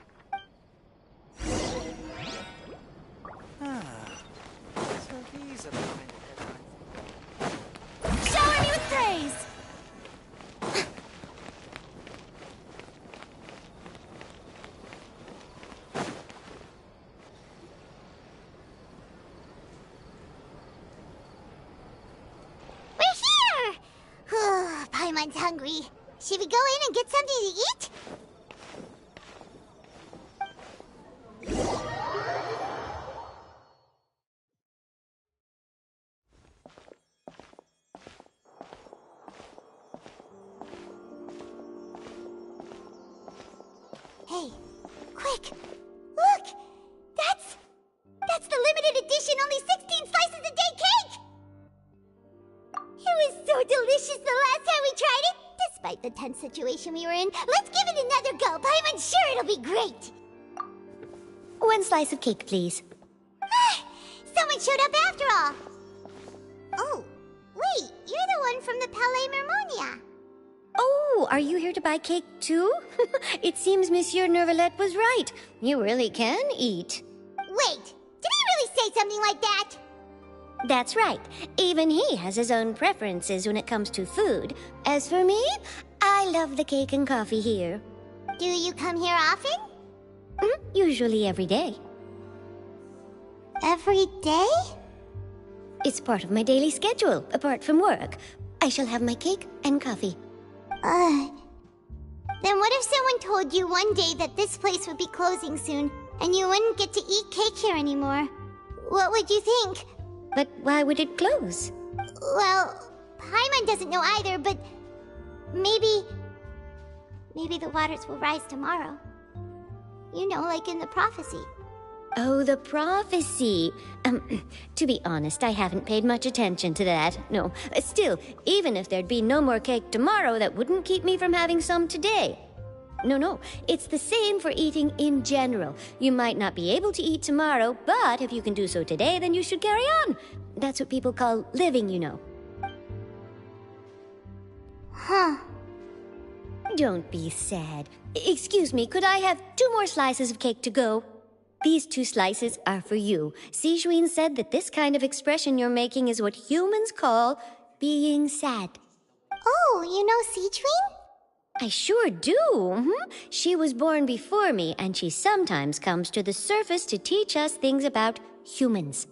So these are the kind of headlines. Shower me with praise! We're here! Paimon's hungry. Should we go in and get something to eat? Hey, quick! Look! That's the limited edition only 16 slices a day cake! It was so delicious the last time we tried it! Despite the tense situation we were in, let's give it another go! I'm sure it'll be great! One slice of cake, please. Someone showed up after all! Oh, wait, you're the one from the Palais Mermonia. Oh, are you here to buy cake too? It seems Monsieur Nervalette was right. You really can eat. Wait, did he really say something like that? That's right. Even he has his own preferences when it comes to food. As for me, I love the cake and coffee here. Do you come here often? Usually every day. Every day? It's part of my daily schedule, apart from work. I shall have my cake and coffee. Then what if someone told you one day that this place would be closing soon, and you wouldn't get to eat cake here anymore? What would you think? But why would it close? Well, Paimon doesn't know either, but maybe the waters will rise tomorrow. You know, like in the prophecy. Oh, the prophecy. To be honest, I haven't paid much attention to that. No, still, even if there'd be no more cake tomorrow, that wouldn't keep me from having some today. No, it's the same for eating in general. You might not be able to eat tomorrow, but if you can do so today, then you should carry on. That's what people call living, you know. Huh. Don't be sad. Excuse me, could I have 2 more slices of cake to go? These 2 slices are for you. Sijuin said that this kind of expression you're making is what humans call being sad. Oh, you know Sijuin? I sure do. She was born before me, and she sometimes comes to the surface to teach us things about humans.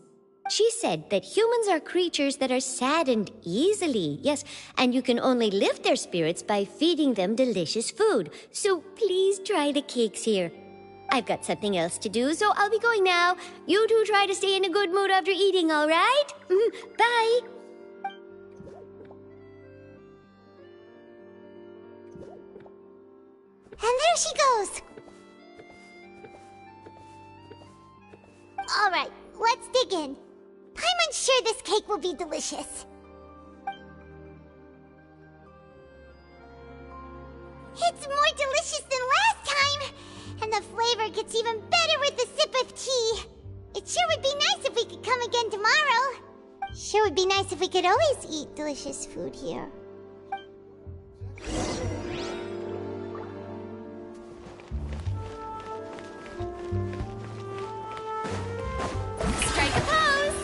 She said that humans are creatures that are saddened easily, yes, and you can only lift their spirits by feeding them delicious food. So please try the cakes here. I've got something else to do, so I'll be going now. You two try to stay in a good mood after eating, all right? Bye! And there she goes! Alright, let's dig in. I'm unsure this cake will be delicious. It's more delicious than last time! And the flavor gets even better with a sip of tea. It sure would be nice if we could come again tomorrow. Sure would be nice if we could always eat delicious food here. Strike a pose!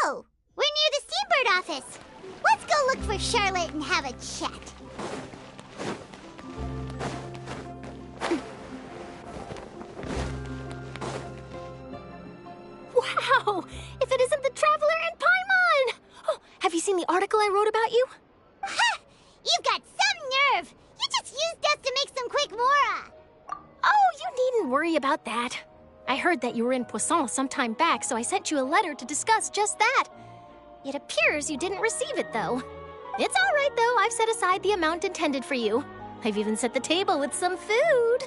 Oh, we're near the Steambird office. Let's go look for Charlotte and have a chat. Wow! If it isn't the Traveler and Paimon! Oh, have you seen the article I wrote about you? Ha! You've got some nerve! You just used us to make some quick mora! Oh, you needn't worry about that. I heard that you were in Poisson some time back, so I sent you a letter to discuss just that. It appears you didn't receive it, though. It's all right, though. I've set aside the amount intended for you. I've even set the table with some food.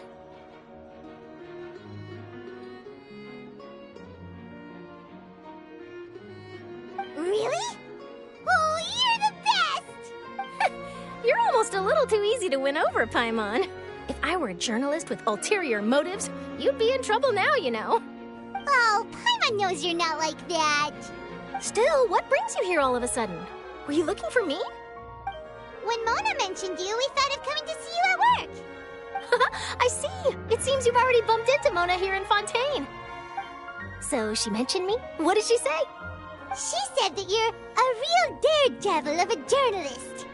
Really? Oh, you're the best! You're almost a little too easy to win over, Paimon. If I were a journalist with ulterior motives, you'd be in trouble now, you know. Oh, Paimon knows you're not like that. Still, what brings you here all of a sudden? Were you looking for me? When Mona mentioned you, we thought of coming to see you at work. I see. It seems you've already bumped into Mona here in Fontaine. So she mentioned me? What did she say? She said that you're a real daredevil of a journalist.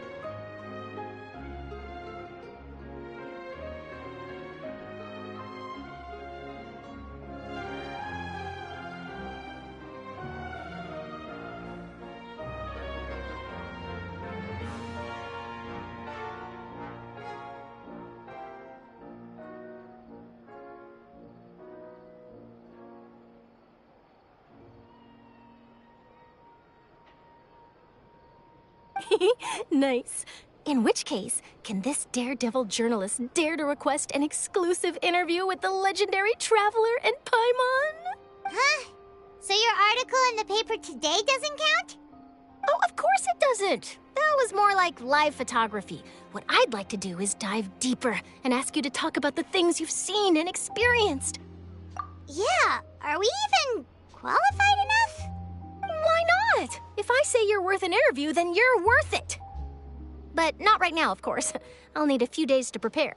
Nice. In which case, can this daredevil journalist dare to request an exclusive interview with the legendary Traveler and Paimon? Huh? So your article in the paper today doesn't count? Oh, of course it doesn't. That was more like live photography. What I'd like to do is dive deeper and ask you to talk about the things you've seen and experienced. Yeah, are we even qualified enough? Why not? If I say you're worth an interview, then you're worth it. But not right now, of course. I'll need a few days to prepare.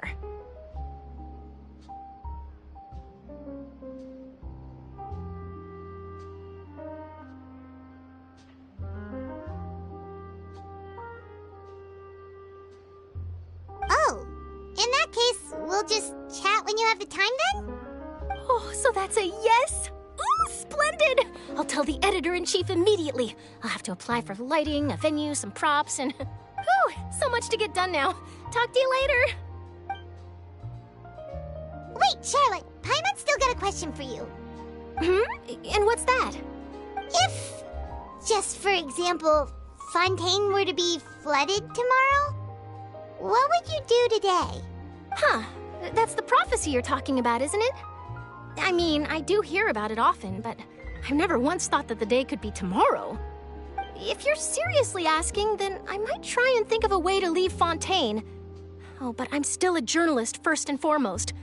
Oh, in that case, we'll just chat when you have the time then? Oh, so that's a yes? Ooh, splendid! I'll tell the editor-in-chief immediately. I'll have to apply for lighting, a venue, some props, and... Whew, so much to get done now. Talk to you later. Wait, Charlotte, Paimon's still got a question for you. And what's that? If, just for example, Fontaine were to be flooded tomorrow, what would you do today? Huh, that's the prophecy you're talking about, isn't it? I mean, I do hear about it often, but I've never once thought that the day could be tomorrow. If you're seriously asking, then I might try and think of a way to leave Fontaine. Oh, but I'm still a journalist first and foremost.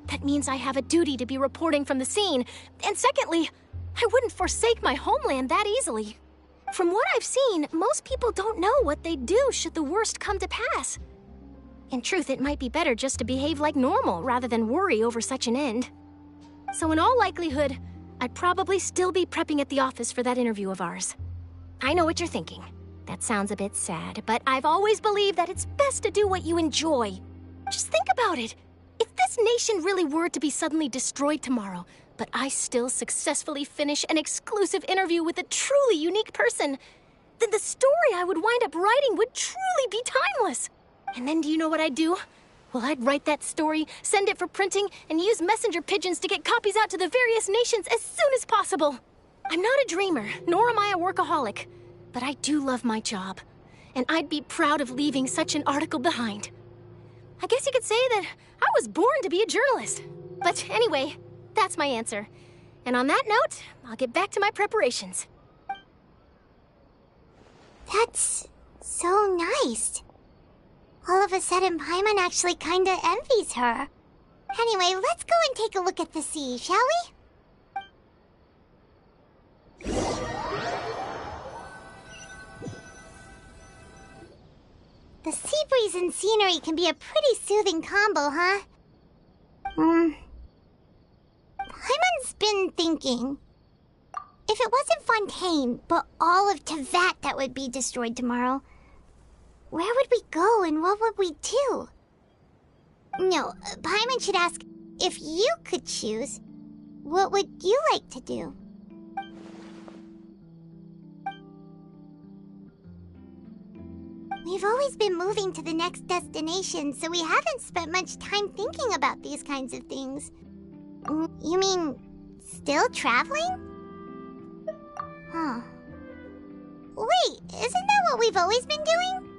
That means I have a duty to be reporting from the scene. And secondly, I wouldn't forsake my homeland that easily. From what I've seen, most people don't know what they'd do should the worst come to pass. In truth, it might be better just to behave like normal rather than worry over such an end. So in all likelihood, I'd probably still be prepping at the office for that interview of ours. I know what you're thinking. That sounds a bit sad, but I've always believed that it's best to do what you enjoy. Just think about it. If this nation really were to be suddenly destroyed tomorrow, but I still successfully finish an exclusive interview with a truly unique person, then the story I would wind up writing would truly be timeless. And then do you know what I'd do? Well, I'd write that story, send it for printing, and use messenger pigeons to get copies out to the various nations as soon as possible. I'm not a dreamer, nor am I a workaholic, but I do love my job, and I'd be proud of leaving such an article behind. I guess you could say that I was born to be a journalist. But anyway, that's my answer. And on that note, I'll get back to my preparations. That's so nice. All of a sudden, Paimon actually kinda envies her. Anyway, let's go and take a look at the sea, shall we? The sea breeze and scenery can be a pretty soothing combo, huh? Paimon's been thinking. If it wasn't Fontaine, but all of Tevat that would be destroyed tomorrow, Where would we go and what would we do? No, Paimon should ask, if you could choose, what would you like to do? We've always been moving to the next destination, so we haven't spent much time thinking about these kinds of things. You mean, still traveling? Huh. Wait, isn't that what we've always been doing?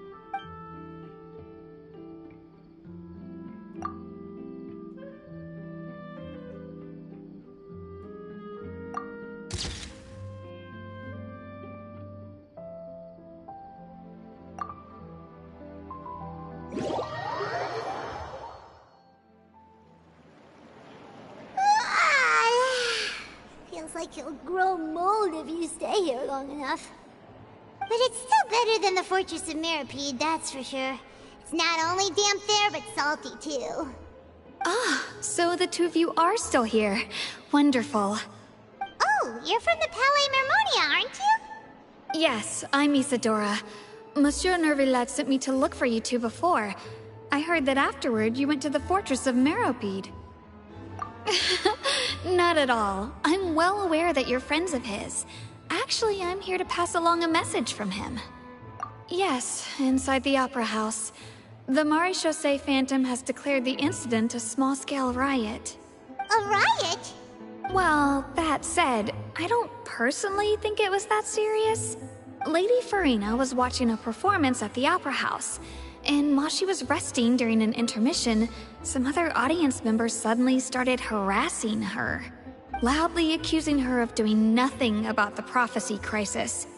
Feels like you'll grow mold if you stay here long enough. But it's still better than the Fortress of Meripede, that's for sure. It's not only damp there, but salty too. Ah, so the two of you are still here. Wonderful. Oh, you're from the Palais Mermonia, aren't you? Yes, I'm Isadora. Monsieur Nervillet sent me to look for you two before. I heard that afterward you went to the Fortress of Meripede. Not at all. I'm well aware that you're friends of his. Actually, I'm here to pass along a message from him. Yes, inside the Opera House. The Maréchaussée Phantom has declared the incident a small-scale riot. A riot? Well, that said, I don't personally think it was that serious. Lady Furina was watching a performance at the Opera House, and while she was resting during an intermission, some other audience members suddenly started harassing her, loudly accusing her of doing nothing about the prophecy crisis.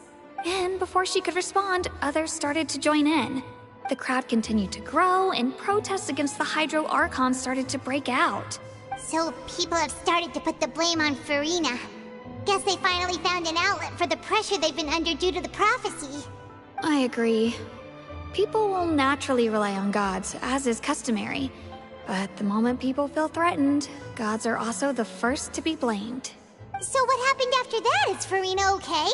And before she could respond, others started to join in. The crowd continued to grow, and protests against the Hydro Archon started to break out. So people have started to put the blame on Furina. Guess they finally found an outlet for the pressure they've been under due to the prophecy. I agree. People will naturally rely on gods, as is customary. But the moment people feel threatened, gods are also the first to be blamed. So what happened after that? Is Furina okay?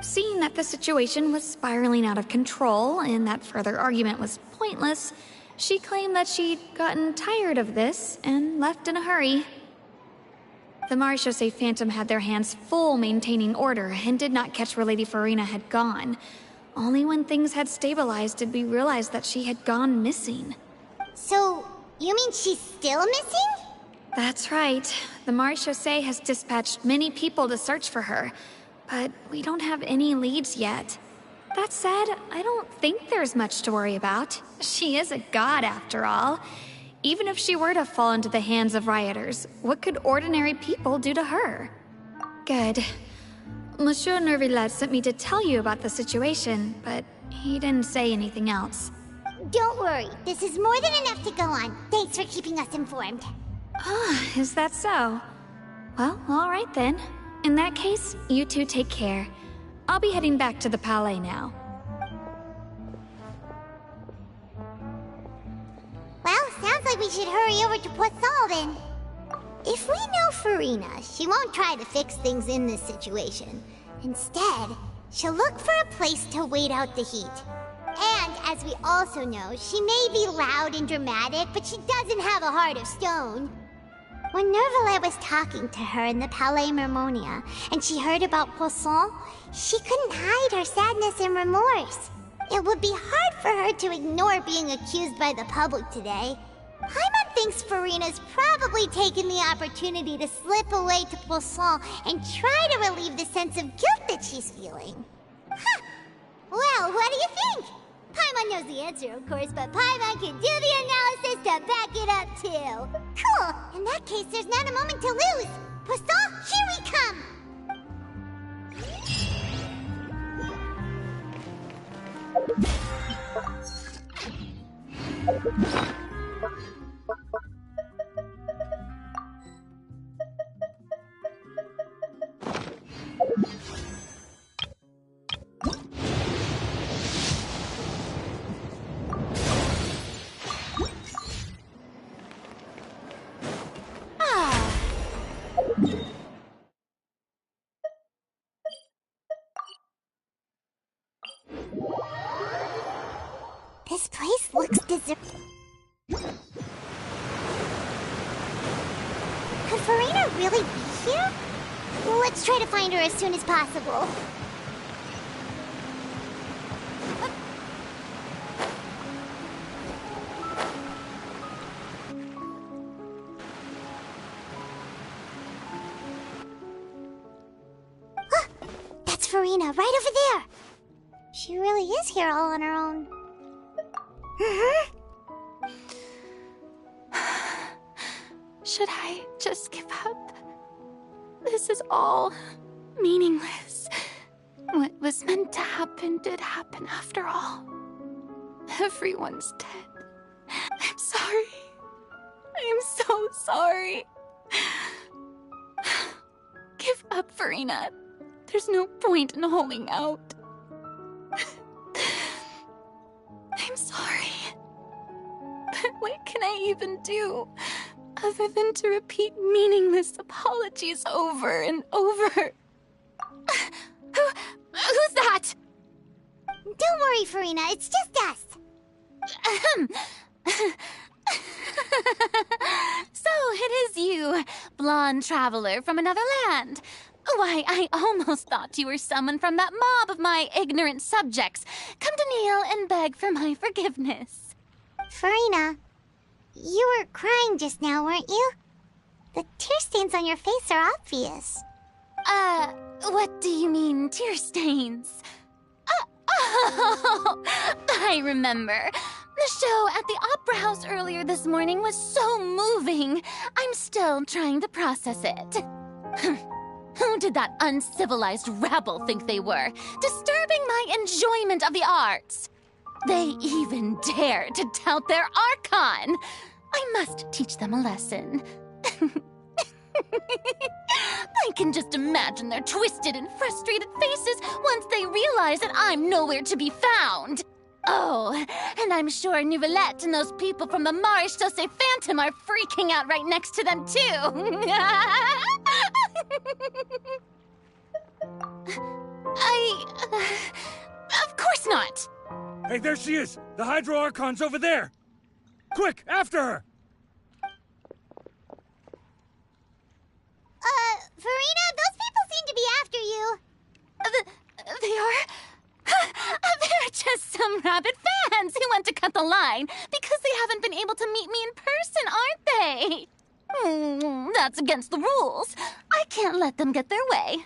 Seeing that the situation was spiraling out of control and that further argument was pointless, she claimed that she'd gotten tired of this and left in a hurry. The Maréchaussée Phantom had their hands full maintaining order and did not catch where Lady Furina had gone. Only when things had stabilized did we realize that she had gone missing. So, you mean she's still missing? That's right. The Maréchaussée has dispatched many people to search for her, but we don't have any leads yet. That said, I don't think there's much to worry about. She is a god, after all. Even if she were to fall into the hands of rioters, what could ordinary people do to her? Good. Monsieur Nervillet sent me to tell you about the situation, but he didn't say anything else. Don't worry, this is more than enough to go on. Thanks for keeping us informed. Ah, is that so? Well, all right then. In that case, you two take care. I'll be heading back to the Palais now. Well, sounds like we should hurry over to Poisson then. If we know Furina, she won't try to fix things in this situation. Instead, she'll look for a place to wait out the heat. And, as we also know, she may be loud and dramatic, but she doesn't have a heart of stone. When Nervillet was talking to her in the Palais Mermonia, and she heard about Poisson, she couldn't hide her sadness and remorse. It would be hard for her to ignore being accused by the public today. Paimon thinks Furina's probably taken the opportunity to slip away to Poisson and try to relieve the sense of guilt that she's feeling. Huh! Well, what do you think? Paimon knows the answer, of course, but Paimon can do the analysis to back it up, too. Cool! In that case, there's not a moment to lose! Poisson, here we come! This place looks deserted. Could Furina really be here? Well, let's try to find her as soon as possible. That's Furina, right over there. She really is here all on her own. Should I just give up? This is all meaningless. What was meant to happen did happen after all. Everyone's dead. I'm sorry. I am so sorry. Give up, Furina. There's no point in holding out. I'm sorry. But what can I even do other than to repeat meaningless apologies over and over? Who's that? Don't worry, Furina. It's just us. So it is you, blonde traveler from another land. Why, I almost thought you were someone from that mob of my ignorant subjects, come to kneel and beg for my forgiveness. Furina, you were crying just now, weren't you? The tear stains on your face are obvious. What do you mean, tear stains? Oh, I remember. The show at the Opera House earlier this morning was so moving. I'm still trying to process it. Who did that uncivilized rabble think they were, disturbing my enjoyment of the arts? They even dare to tout their Archon. I must teach them a lesson. I can just imagine their twisted and frustrated faces once they realize that I'm nowhere to be found. Oh, and I'm sure Nouvellette and those people from the Maréchaussée Phantom are freaking out right next to them, too. Of course not. Hey, there she is! The Hydro Archon's over there! Quick, after her! Furina, those people seem to be after you. They are? They're just some rabid fans who want to cut the line because they haven't been able to meet me in person, aren't they? That's against the rules. I can't let them get their way.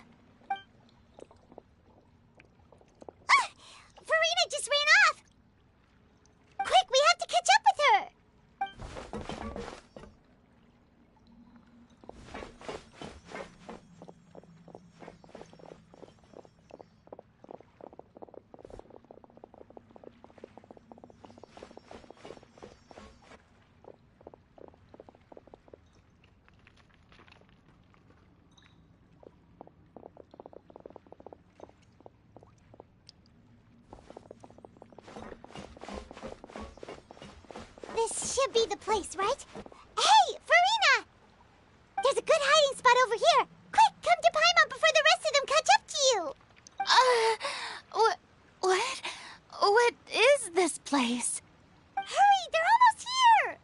Furina just ran off! Quick, we have to catch up with her! This should be the place, right? Hey, Furina! There's a good hiding spot over here. Quick, come to Paimon before the rest of them catch up to you. What? What is this place? Hurry, they're almost here!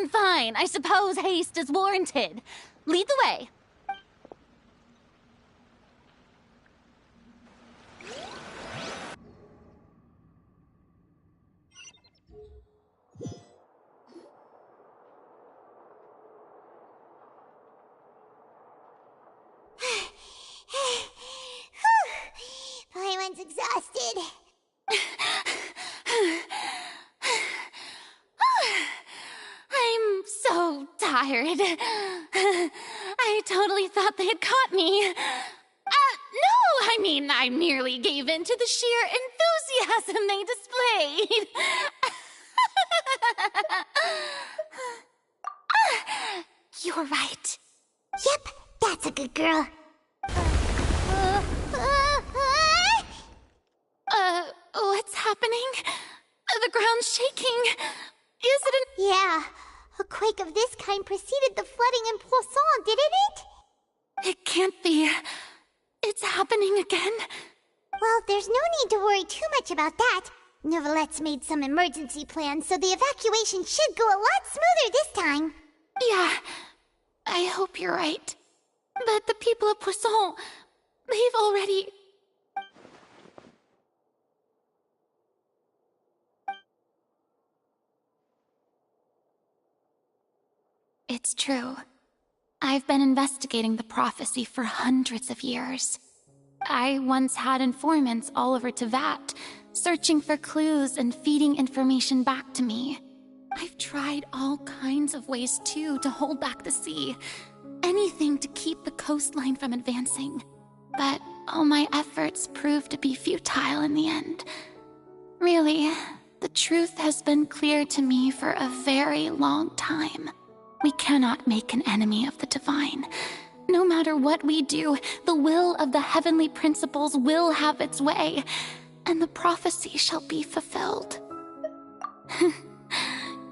Fine. I suppose haste is warranted. Lead the way. Paimon's exhausted. I'm so tired. I totally thought they had caught me. No, I mean, I merely gave in to the sheer enthusiasm they displayed. You're right. Yep, that's a good girl. What's happening? The ground's shaking. Is it an... Yeah, a quake of this kind preceded the flooding in Poisson, didn't it? It can't be. It's happening again. Well, there's no need to worry too much about that. Neuvillette made some emergency plans, so the evacuation should go a lot smoother this time. Yeah, I hope you're right. But the people of Poisson, they've already... It's true. I've been investigating the prophecy for hundreds of years. I once had informants all over Teyvat, searching for clues and feeding information back to me. I've tried all kinds of ways, too, to hold back the sea. Anything to keep the coastline from advancing. But all my efforts proved to be futile in the end. Really, the truth has been clear to me for a very long time. We cannot make an enemy of the divine. No matter what we do, the will of the heavenly principles will have its way, and the prophecy shall be fulfilled.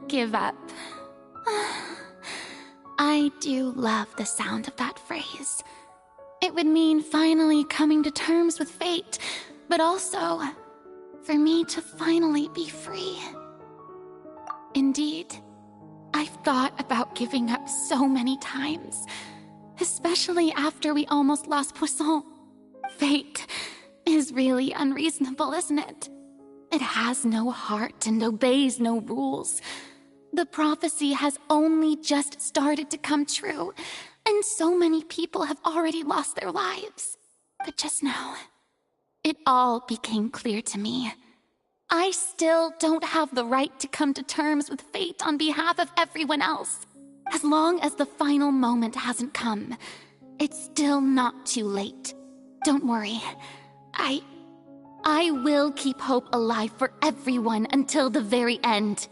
Give up. I do love the sound of that phrase. It would mean finally coming to terms with fate, but also for me to finally be free. Indeed, I've thought about giving up so many times, especially after we almost lost Poisson. Fate is really unreasonable, isn't it? It has no heart and obeys no rules. The prophecy has only just started to come true, and so many people have already lost their lives. But just now, it all became clear to me. I still don't have the right to come to terms with fate on behalf of everyone else. As long as the final moment hasn't come, it's still not too late. Don't worry. I will keep hope alive for everyone until the very end.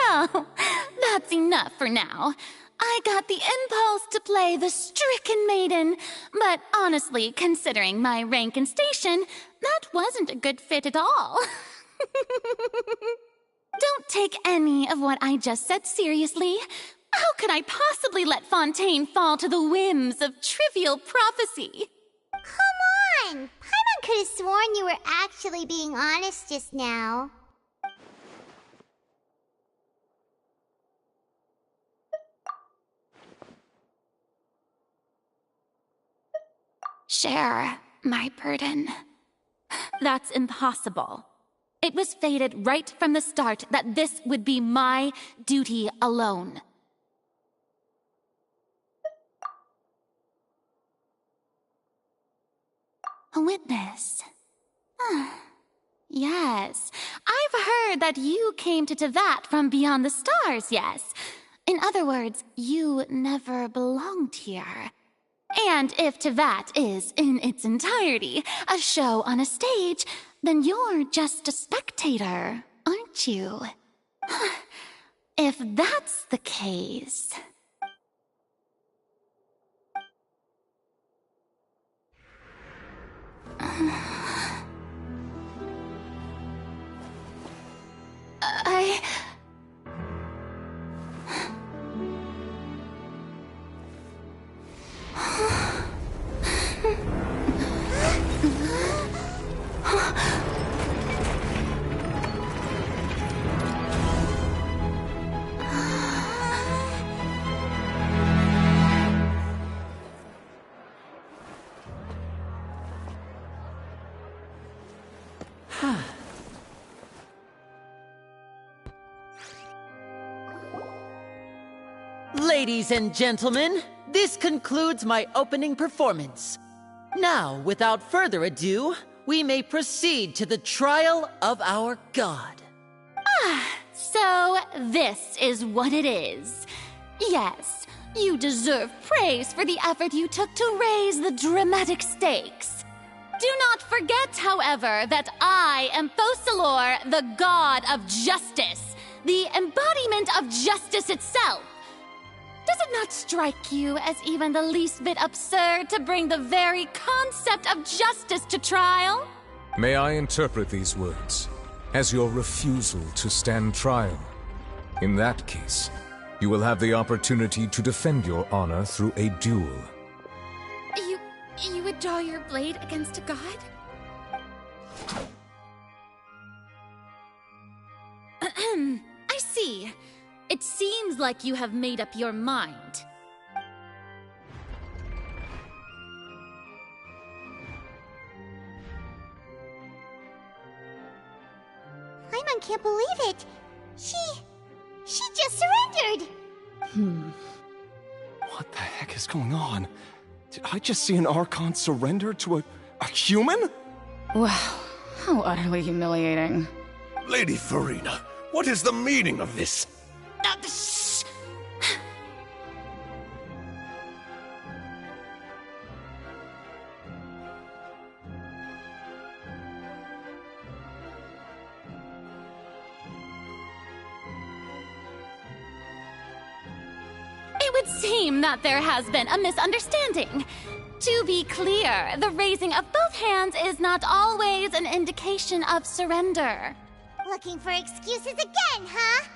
Well, that's enough for now. I got the impulse to play the stricken maiden, but honestly, considering my rank and station, that wasn't a good fit at all. Don't take any of what I just said seriously. How could I possibly let Fontaine fall to the whims of trivial prophecy? Come on! Paimon could have sworn you were actually being honest just now. Share my burden. That's impossible. It was fated right from the start that this would be my duty alone. A witness. Yes, I've heard that you came to Teyvat from beyond the stars, yes. In other words, you never belonged here. And if Teyvat is, in its entirety, a show on a stage, then you're just a spectator, aren't you? If that's the case... Ladies and gentlemen, this concludes my opening performance. Now, without further ado, we may proceed to the trial of our god. So this is what it is. Yes, you deserve praise for the effort you took to raise the dramatic stakes. Do not forget, however, that I am Focalor, the god of justice, the embodiment of justice itself. Does it not strike you as even the least bit absurd to bring the very concept of justice to trial? May I interpret these words as your refusal to stand trial? In that case, you will have the opportunity to defend your honor through a duel. You would draw your blade against a god? like you have made up your mind. Paimon can't believe it. She just surrendered. What the heck is going on? Did I just see an Archon surrender to a human? Wow, how utterly humiliating. Lady Furina, what is the meaning of this? Shh! It would seem that there has been a misunderstanding. To be clear, the raising of both hands is not always an indication of surrender. Looking for excuses again, huh?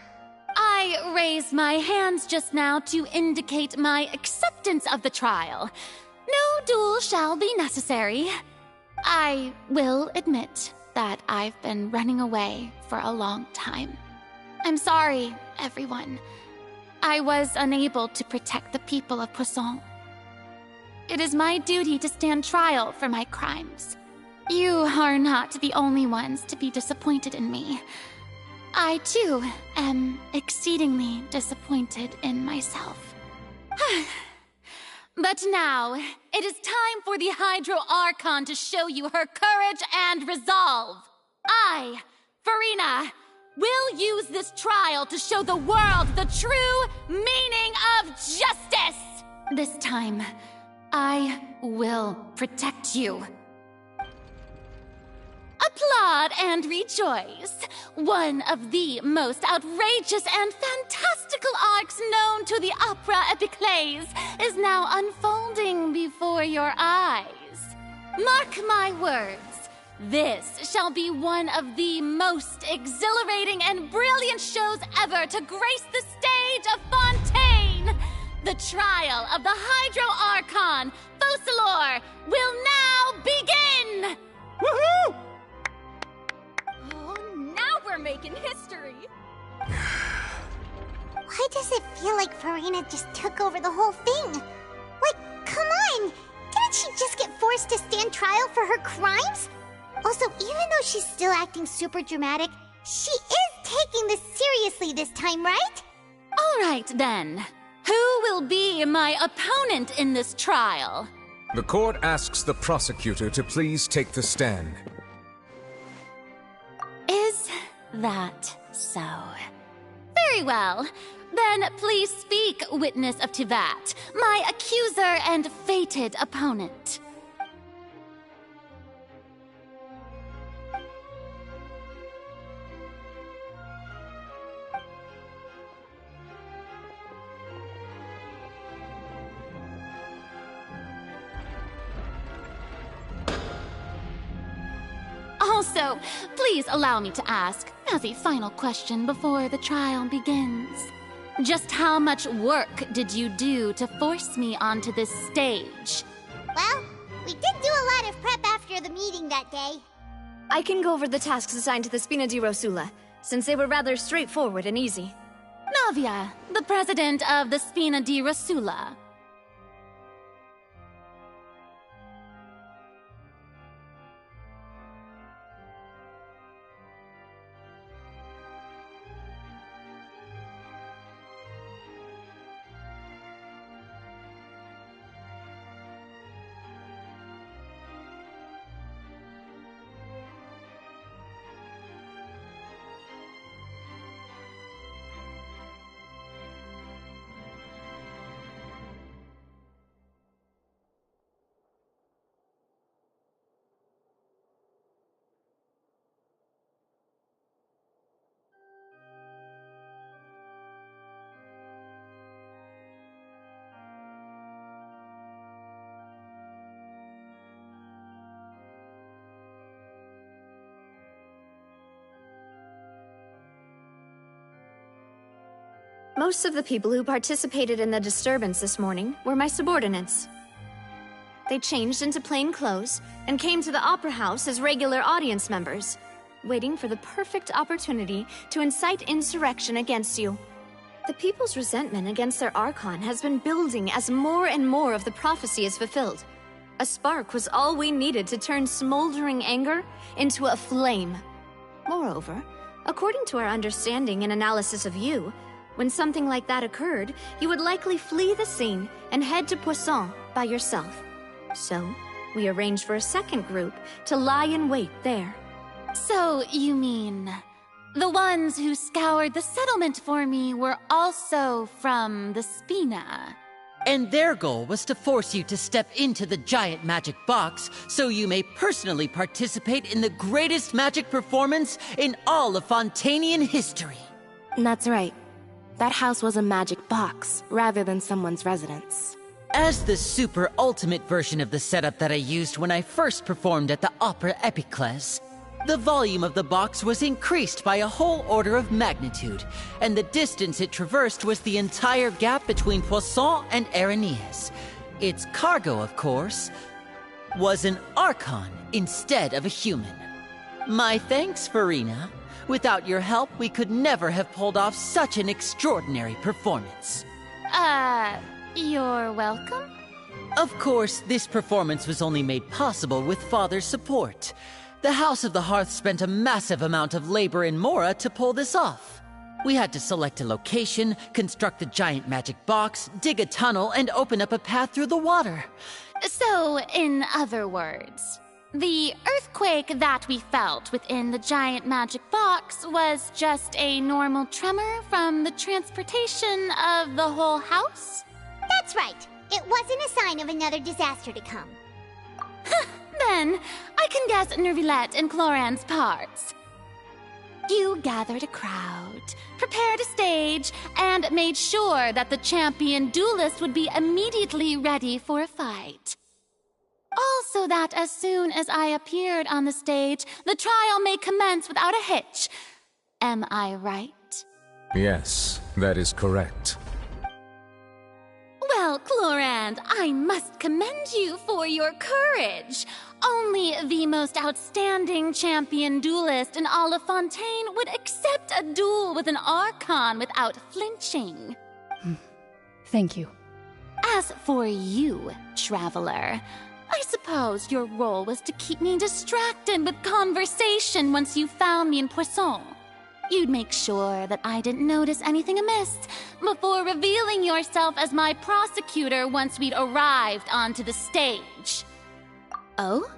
I raised my hands just now to indicate my acceptance of the trial. No duel shall be necessary. I will admit that I've been running away for a long time. I'm sorry, everyone. I was unable to protect the people of Poisson. It is my duty to stand trial for my crimes. You are not the only ones to be disappointed in me. I, too, am exceedingly disappointed in myself. But now, it is time for the Hydro Archon to show you her courage and resolve. I, Furina, will use this trial to show the world the true meaning of justice! This time, I will protect you. Applaud and rejoice. One of the most outrageous and fantastical arcs known to the opera epiclese is now unfolding before your eyes. Mark my words, this shall be one of the most exhilarating and brilliant shows ever to grace the stage of Fontaine. The trial of the Hydro Archon, Focalor, will now begin! Woohoo! Oh, now we're making history! Why does it feel like Furina just took over the whole thing? Like, come on! Didn't she just get forced to stand trial for her crimes? Also, even though she's still acting super dramatic, she is taking this seriously this time, right? All right, then. Who will be my opponent in this trial? The court asks the prosecutor to please take the stand. Is that so? Very well. Then please speak, witness of Tivat, my accuser and fated opponent. Also, please allow me to ask, as a final question before the trial begins. Just how much work did you do to force me onto this stage? Well, we did do a lot of prep after the meeting that day. I can go over the tasks assigned to the Spina di Rosula, since they were rather straightforward and easy. Navia, the president of the Spina di Rosula. Most of the people who participated in the disturbance this morning were my subordinates. They changed into plain clothes and came to the Opera House as regular audience members, waiting for the perfect opportunity to incite insurrection against you. The people's resentment against their Archon has been building as more and more of the prophecy is fulfilled. A spark was all we needed to turn smoldering anger into a flame. Moreover, according to our understanding and analysis of you, when something like that occurred, you would likely flee the scene and head to Poisson by yourself. So, we arranged for a second group to lie in wait there. So, you mean... the ones who scoured the settlement for me were also from the Spina? And their goal was to force you to step into the giant magic box so you may personally participate in the greatest magic performance in all of Fontanian history. That's right. That house was a magic box, rather than someone's residence. As the super ultimate version of the setup that I used when I first performed at the Opera Epiclese, the volume of the box was increased by a whole order of magnitude, and the distance it traversed was the entire gap between Poisson and Aranias. Its cargo, of course, was an Archon instead of a human. My thanks, Furina. Without your help, we could never have pulled off such an extraordinary performance. You're welcome? Of course, this performance was only made possible with Father's support. The House of the Hearth spent a massive amount of labor in Mora to pull this off. We had to select a location, construct the giant magic box, dig a tunnel, and open up a path through the water. So, in other words, the earthquake that we felt within the giant magic box was just a normal tremor from the transportation of the whole house? That's right. It wasn't a sign of another disaster to come. Then, I can guess Nervillette and Cloran's parts. You gathered a crowd, prepared a stage, and made sure that the champion duelist would be immediately ready for a fight. Also that as soon as I appeared on the stage, the trial may commence without a hitch. Am I right? Yes, that is correct. Well, Clorand, I must commend you for your courage. Only the most outstanding champion duelist in all of Fontaine would accept a duel with an Archon without flinching. Thank you. As for you, Traveler, I suppose your role was to keep me distracted with conversation once you found me in Poisson. You'd make sure that I didn't notice anything amiss before revealing yourself as my prosecutor once we'd arrived onto the stage. Oh?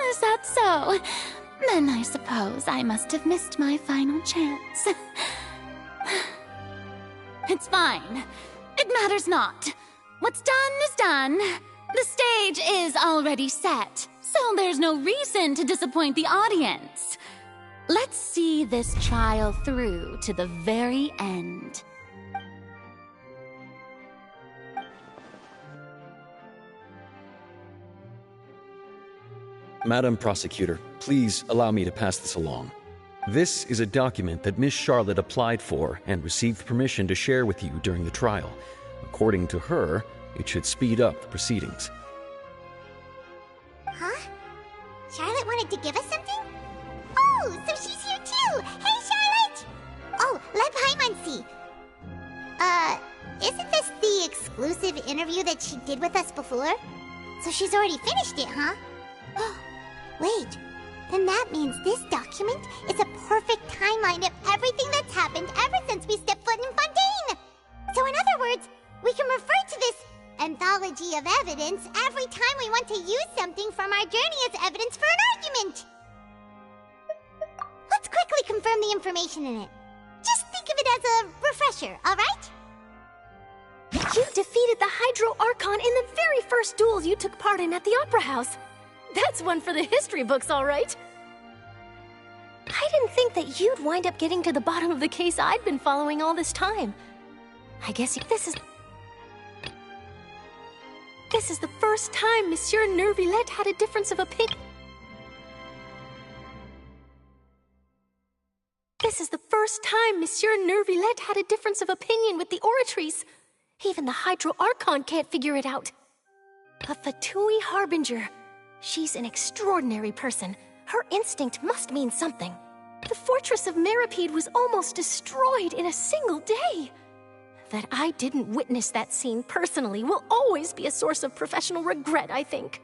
Is that so? Then I suppose I must have missed my final chance. It's fine. It matters not. What's done is done. The stage is already set, so there's no reason to disappoint the audience. Let's see this trial through to the very end. Madam Prosecutor, please allow me to pass this along. This is a document that Miss Charlotte applied for and received permission to share with you during the trial. According to her, it should speed up the proceedings. Huh? Charlotte wanted to give us something? Oh, so she's here too! Hey, Charlotte! Oh, Leb Hymansi. Isn't this the exclusive interview that she did with us before? So she's already finished it, huh? Oh, wait. Then that means this document is a perfect timeline of everything that's happened ever since we stepped foot in Fontaine! So in other words, we can refer to this anthology of evidence every time we want to use something from our journey as evidence for an argument! Let's quickly confirm the information in it. Just think of it as a refresher, alright? You defeated the Hydro Archon in the very first duel you took part in at the Opera House. That's one for the history books, all right. I didn't think that you'd wind up getting to the bottom of the case I'd been following all this time. I guess this is the first time Monsieur Nervillette had a difference of opinion. This is the first time Monsieur Nervillette had a difference of opinion with the oratories. Even the Hydro Archon can't figure it out. A Fatui Harbinger. She's an extraordinary person. Her instinct must mean something. The fortress of Meripede was almost destroyed in a single day. That I didn't witness that scene personally will always be a source of professional regret, I think.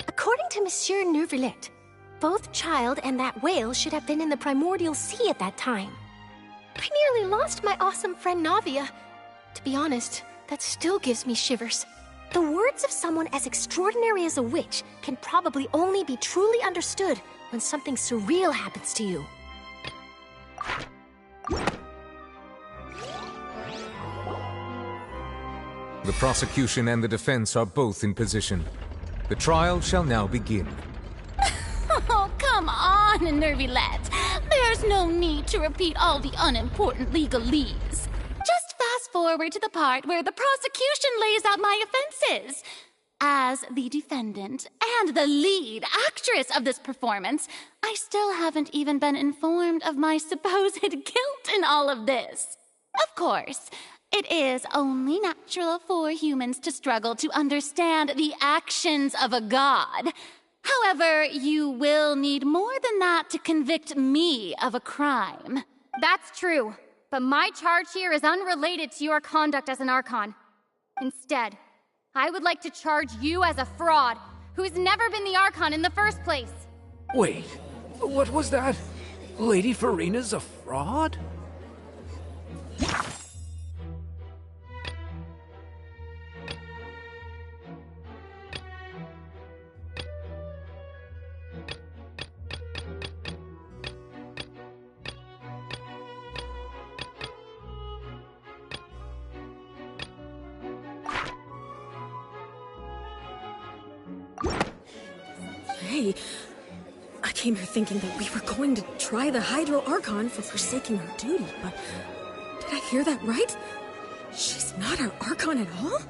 According to Monsieur Neuvillette, both Child and that whale should have been in the primordial sea at that time. I nearly lost my awesome friend Navia. To be honest, that still gives me shivers. The words of someone as extraordinary as a witch can probably only be truly understood when something surreal happens to you. The prosecution and the defense are both in position. The trial shall now begin. Oh, come on, Neuvillette. There's no need to repeat all the unimportant legalese. Just fast forward to the part where the prosecution lays out my offenses. As the defendant and the lead actress of this performance, I still haven't even been informed of my supposed guilt in all of this. Of course, it is only natural for humans to struggle to understand the actions of a god. However, you will need more than that to convict me of a crime. That's true, but my charge here is unrelated to your conduct as an Archon. Instead, I would like to charge you as a fraud who's never been the Archon in the first place. Wait, what was that? Lady Furina's a fraud? Hey, I came here thinking that we were going to try the Hydro Archon for forsaking her duty, but did I hear that right? She's not our Archon at all?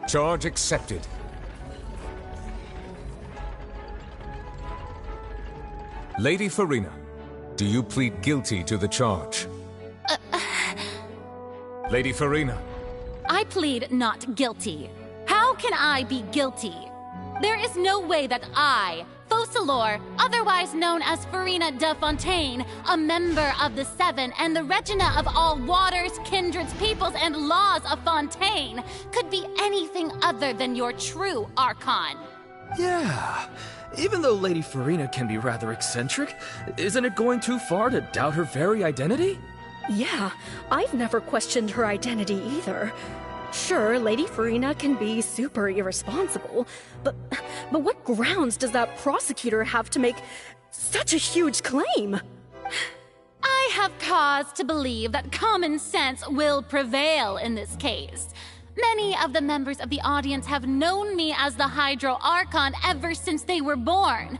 Charge accepted. Lady Furina, do you plead guilty to the charge? Lady Furina. I plead not guilty. How can I be guilty? There is no way that I, Focalor, otherwise known as Furina de Fontaine, a member of the Seven and the Regina of all waters, kindreds, peoples, and laws of Fontaine, could be anything other than your true Archon. Yeah, even though Lady Furina can be rather eccentric, isn't it going too far to doubt her very identity? Yeah, I've never questioned her identity either. Sure, Lady Furina can be super irresponsible, but what grounds does that prosecutor have to make such a huge claim? I have cause to believe that common sense will prevail in this case. Many of the members of the audience have known me as the Hydro Archon ever since they were born.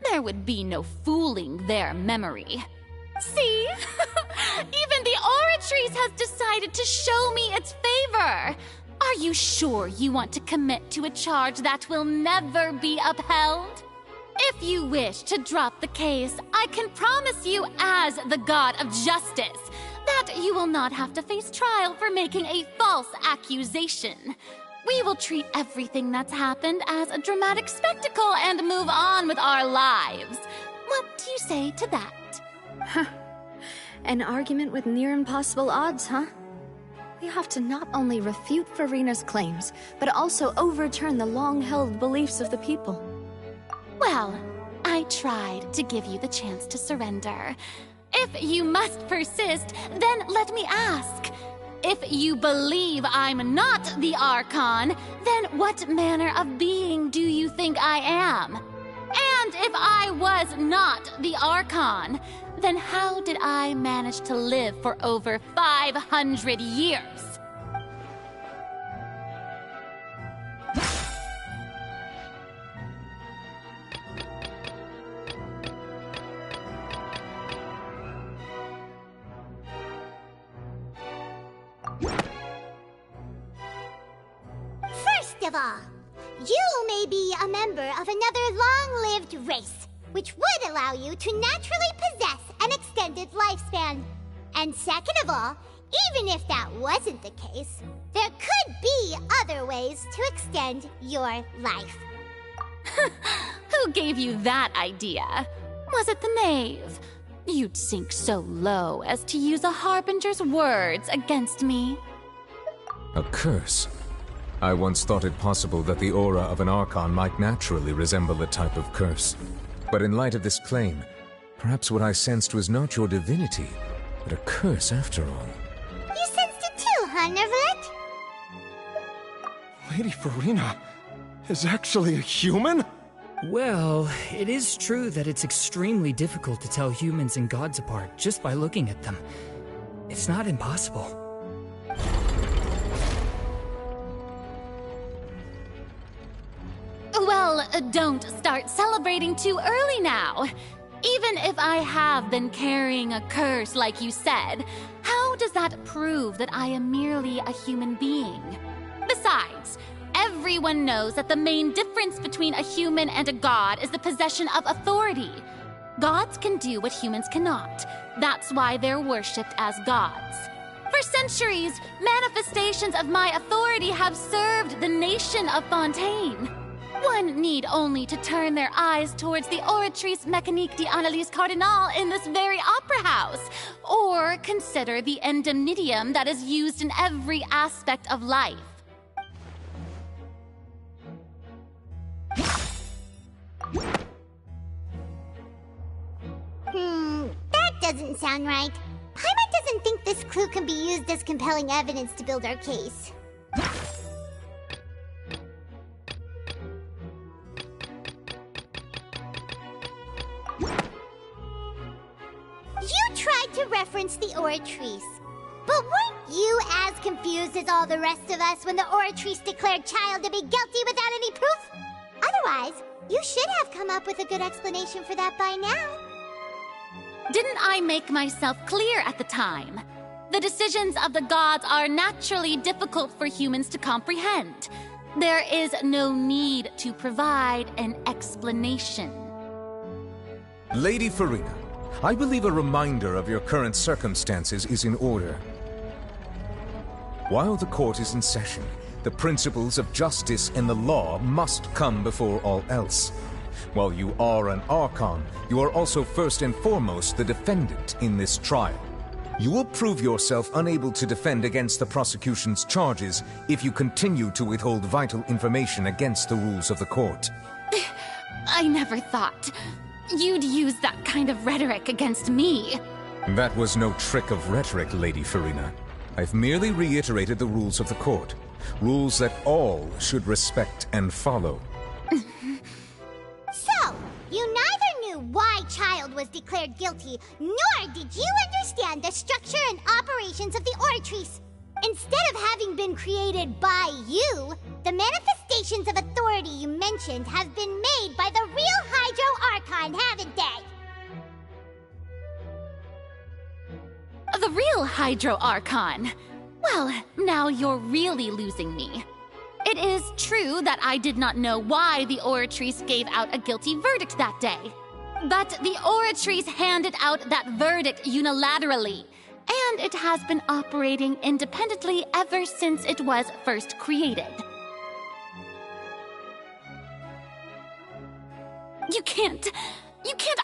There would be no fooling their memory. See? Even the Oratrice has decided to show me its favor. Are you sure you want to commit to a charge that will never be upheld? If you wish to drop the case, I can promise you as the God of Justice that you will not have to face trial for making a false accusation. We will treat everything that's happened as a dramatic spectacle and move on with our lives. What do you say to that? Huh. An argument with near impossible odds, huh? We have to not only refute Furina's claims, but also overturn the long-held beliefs of the people. Well, I tried to give you the chance to surrender. If you must persist, then let me ask. If you believe I'm not the Archon, then what manner of being do you think I am? And if I was not the Archon, then how did I manage to live for over 500 years? First of all, you may be a member of another long-lived race, which would allow you to naturally possess an extended lifespan. And second of all, even if that wasn't the case, there could be other ways to extend your life. Who gave you that idea? Was it the knave? You'd sink so low as to use a harbinger's words against me. A curse? I once thought it possible that the aura of an Archon might naturally resemble a type of curse. But in light of this claim, perhaps what I sensed was not your divinity, but a curse after all. You sensed it too, huh, Nervlet? Lady Furina is actually a human? Well, it is true that it's extremely difficult to tell humans and gods apart just by looking at them. It's not impossible. Well, don't start celebrating too early now. Even if I have been carrying a curse like you said, how does that prove that I am merely a human being? Besides, everyone knows that the main difference between a human and a god is the possession of authority. Gods can do what humans cannot. That's why they're worshipped as gods. For centuries, manifestations of my authority have served the nation of Fontaine. One need only to turn their eyes towards the Oratrice Mécanique d'Analyse Cardinal in this very opera house, or consider the indemnitium that is used in every aspect of life. That doesn't sound right. Paimon doesn't think this clue can be used as compelling evidence to build our case. You tried to reference the Oratrice, but weren't you as confused as all the rest of us when the Oratrice declared Child to be guilty without any proof? Otherwise, you should have come up with a good explanation for that by now. Didn't I make myself clear at the time? The decisions of the gods are naturally difficult for humans to comprehend. There is no need to provide an explanation. Lady Furina, I believe a reminder of your current circumstances is in order. While the court is in session, the principles of justice and the law must come before all else. While you are an Archon, you are also first and foremost the defendant in this trial. You will prove yourself unable to defend against the prosecution's charges if you continue to withhold vital information against the rules of the court. I never thought you'd use that kind of rhetoric against me. That was no trick of rhetoric, Lady Furina. I've merely reiterated the rules of the court. Rules that all should respect and follow. So, you neither knew why Child was declared guilty, nor did you understand the structure and operations of the Oratrice. Instead of having been created by you, the manifestations of authority you mentioned have been made by the real Hydro Archon, haven't they? The real Hydro Archon? Well, now you're really losing me. It is true that I did not know why the Oratrice gave out a guilty verdict that day. But the Oratrice handed out that verdict unilaterally, and it has been operating independently ever since it was first created. You can't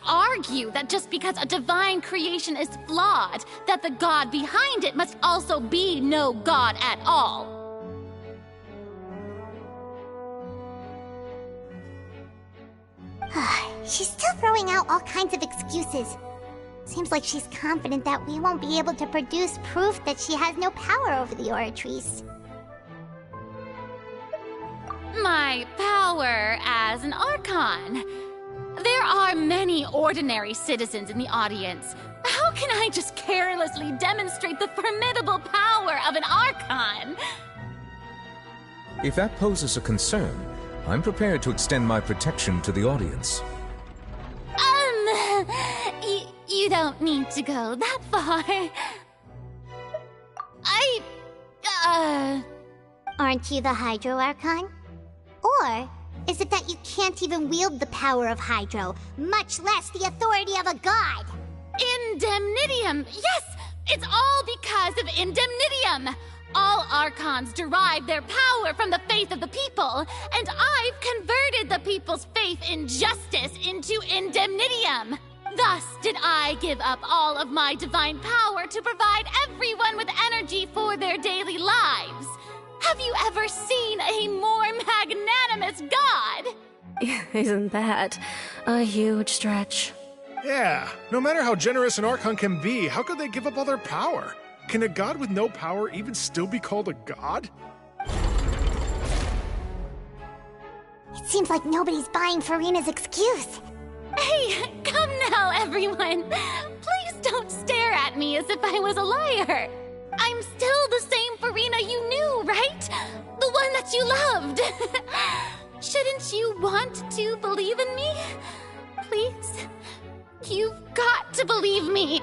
argue that just because a divine creation is flawed, that the god behind it must also be no god at all. She's still throwing out all kinds of excuses. Seems like she's confident that we won't be able to produce proof that she has no power over the Oratrice. My power as an Archon. There are many ordinary citizens in the audience. How can I just carelessly demonstrate the formidable power of an Archon? If that poses a concern, I'm prepared to extend my protection to the audience. You don't need to go that far. Aren't you the Hydro Archon? Or is it that you can't even wield the power of Hydro, much less the authority of a god? Indemnitium! Yes! It's all because of indemnitium! All Archons derive their power from the faith of the people, and I've converted the people's faith in justice into indemnitium. Thus did I give up all of my divine power to provide everyone with energy for their daily lives. Have you ever seen a more magnanimous god? Isn't that a huge stretch? Yeah, no matter how generous an Archon can be, how could they give up all their power? Can a god with no power even still be called a god? It seems like nobody's buying Furina's excuse. Hey, come now, everyone. Please don't stare at me as if I was a liar. I'm still the same Furina you knew, right? The one that you loved. Shouldn't you want to believe in me? Please? You've got to believe me.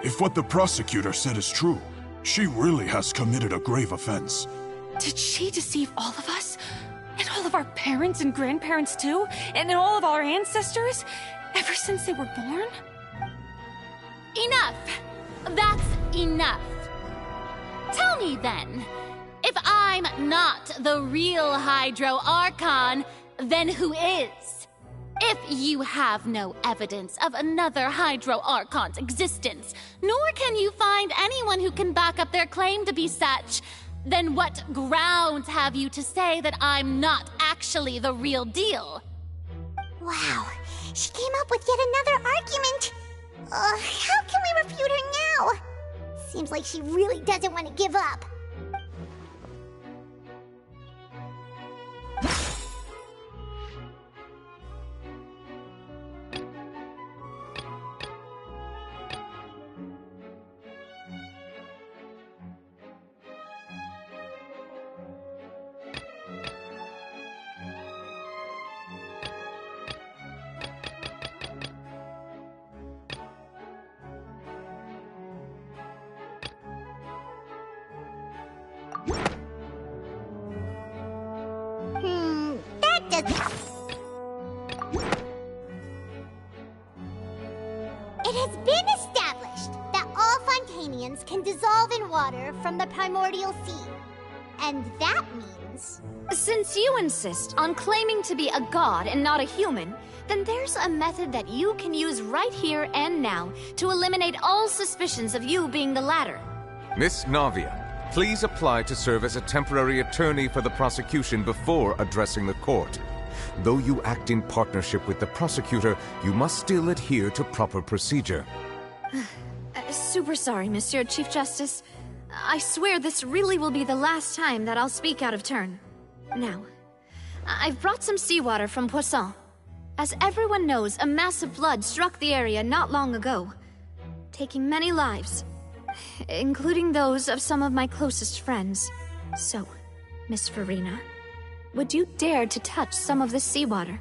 If what the prosecutor said is true, she really has committed a grave offense. Did she deceive all of us? And all of our parents and grandparents too? And all of our ancestors? Ever since they were born? Enough! That's enough. Tell me then, if I'm not the real Hydro Archon, then who is? If you have no evidence of another Hydro Archon's existence, nor can you find anyone who can back up their claim to be such, then what grounds have you to say that I'm not actually the real deal? Wow, she came up with yet another argument. How can we refute her now? Seems like she really doesn't want to give up. It has been established that all Fontanians can dissolve in water from the primordial sea. And that means... Since you insist on claiming to be a god and not a human, then there's a method that you can use right here and now to eliminate all suspicions of you being the latter. Miss Navia, please apply to serve as a temporary attorney for the prosecution before addressing the court. Though you act in partnership with the prosecutor, you must still adhere to proper procedure. Super sorry, Monsieur Chief Justice. I swear this really will be the last time that I'll speak out of turn. Now, I've brought some seawater from Poisson. As everyone knows, a massive flood struck the area not long ago, taking many lives, including those of some of my closest friends. So, Miss Furina, would you dare to touch some of this seawater?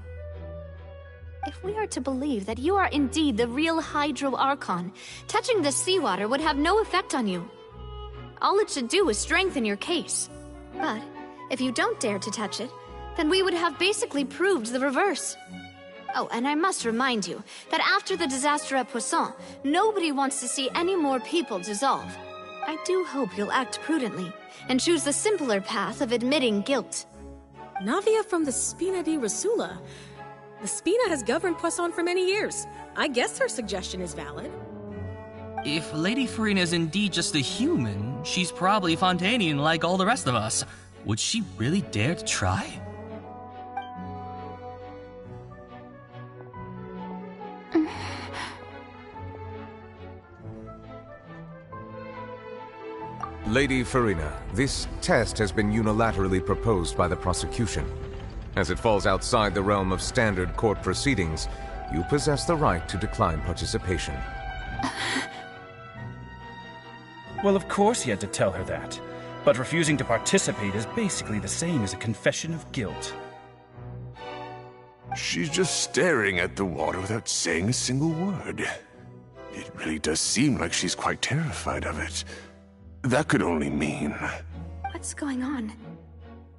If we are to believe that you are indeed the real Hydro Archon, touching this seawater would have no effect on you. All it should do is strengthen your case. But if you don't dare to touch it, then we would have basically proved the reverse. Oh, and I must remind you that after the disaster at Poisson, nobody wants to see any more people dissolve. I do hope you'll act prudently and choose the simpler path of admitting guilt. Navia from the Spina di Rasula. The Spina has governed Poisson for many years. I guess her suggestion is valid. If Lady Furina is indeed just a human, she's probably Fontanian like all the rest of us. Would she really dare to try? Lady Furina, this test has been unilaterally proposed by the prosecution. As it falls outside the realm of standard court proceedings, you possess the right to decline participation. Well, of course he had to tell her that. But refusing to participate is basically the same as a confession of guilt. She's just staring at the water without saying a single word. It really does seem like she's quite terrified of it. That could only mean... What's going on?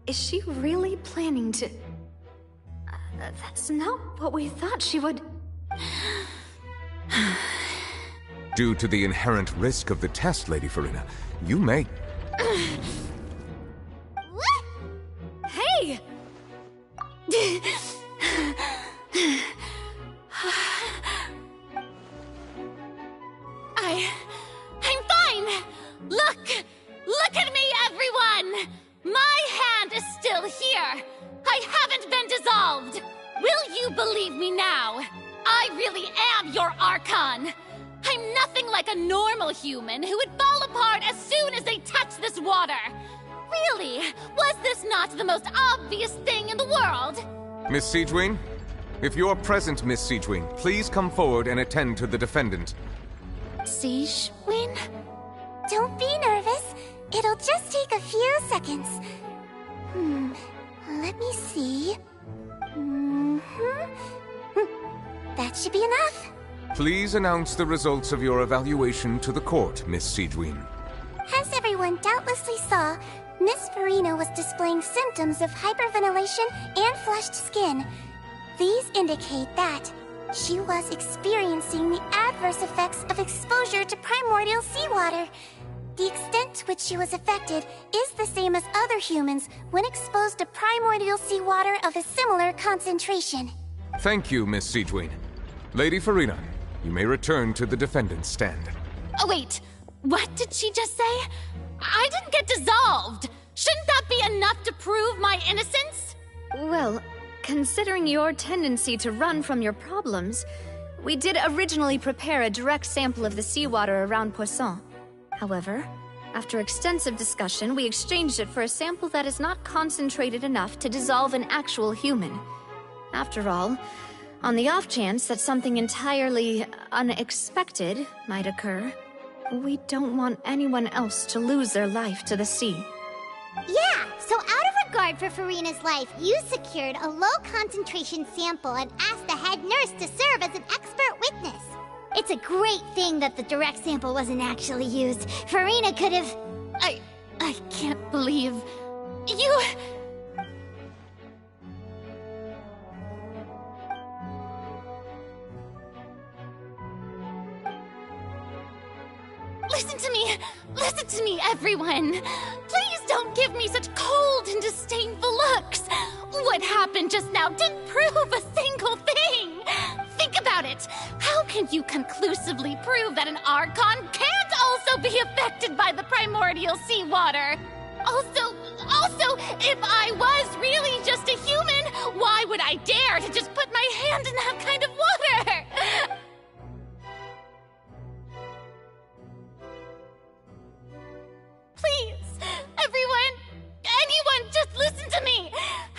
Is she really planning to... That's not what we thought she would... Due to the inherent risk of the test, Lady Furina, you may... Hey! I'm fine! Look at me, everyone! My hand is still here! I haven't been dissolved! Will you believe me now? I really am your Archon! I'm nothing like a normal human who would fall apart as soon as they touch this water! Really? Was this not the most obvious thing in the world? Miss Siegewing? If you're present, Miss Siegewing, please come forward and attend to the defendant. Siegewing? Don't be nervous. It'll just take a few seconds. Let me see. That should be enough. Please announce the results of your evaluation to the court, Miss Siegewing. As everyone doubtlessly saw, Miss Furina was displaying symptoms of hyperventilation and flushed skin. These indicate that she was experiencing the adverse effects of exposure to primordial seawater. The extent to which she was affected is the same as other humans when exposed to primordial seawater of a similar concentration. Thank you, Miss Siegewing. Lady Furina, you may return to the defendant's stand. Oh, wait. What did she just say? I didn't get dissolved! Shouldn't that be enough to prove my innocence? Well, considering your tendency to run from your problems, we did originally prepare a direct sample of the seawater around Poisson. However, after extensive discussion, we exchanged it for a sample that is not concentrated enough to dissolve an actual human. After all, on the off chance that something entirely unexpected might occur, we don't want anyone else to lose their life to the sea. Yeah, so out of regard for Furina's life, you secured a low-concentration sample and asked the head nurse to serve as an expert witness. It's a great thing that the direct sample wasn't actually used. Furina could have... I can't believe... You... Listen to me, everyone! Please don't give me such cold and disdainful looks! What happened just now didn't prove a single thing! Think about it! How can you conclusively prove that an Archon can't also be affected by the primordial seawater? Also, if I was really just a human, why would I dare to just put my hand in that kind of water? Please, anyone, just listen to me!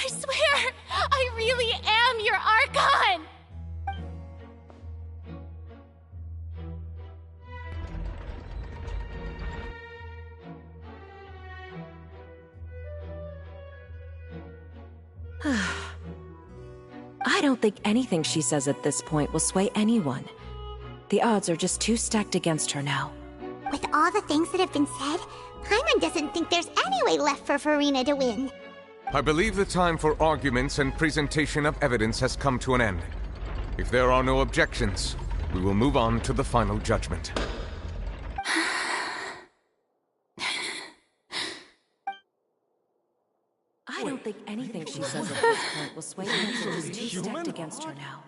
I swear, I really am your Archon! I don't think anything she says at this point will sway anyone. The odds are just too stacked against her now. With all the things that have been said, Paimon doesn't think there's any way left for Furina to win. I believe the time for arguments and presentation of evidence has come to an end. If there are no objections, we will move on to the final judgment. I don't think anything she says at this point will sway her. She's too stacked against her now.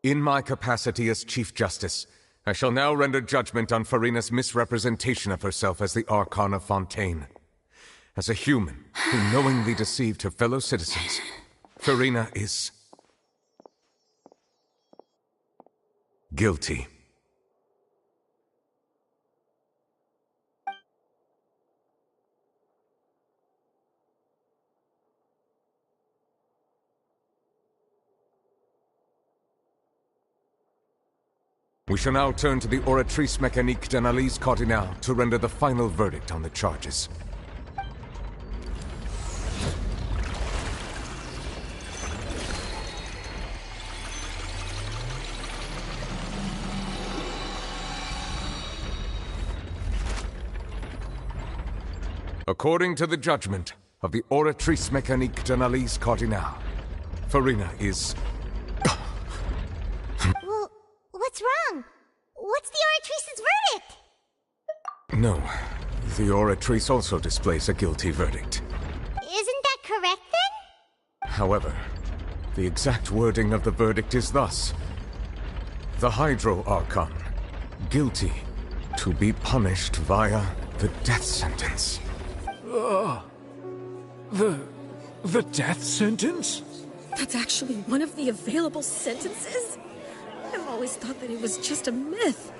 In my capacity as Chief Justice, I shall now render judgment on Furina's misrepresentation of herself as the Archon of Fontaine. As a human who knowingly deceived her fellow citizens, Furina is... guilty. We shall now turn to the Oratrice Mécanique d'Analyse Cardinale to render the final verdict on the charges. According to the judgment of the Oratrice Mécanique d'Analyse Cardinale, Furina is... Well, what's wrong? What's the Oratrice's verdict? No, the Oratrice also displays a guilty verdict. Isn't that correct then? However, the exact wording of the verdict is thus. The Hydro Archon, guilty to be punished via the death sentence. The death sentence? That's actually one of the available sentences? I've always thought that it was just a myth.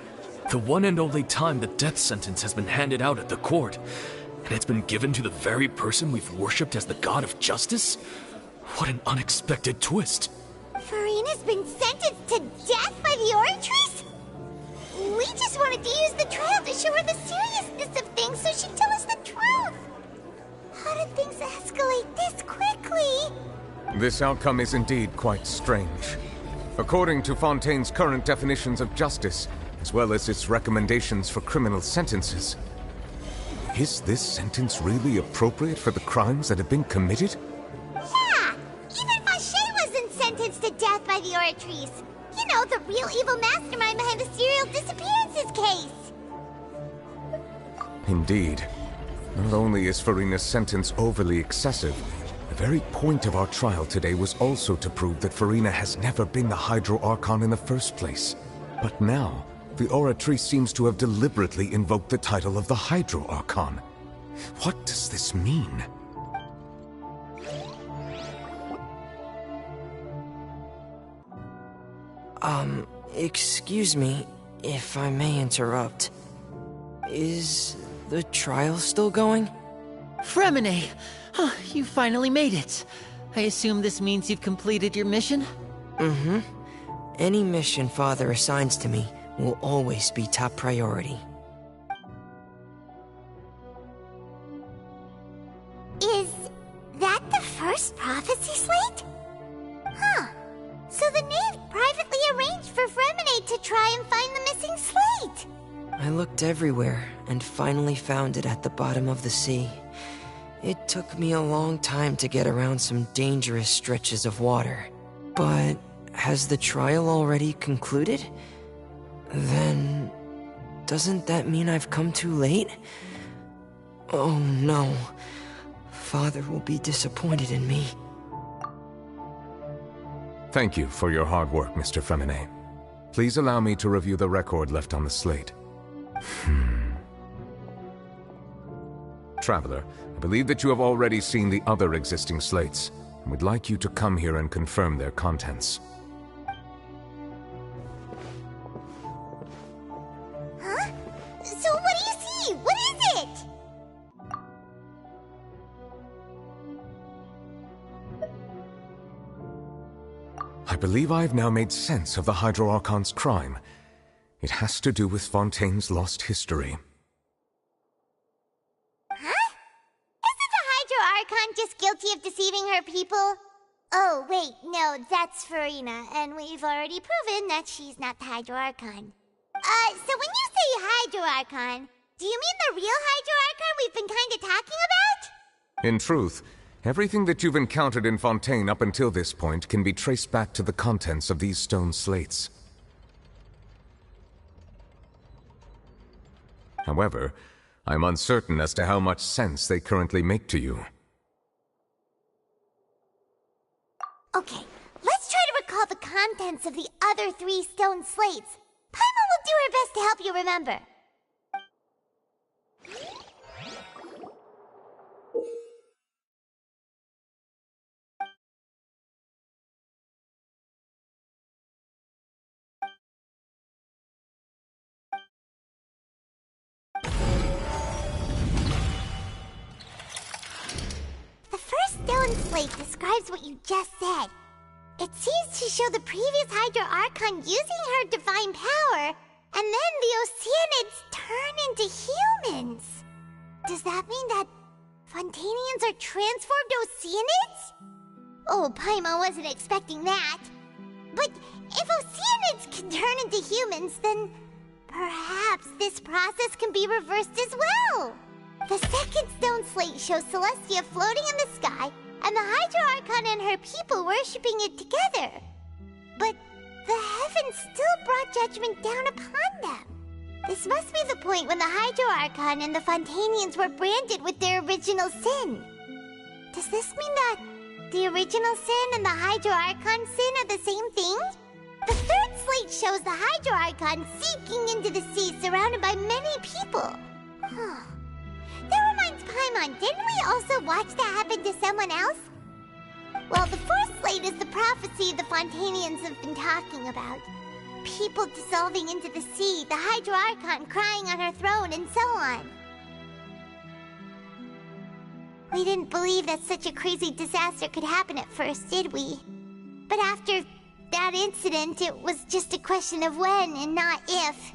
The one and only time the death sentence has been handed out at the court, and it's been given to the very person we've worshipped as the god of justice? What an unexpected twist. Furina's been sentenced to death by the Oratrice? We just wanted to use the trial to show her the seriousness of things so she'd tell us the truth. How did things escalate this quickly? This outcome is indeed quite strange. According to Fontaine's current definitions of justice, as well as its recommendations for criminal sentences, is this sentence really appropriate for the crimes that have been committed? Yeah! Even Fauché wasn't sentenced to death by the Oratrice. You know, the real evil mastermind behind the serial disappearances case. Indeed. Not only is Furina's sentence overly excessive, the very point of our trial today was also to prove that Furina has never been the Hydro Archon in the first place. But now, the Oratrice seems to have deliberately invoked the title of the Hydro Archon. What does this mean? Excuse me, if I may interrupt. Is the trial still going? Fremine! You finally made it. I assume this means you've completed your mission? Mm-hmm. Any mission Father assigns to me will always be top priority. Is that the first prophecy slate? Huh. So the knave privately arranged for Fremine to try and find the missing slate. I looked everywhere and finally found it at the bottom of the sea. It took me a long time to get around some dangerous stretches of water. But has the trial already concluded? Then doesn't that mean I've come too late? Oh no. Father will be disappointed in me. Thank you for your hard work, Mr. Fremine. Please allow me to review the record left on the slate. Traveler, I believe that you have already seen the other existing slates, and would like you to come here and confirm their contents. Huh? So what do you see? What is it? I believe I have now made sense of the Hydro Archon's crime. It has to do with Fontaine's lost history. Huh? Isn't the Hydro Archon just guilty of deceiving her people? Oh, wait, no, that's Furina, and we've already proven that she's not the Hydro Archon. So when you say Hydro Archon, do you mean the real Hydro Archon we've been kinda talking about? In truth, everything that you've encountered in Fontaine up until this point can be traced back to the contents of these stone slates. However, I'm uncertain as to how much sense they currently make to you. Okay, let's try to recall the contents of the other 3 stone slates. Paimon will do her best to help you remember. The first stone slate describes what you just said. It seems to show the previous Hydro Archon using her divine power, and then the Oceanids turn into humans. Does that mean that Fontanians are transformed Oceanids? Oh, Paimon wasn't expecting that. But if Oceanids can turn into humans, then perhaps this process can be reversed as well. The second stone slate shows Celestia floating in the sky, and the Hydro Archon and her people worshipping it together. But the heavens still brought judgment down upon them. This must be the point when the Hydro Archon and the Fontanians were branded with their original sin. Does this mean that the original sin and the Hydro Archon sin are the same thing? The third slate shows the Hydro Archon sinking into the sea surrounded by many people. That reminds Paimon, didn't we also watch that happen to someone else? Well, the fourth slate is the prophecy the Fontanians have been talking about. People dissolving into the sea, the Hydro Archon crying on her throne, and so on. We didn't believe that such a crazy disaster could happen at first, did we? But after that incident, it was just a question of when and not if.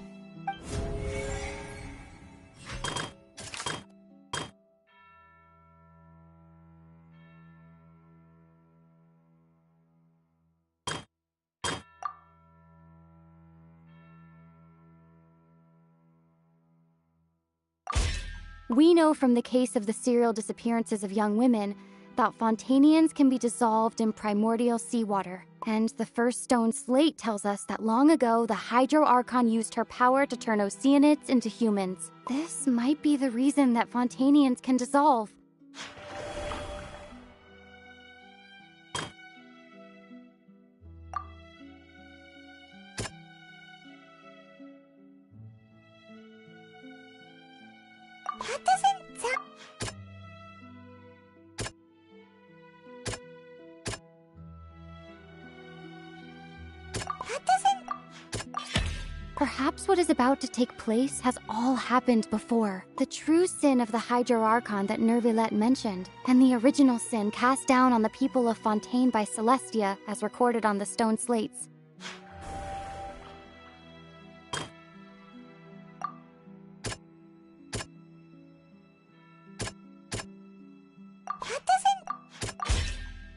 We know from the case of the serial disappearances of young women that Fontanians can be dissolved in primordial seawater. And the first stone slate tells us that long ago, the Hydro Archon used her power to turn Oceanids into humans. This might be the reason that Fontanians can dissolve. That doesn't sound... Perhaps what is about to take place has all happened before. The true sin of the Hydro Archon that Nervilette mentioned, and the original sin cast down on the people of Fontaine by Celestia, as recorded on the stone slates.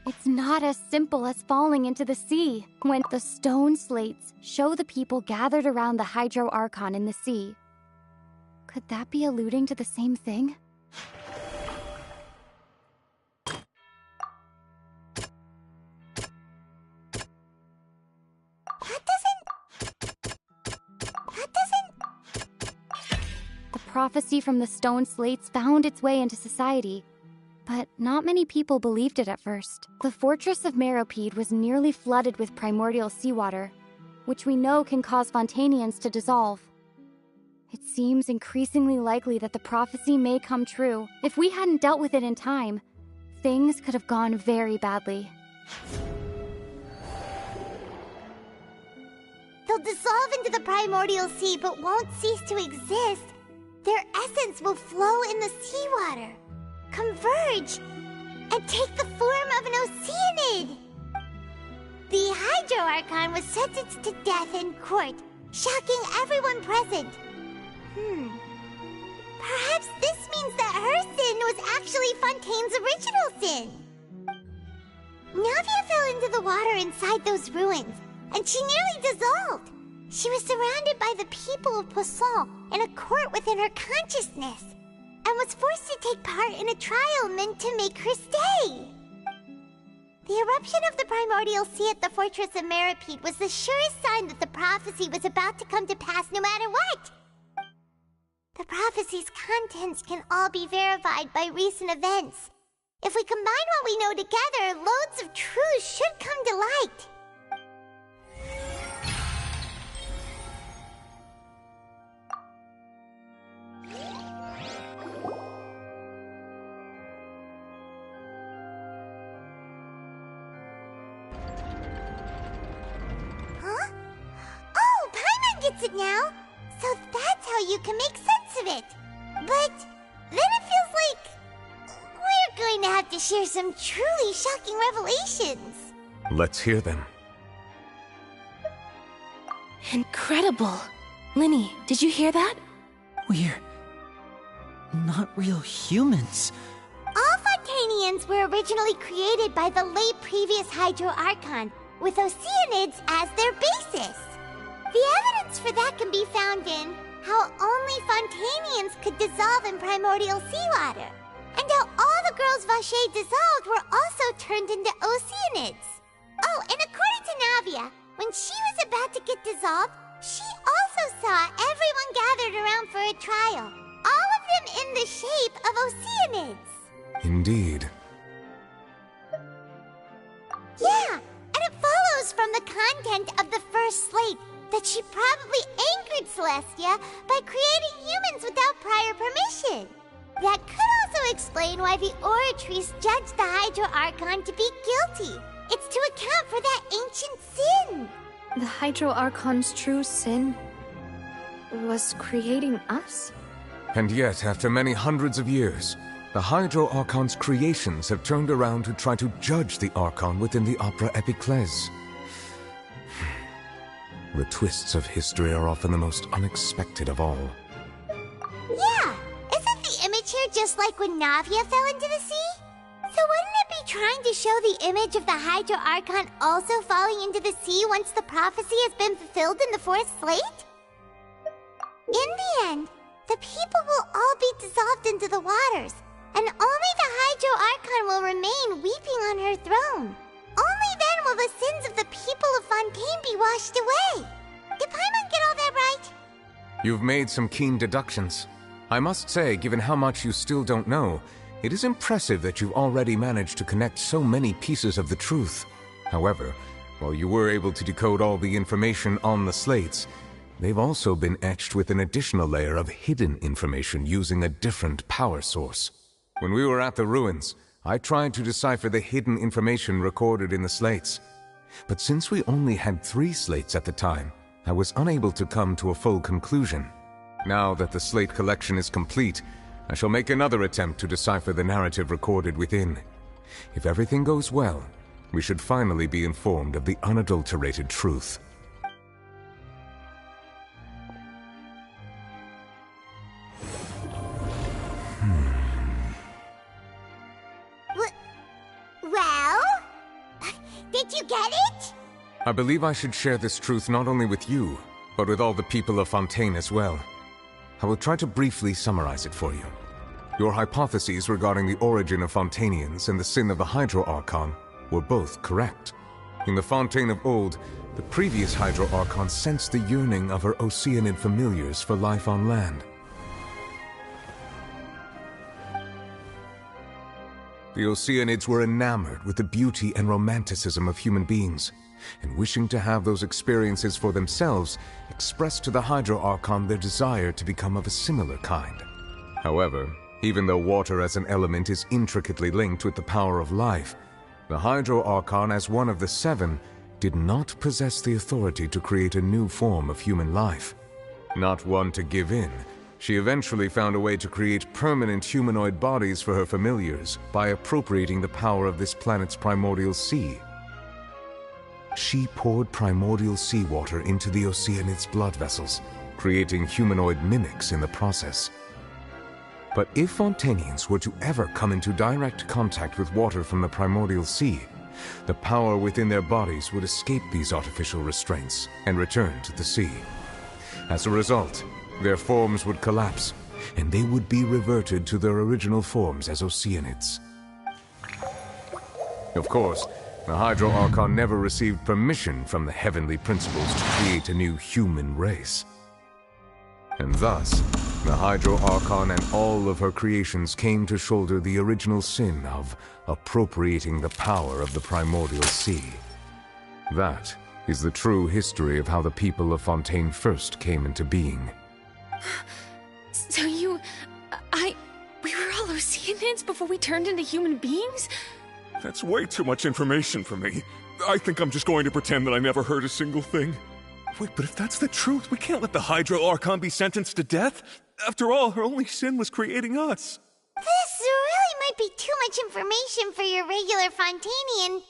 It's not as simple as falling into the sea. When the stone slates show the people gathered around the Hydro Archon in the sea, could that be alluding to the same thing? The prophecy from the stone slates found its way into society. But not many people believed it at first. The fortress of Meropide was nearly flooded with primordial seawater, which we know can cause Fontanians to dissolve. It seems increasingly likely that the prophecy may come true. If we hadn't dealt with it in time, things could have gone very badly. They'll dissolve into the primordial sea but won't cease to exist. Their essence will flow in the seawater, converge, and take the form of an Oceanid. The Hydro Archon was sentenced to death in court, shocking everyone present. Perhaps this means that her sin was actually Fontaine's original sin. Navia fell into the water inside those ruins, and she nearly dissolved. She was surrounded by the people of Poisson in a court within her consciousness, and was forced to take part in a trial meant to make her stay. The eruption of the primordial sea at the fortress of Meropide was the surest sign that the prophecy was about to come to pass no matter what. The prophecy's contents can all be verified by recent events. If we combine what we know together, loads of truths should come to light. It now, so that's how you can make sense of it. But then it feels like we're going to have to share some truly shocking revelations. Let's hear them. Incredible. Linny, did you hear that? We're not real humans. All Fontanians were originally created by the late previous Hydro Archon, with Oceanids as their basis. The evidence for that can be found in how only Fontanians could dissolve in primordial seawater, and how all the girls Vacher dissolved were also turned into Oceanids. Oh, and according to Navia, when she was about to get dissolved, she also saw everyone gathered around for a trial, all of them in the shape of Oceanids. Indeed. Yeah, and it follows from the content of the first slate that she probably angered Celestia by creating humans without prior permission. That could also explain why the Oratrice judged the Hydro Archon to be guilty. It's to account for that ancient sin. The Hydro Archon's true sin was creating us? And yet, after many hundreds of years, the Hydro Archon's creations have turned around to try to judge the Archon within the Opera Epiclese. The twists of history are often the most unexpected of all. Yeah, isn't the image here just like when Navia fell into the sea? So wouldn't it be trying to show the image of the Hydro Archon also falling into the sea once the prophecy has been fulfilled in the fourth slate? In the end, the people will all be dissolved into the waters, and only the Hydro Archon will remain weeping on her throne. Only then will the sins of the people of Fontaine be washed away. Did Paimon get all that right? You've made some keen deductions. I must say, given how much you still don't know, it is impressive that you've already managed to connect so many pieces of the truth. However, while you were able to decode all the information on the slates, they've also been etched with an additional layer of hidden information using a different power source. When we were at the ruins, I tried to decipher the hidden information recorded in the slates. But since we only had 3 slates at the time, I was unable to come to a full conclusion. Now that the slate collection is complete, I shall make another attempt to decipher the narrative recorded within. If everything goes well, we should finally be informed of the unadulterated truth. Well? Did you get it? I believe I should share this truth not only with you, but with all the people of Fontaine as well. I will try to briefly summarize it for you. Your hypotheses regarding the origin of Fontainians and the sin of the Hydro Archon were both correct. In the Fontaine of old, the previous Hydro Archon sensed the yearning of her Oceanid familiars for life on land. The Oceanids were enamored with the beauty and romanticism of human beings, and wishing to have those experiences for themselves, expressed to the Hydro Archon their desire to become of a similar kind. However, even though water as an element is intricately linked with the power of life, the Hydro Archon, as one of the 7, did not possess the authority to create a new form of human life. Not one to give in, she eventually found a way to create permanent humanoid bodies for her familiars by appropriating the power of this planet's primordial sea. She poured primordial seawater into the Oceanids' blood vessels, creating humanoid mimics in the process. But if Fontainians were to ever come into direct contact with water from the primordial sea, the power within their bodies would escape these artificial restraints and return to the sea. As a result, their forms would collapse, and they would be reverted to their original forms as Oceanids. Of course, the Hydro Archon never received permission from the heavenly principles to create a new human race. And thus, the Hydro Archon and all of her creations came to shoulder the original sin of appropriating the power of the primordial sea. That is the true history of how the people of Fontaine first came into being. So we were all Oceanids before we turned into human beings? That's way too much information for me. I think I'm just going to pretend that I never heard a single thing. Wait, but if that's the truth, we can't let the Hydro Archon be sentenced to death. After all, her only sin was creating us. This really might be too much information for your regular Fontainian,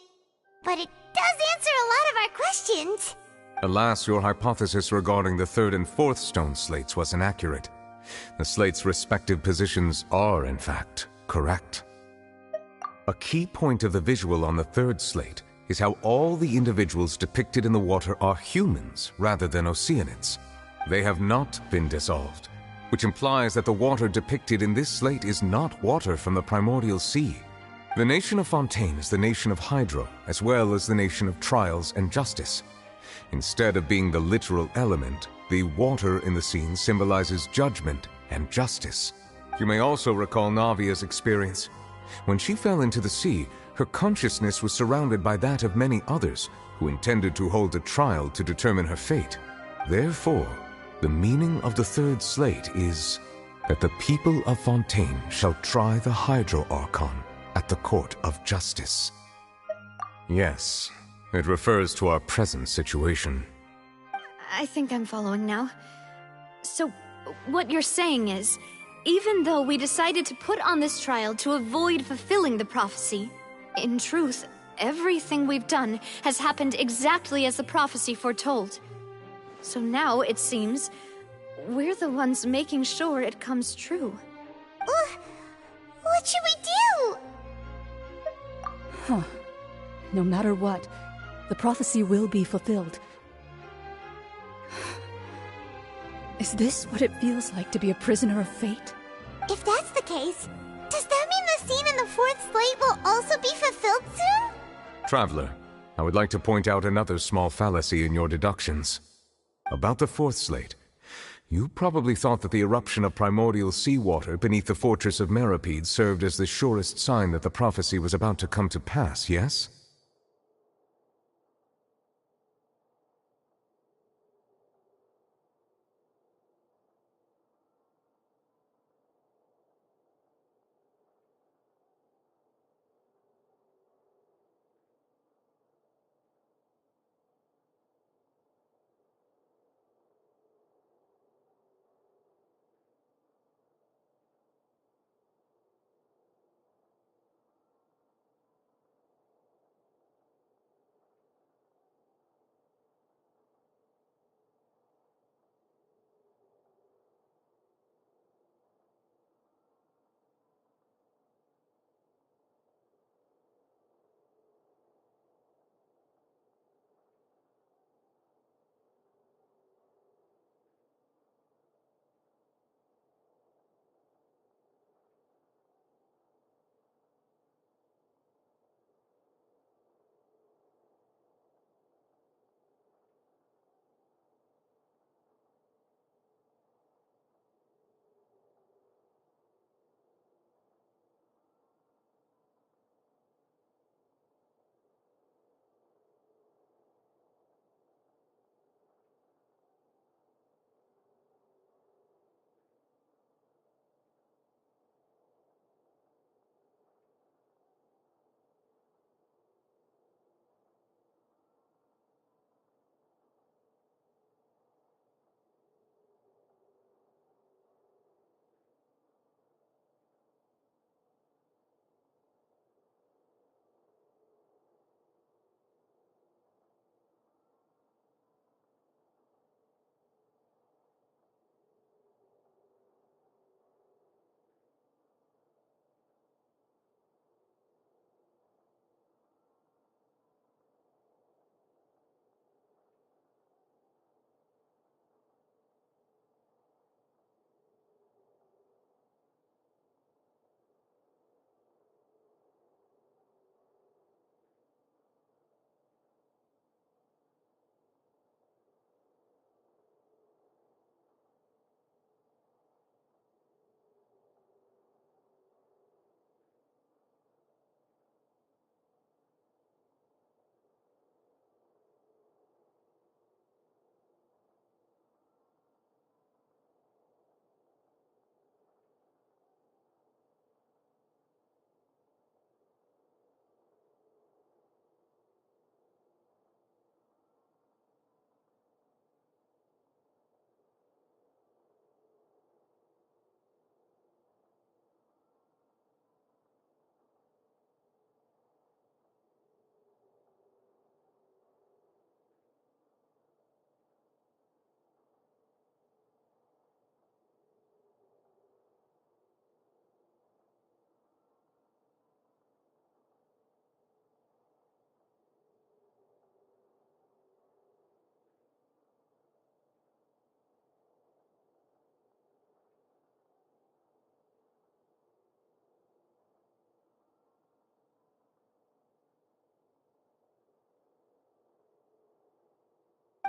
but it does answer a lot of our questions. Alas, your hypothesis regarding the 3rd and 4th stone slates was inaccurate. The slates' respective positions are, in fact, correct. A key point of the visual on the 3rd slate is how all the individuals depicted in the water are humans rather than Oceanids. They have not been dissolved, which implies that the water depicted in this slate is not water from the primordial sea. The nation of Fontaine is the nation of Hydro, as well as the nation of Trials and Justice. Instead of being the literal element, the water in the scene symbolizes judgment and justice. You may also recall Navia's experience. When she fell into the sea, her consciousness was surrounded by that of many others who intended to hold a trial to determine her fate. Therefore, the meaning of the third slate is that the people of Fontaine shall try the Hydro Archon at the Court of Justice. Yes, it refers to our present situation. I think I'm following now. So, what you're saying is, even though we decided to put on this trial to avoid fulfilling the prophecy, in truth, everything we've done has happened exactly as the prophecy foretold. So now, it seems, we're the ones making sure it comes true. What should we do? Huh. No matter what, the prophecy will be fulfilled. Is this what it feels like to be a prisoner of fate? If that's the case, does that mean the scene in the fourth slate will also be fulfilled soon? Traveler, I would like to point out another small fallacy in your deductions. About the fourth slate, you probably thought that the eruption of primordial seawater beneath the fortress of Meropide served as the surest sign that the prophecy was about to come to pass, yes?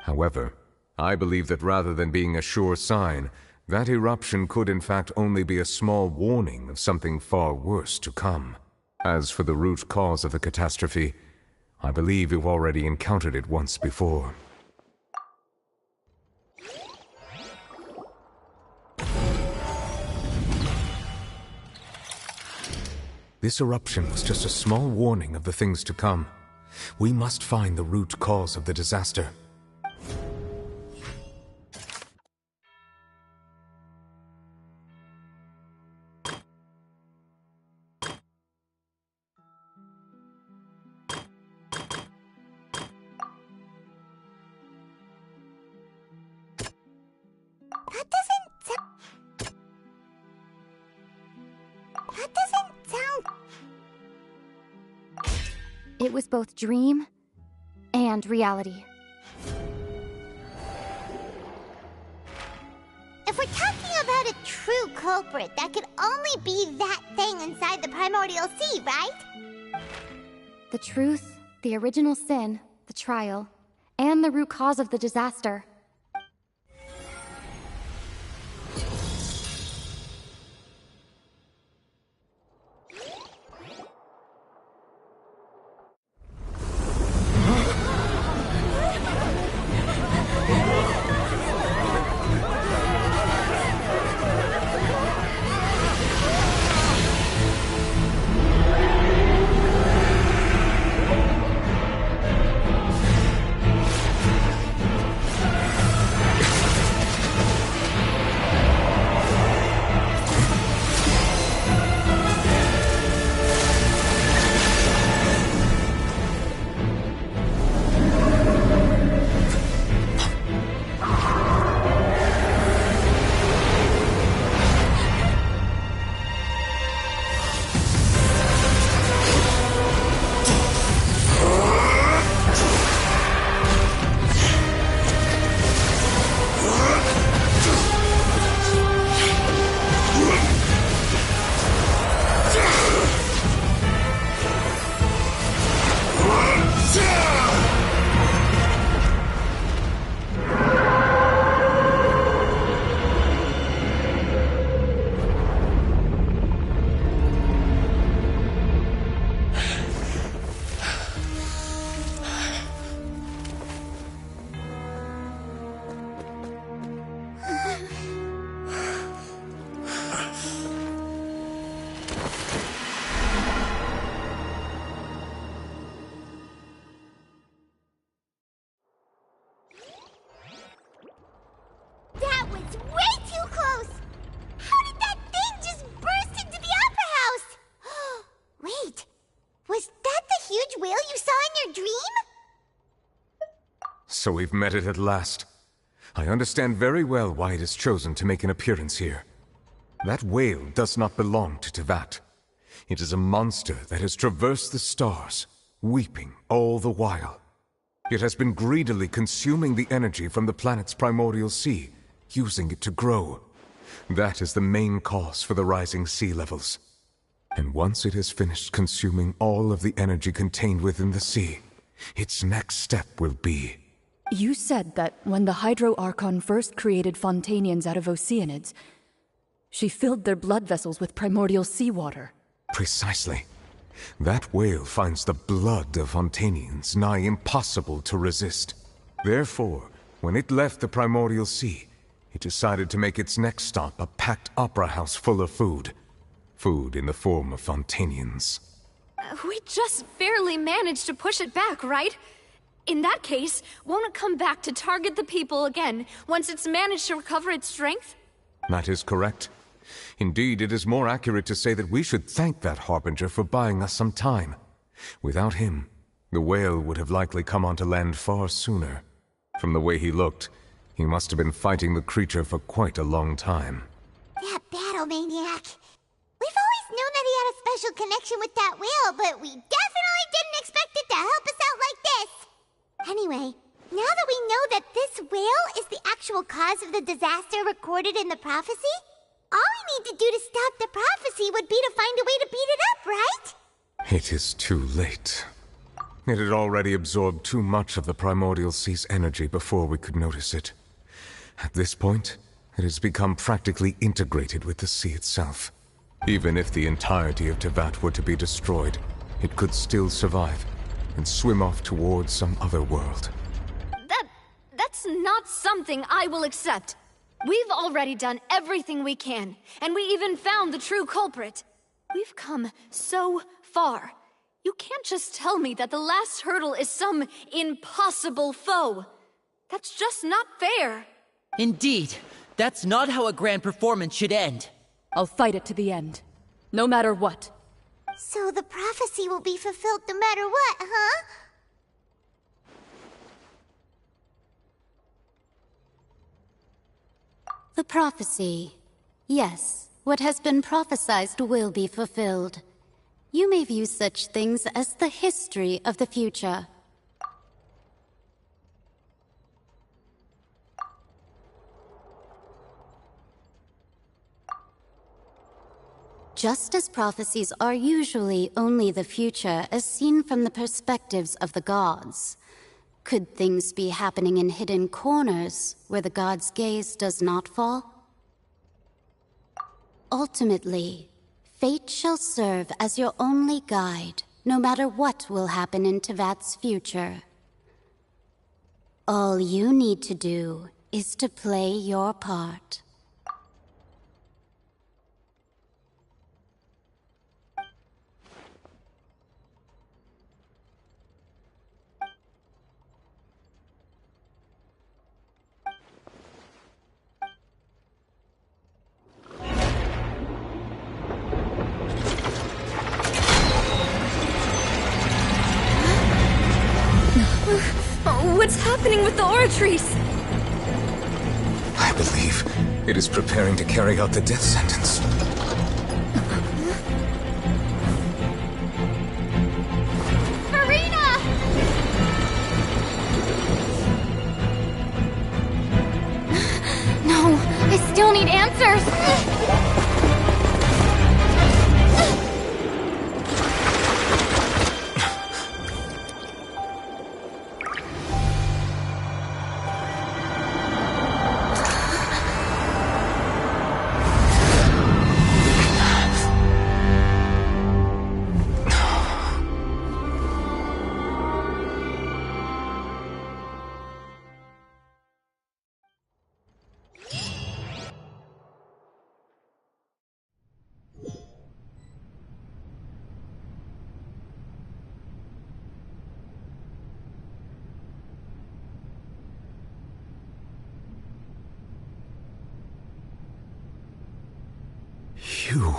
However, I believe that rather than being a sure sign, that eruption could in fact only be a small warning of something far worse to come. As for the root cause of the catastrophe, I believe you've already encountered it once before. This eruption was just a small warning of the things to come. We must find the root cause of the disaster. It was both dream and reality. If we're talking about a true culprit, that could only be that thing inside the primordial sea, right? The truth, the original sin, the trial, and the root cause of the disaster. So we've met it at last. I understand very well why it has chosen to make an appearance here. That whale does not belong to Teyvat. It is a monster that has traversed the stars, weeping all the while. It has been greedily consuming the energy from the planet's primordial sea, using it to grow. That is the main cause for the rising sea levels. And once it has finished consuming all of the energy contained within the sea, its next step will be... You said that when the Hydro Archon first created Fontanians out of Oceanids, she filled their blood vessels with primordial seawater. Precisely. That whale finds the blood of Fontanians nigh impossible to resist. Therefore, when it left the primordial sea, it decided to make its next stop a packed opera house full of food. Food in the form of Fontanians. We just barely managed to push it back, right? In that case, won't it come back to target the people again once it's managed to recover its strength? That is correct. Indeed, it is more accurate to say that we should thank that Harbinger for buying us some time. Without him, the whale would have likely come onto land far sooner. From the way he looked, he must have been fighting the creature for quite a long time. That battle maniac. We've always known that he had a special connection with that whale, but we definitely didn't expect it to help us out like this. Anyway, now that we know that this whale is the actual cause of the disaster recorded in the prophecy, all we need to do to stop the prophecy would be to find a way to beat it up, right? It is too late. It had already absorbed too much of the primordial sea's energy before we could notice it. At this point, it has become practically integrated with the sea itself. Even if the entirety of Tevat were to be destroyed, it could still survive and swim off towards some other world. That's not something I will accept. We've already done everything we can, and we even found the true culprit. We've come so far. You can't just tell me that the last hurdle is some impossible foe. That's just not fair. Indeed. That's not how a grand performance should end. I'll fight it to the end. No matter what. So the prophecy will be fulfilled no matter what, huh? The prophecy. Yes, what has been prophesied will be fulfilled. You may view such things as the history of the future. Just as prophecies are usually only the future as seen from the perspectives of the gods, could things be happening in hidden corners where the gods' gaze does not fall? Ultimately, fate shall serve as your only guide, no matter what will happen in Tevat's future. All you need to do is to play your part. What's happening with the oratories? I believe it is preparing to carry out the death sentence. Furina! No, I still need answers! You...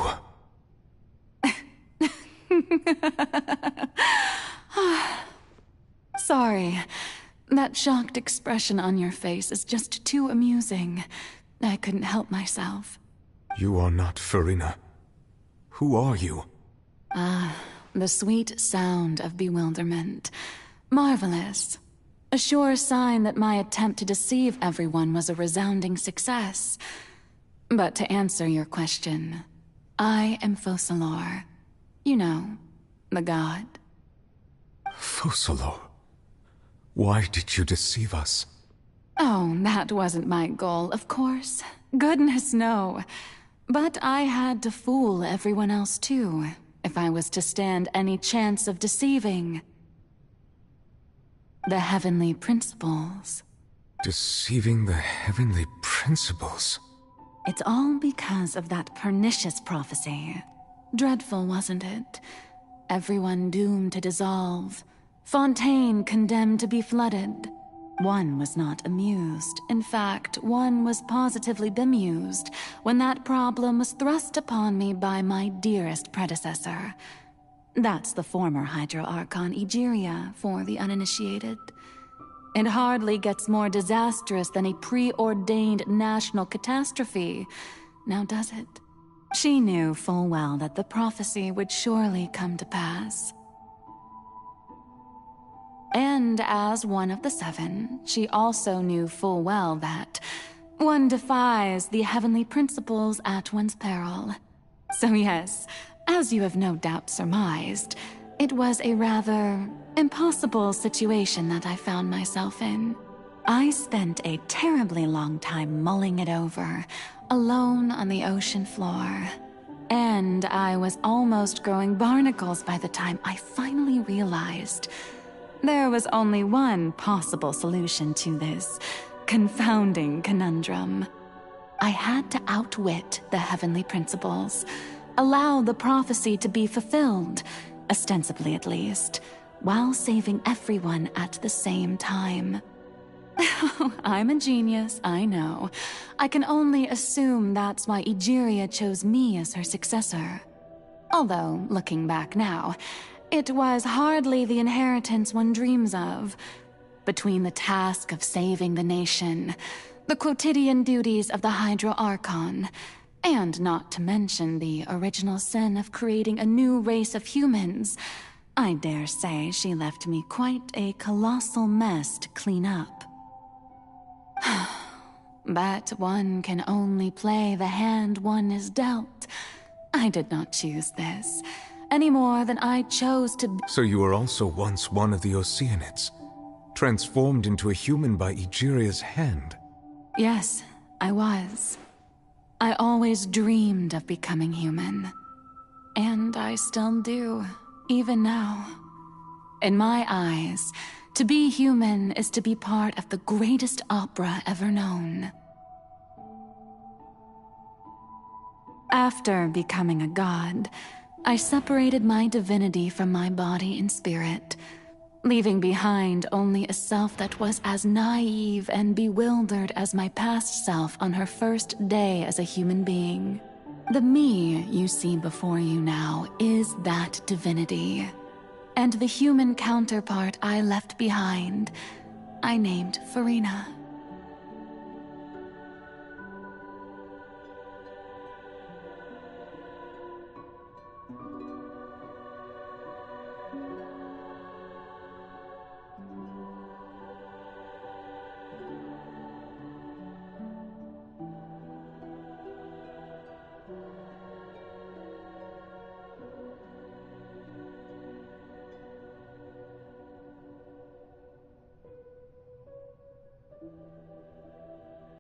Sorry. That shocked expression on your face is just too amusing. I couldn't help myself. You are not Furina. Who are you? The sweet sound of bewilderment. Marvelous. A sure sign that my attempt to deceive everyone was a resounding success. But to answer your question, I am Focalor. You know, the god. Focalor? Why did you deceive us? Oh, that wasn't my goal, of course. Goodness, no. But I had to fool everyone else too, if I was to stand any chance of deceiving the heavenly principles. Deceiving the heavenly principles? It's all because of that pernicious prophecy. Dreadful, wasn't it? Everyone doomed to dissolve. Fontaine condemned to be flooded. One was not amused. In fact, one was positively bemused when that problem was thrust upon me by my dearest predecessor. That's the former Hydro Archon Egeria, for the uninitiated. It hardly gets more disastrous than a preordained national catastrophe, now does it? She knew full well that the prophecy would surely come to pass. And as one of the seven, she also knew full well that one defies the heavenly principles at one's peril. So yes, as you have no doubt surmised, It was a rather impossible situation that I found myself in. I spent a terribly long time mulling it over, alone on the ocean floor. And I was almost growing barnacles by the time I finally realized there was only one possible solution to this confounding conundrum. I had to outwit the heavenly principles, allow the prophecy to be fulfilled, ostensibly at least, while saving everyone at the same time. I'm a genius, I know. I can only assume that's why Egeria chose me as her successor. Although, looking back now, it was hardly the inheritance one dreams of. Between the task of saving the nation, the quotidian duties of the Hydro Archon, and not to mention the original sin of creating a new race of humans, I dare say she left me quite a colossal mess to clean up. But one can only play the hand one is dealt. I did not choose this, any more than I chose to... So you were also once one of the Oceanids, transformed into a human by Egeria's hand? Yes, I was. I always dreamed of becoming human. And I still do, even now. In my eyes, to be human is to be part of the greatest opera ever known. After becoming a god, I separated my divinity from my body and spirit, leaving behind only a self that was as naive and bewildered as my past self on her first day as a human being. The me you see before you now is that divinity. And the human counterpart I left behind, I named Furina.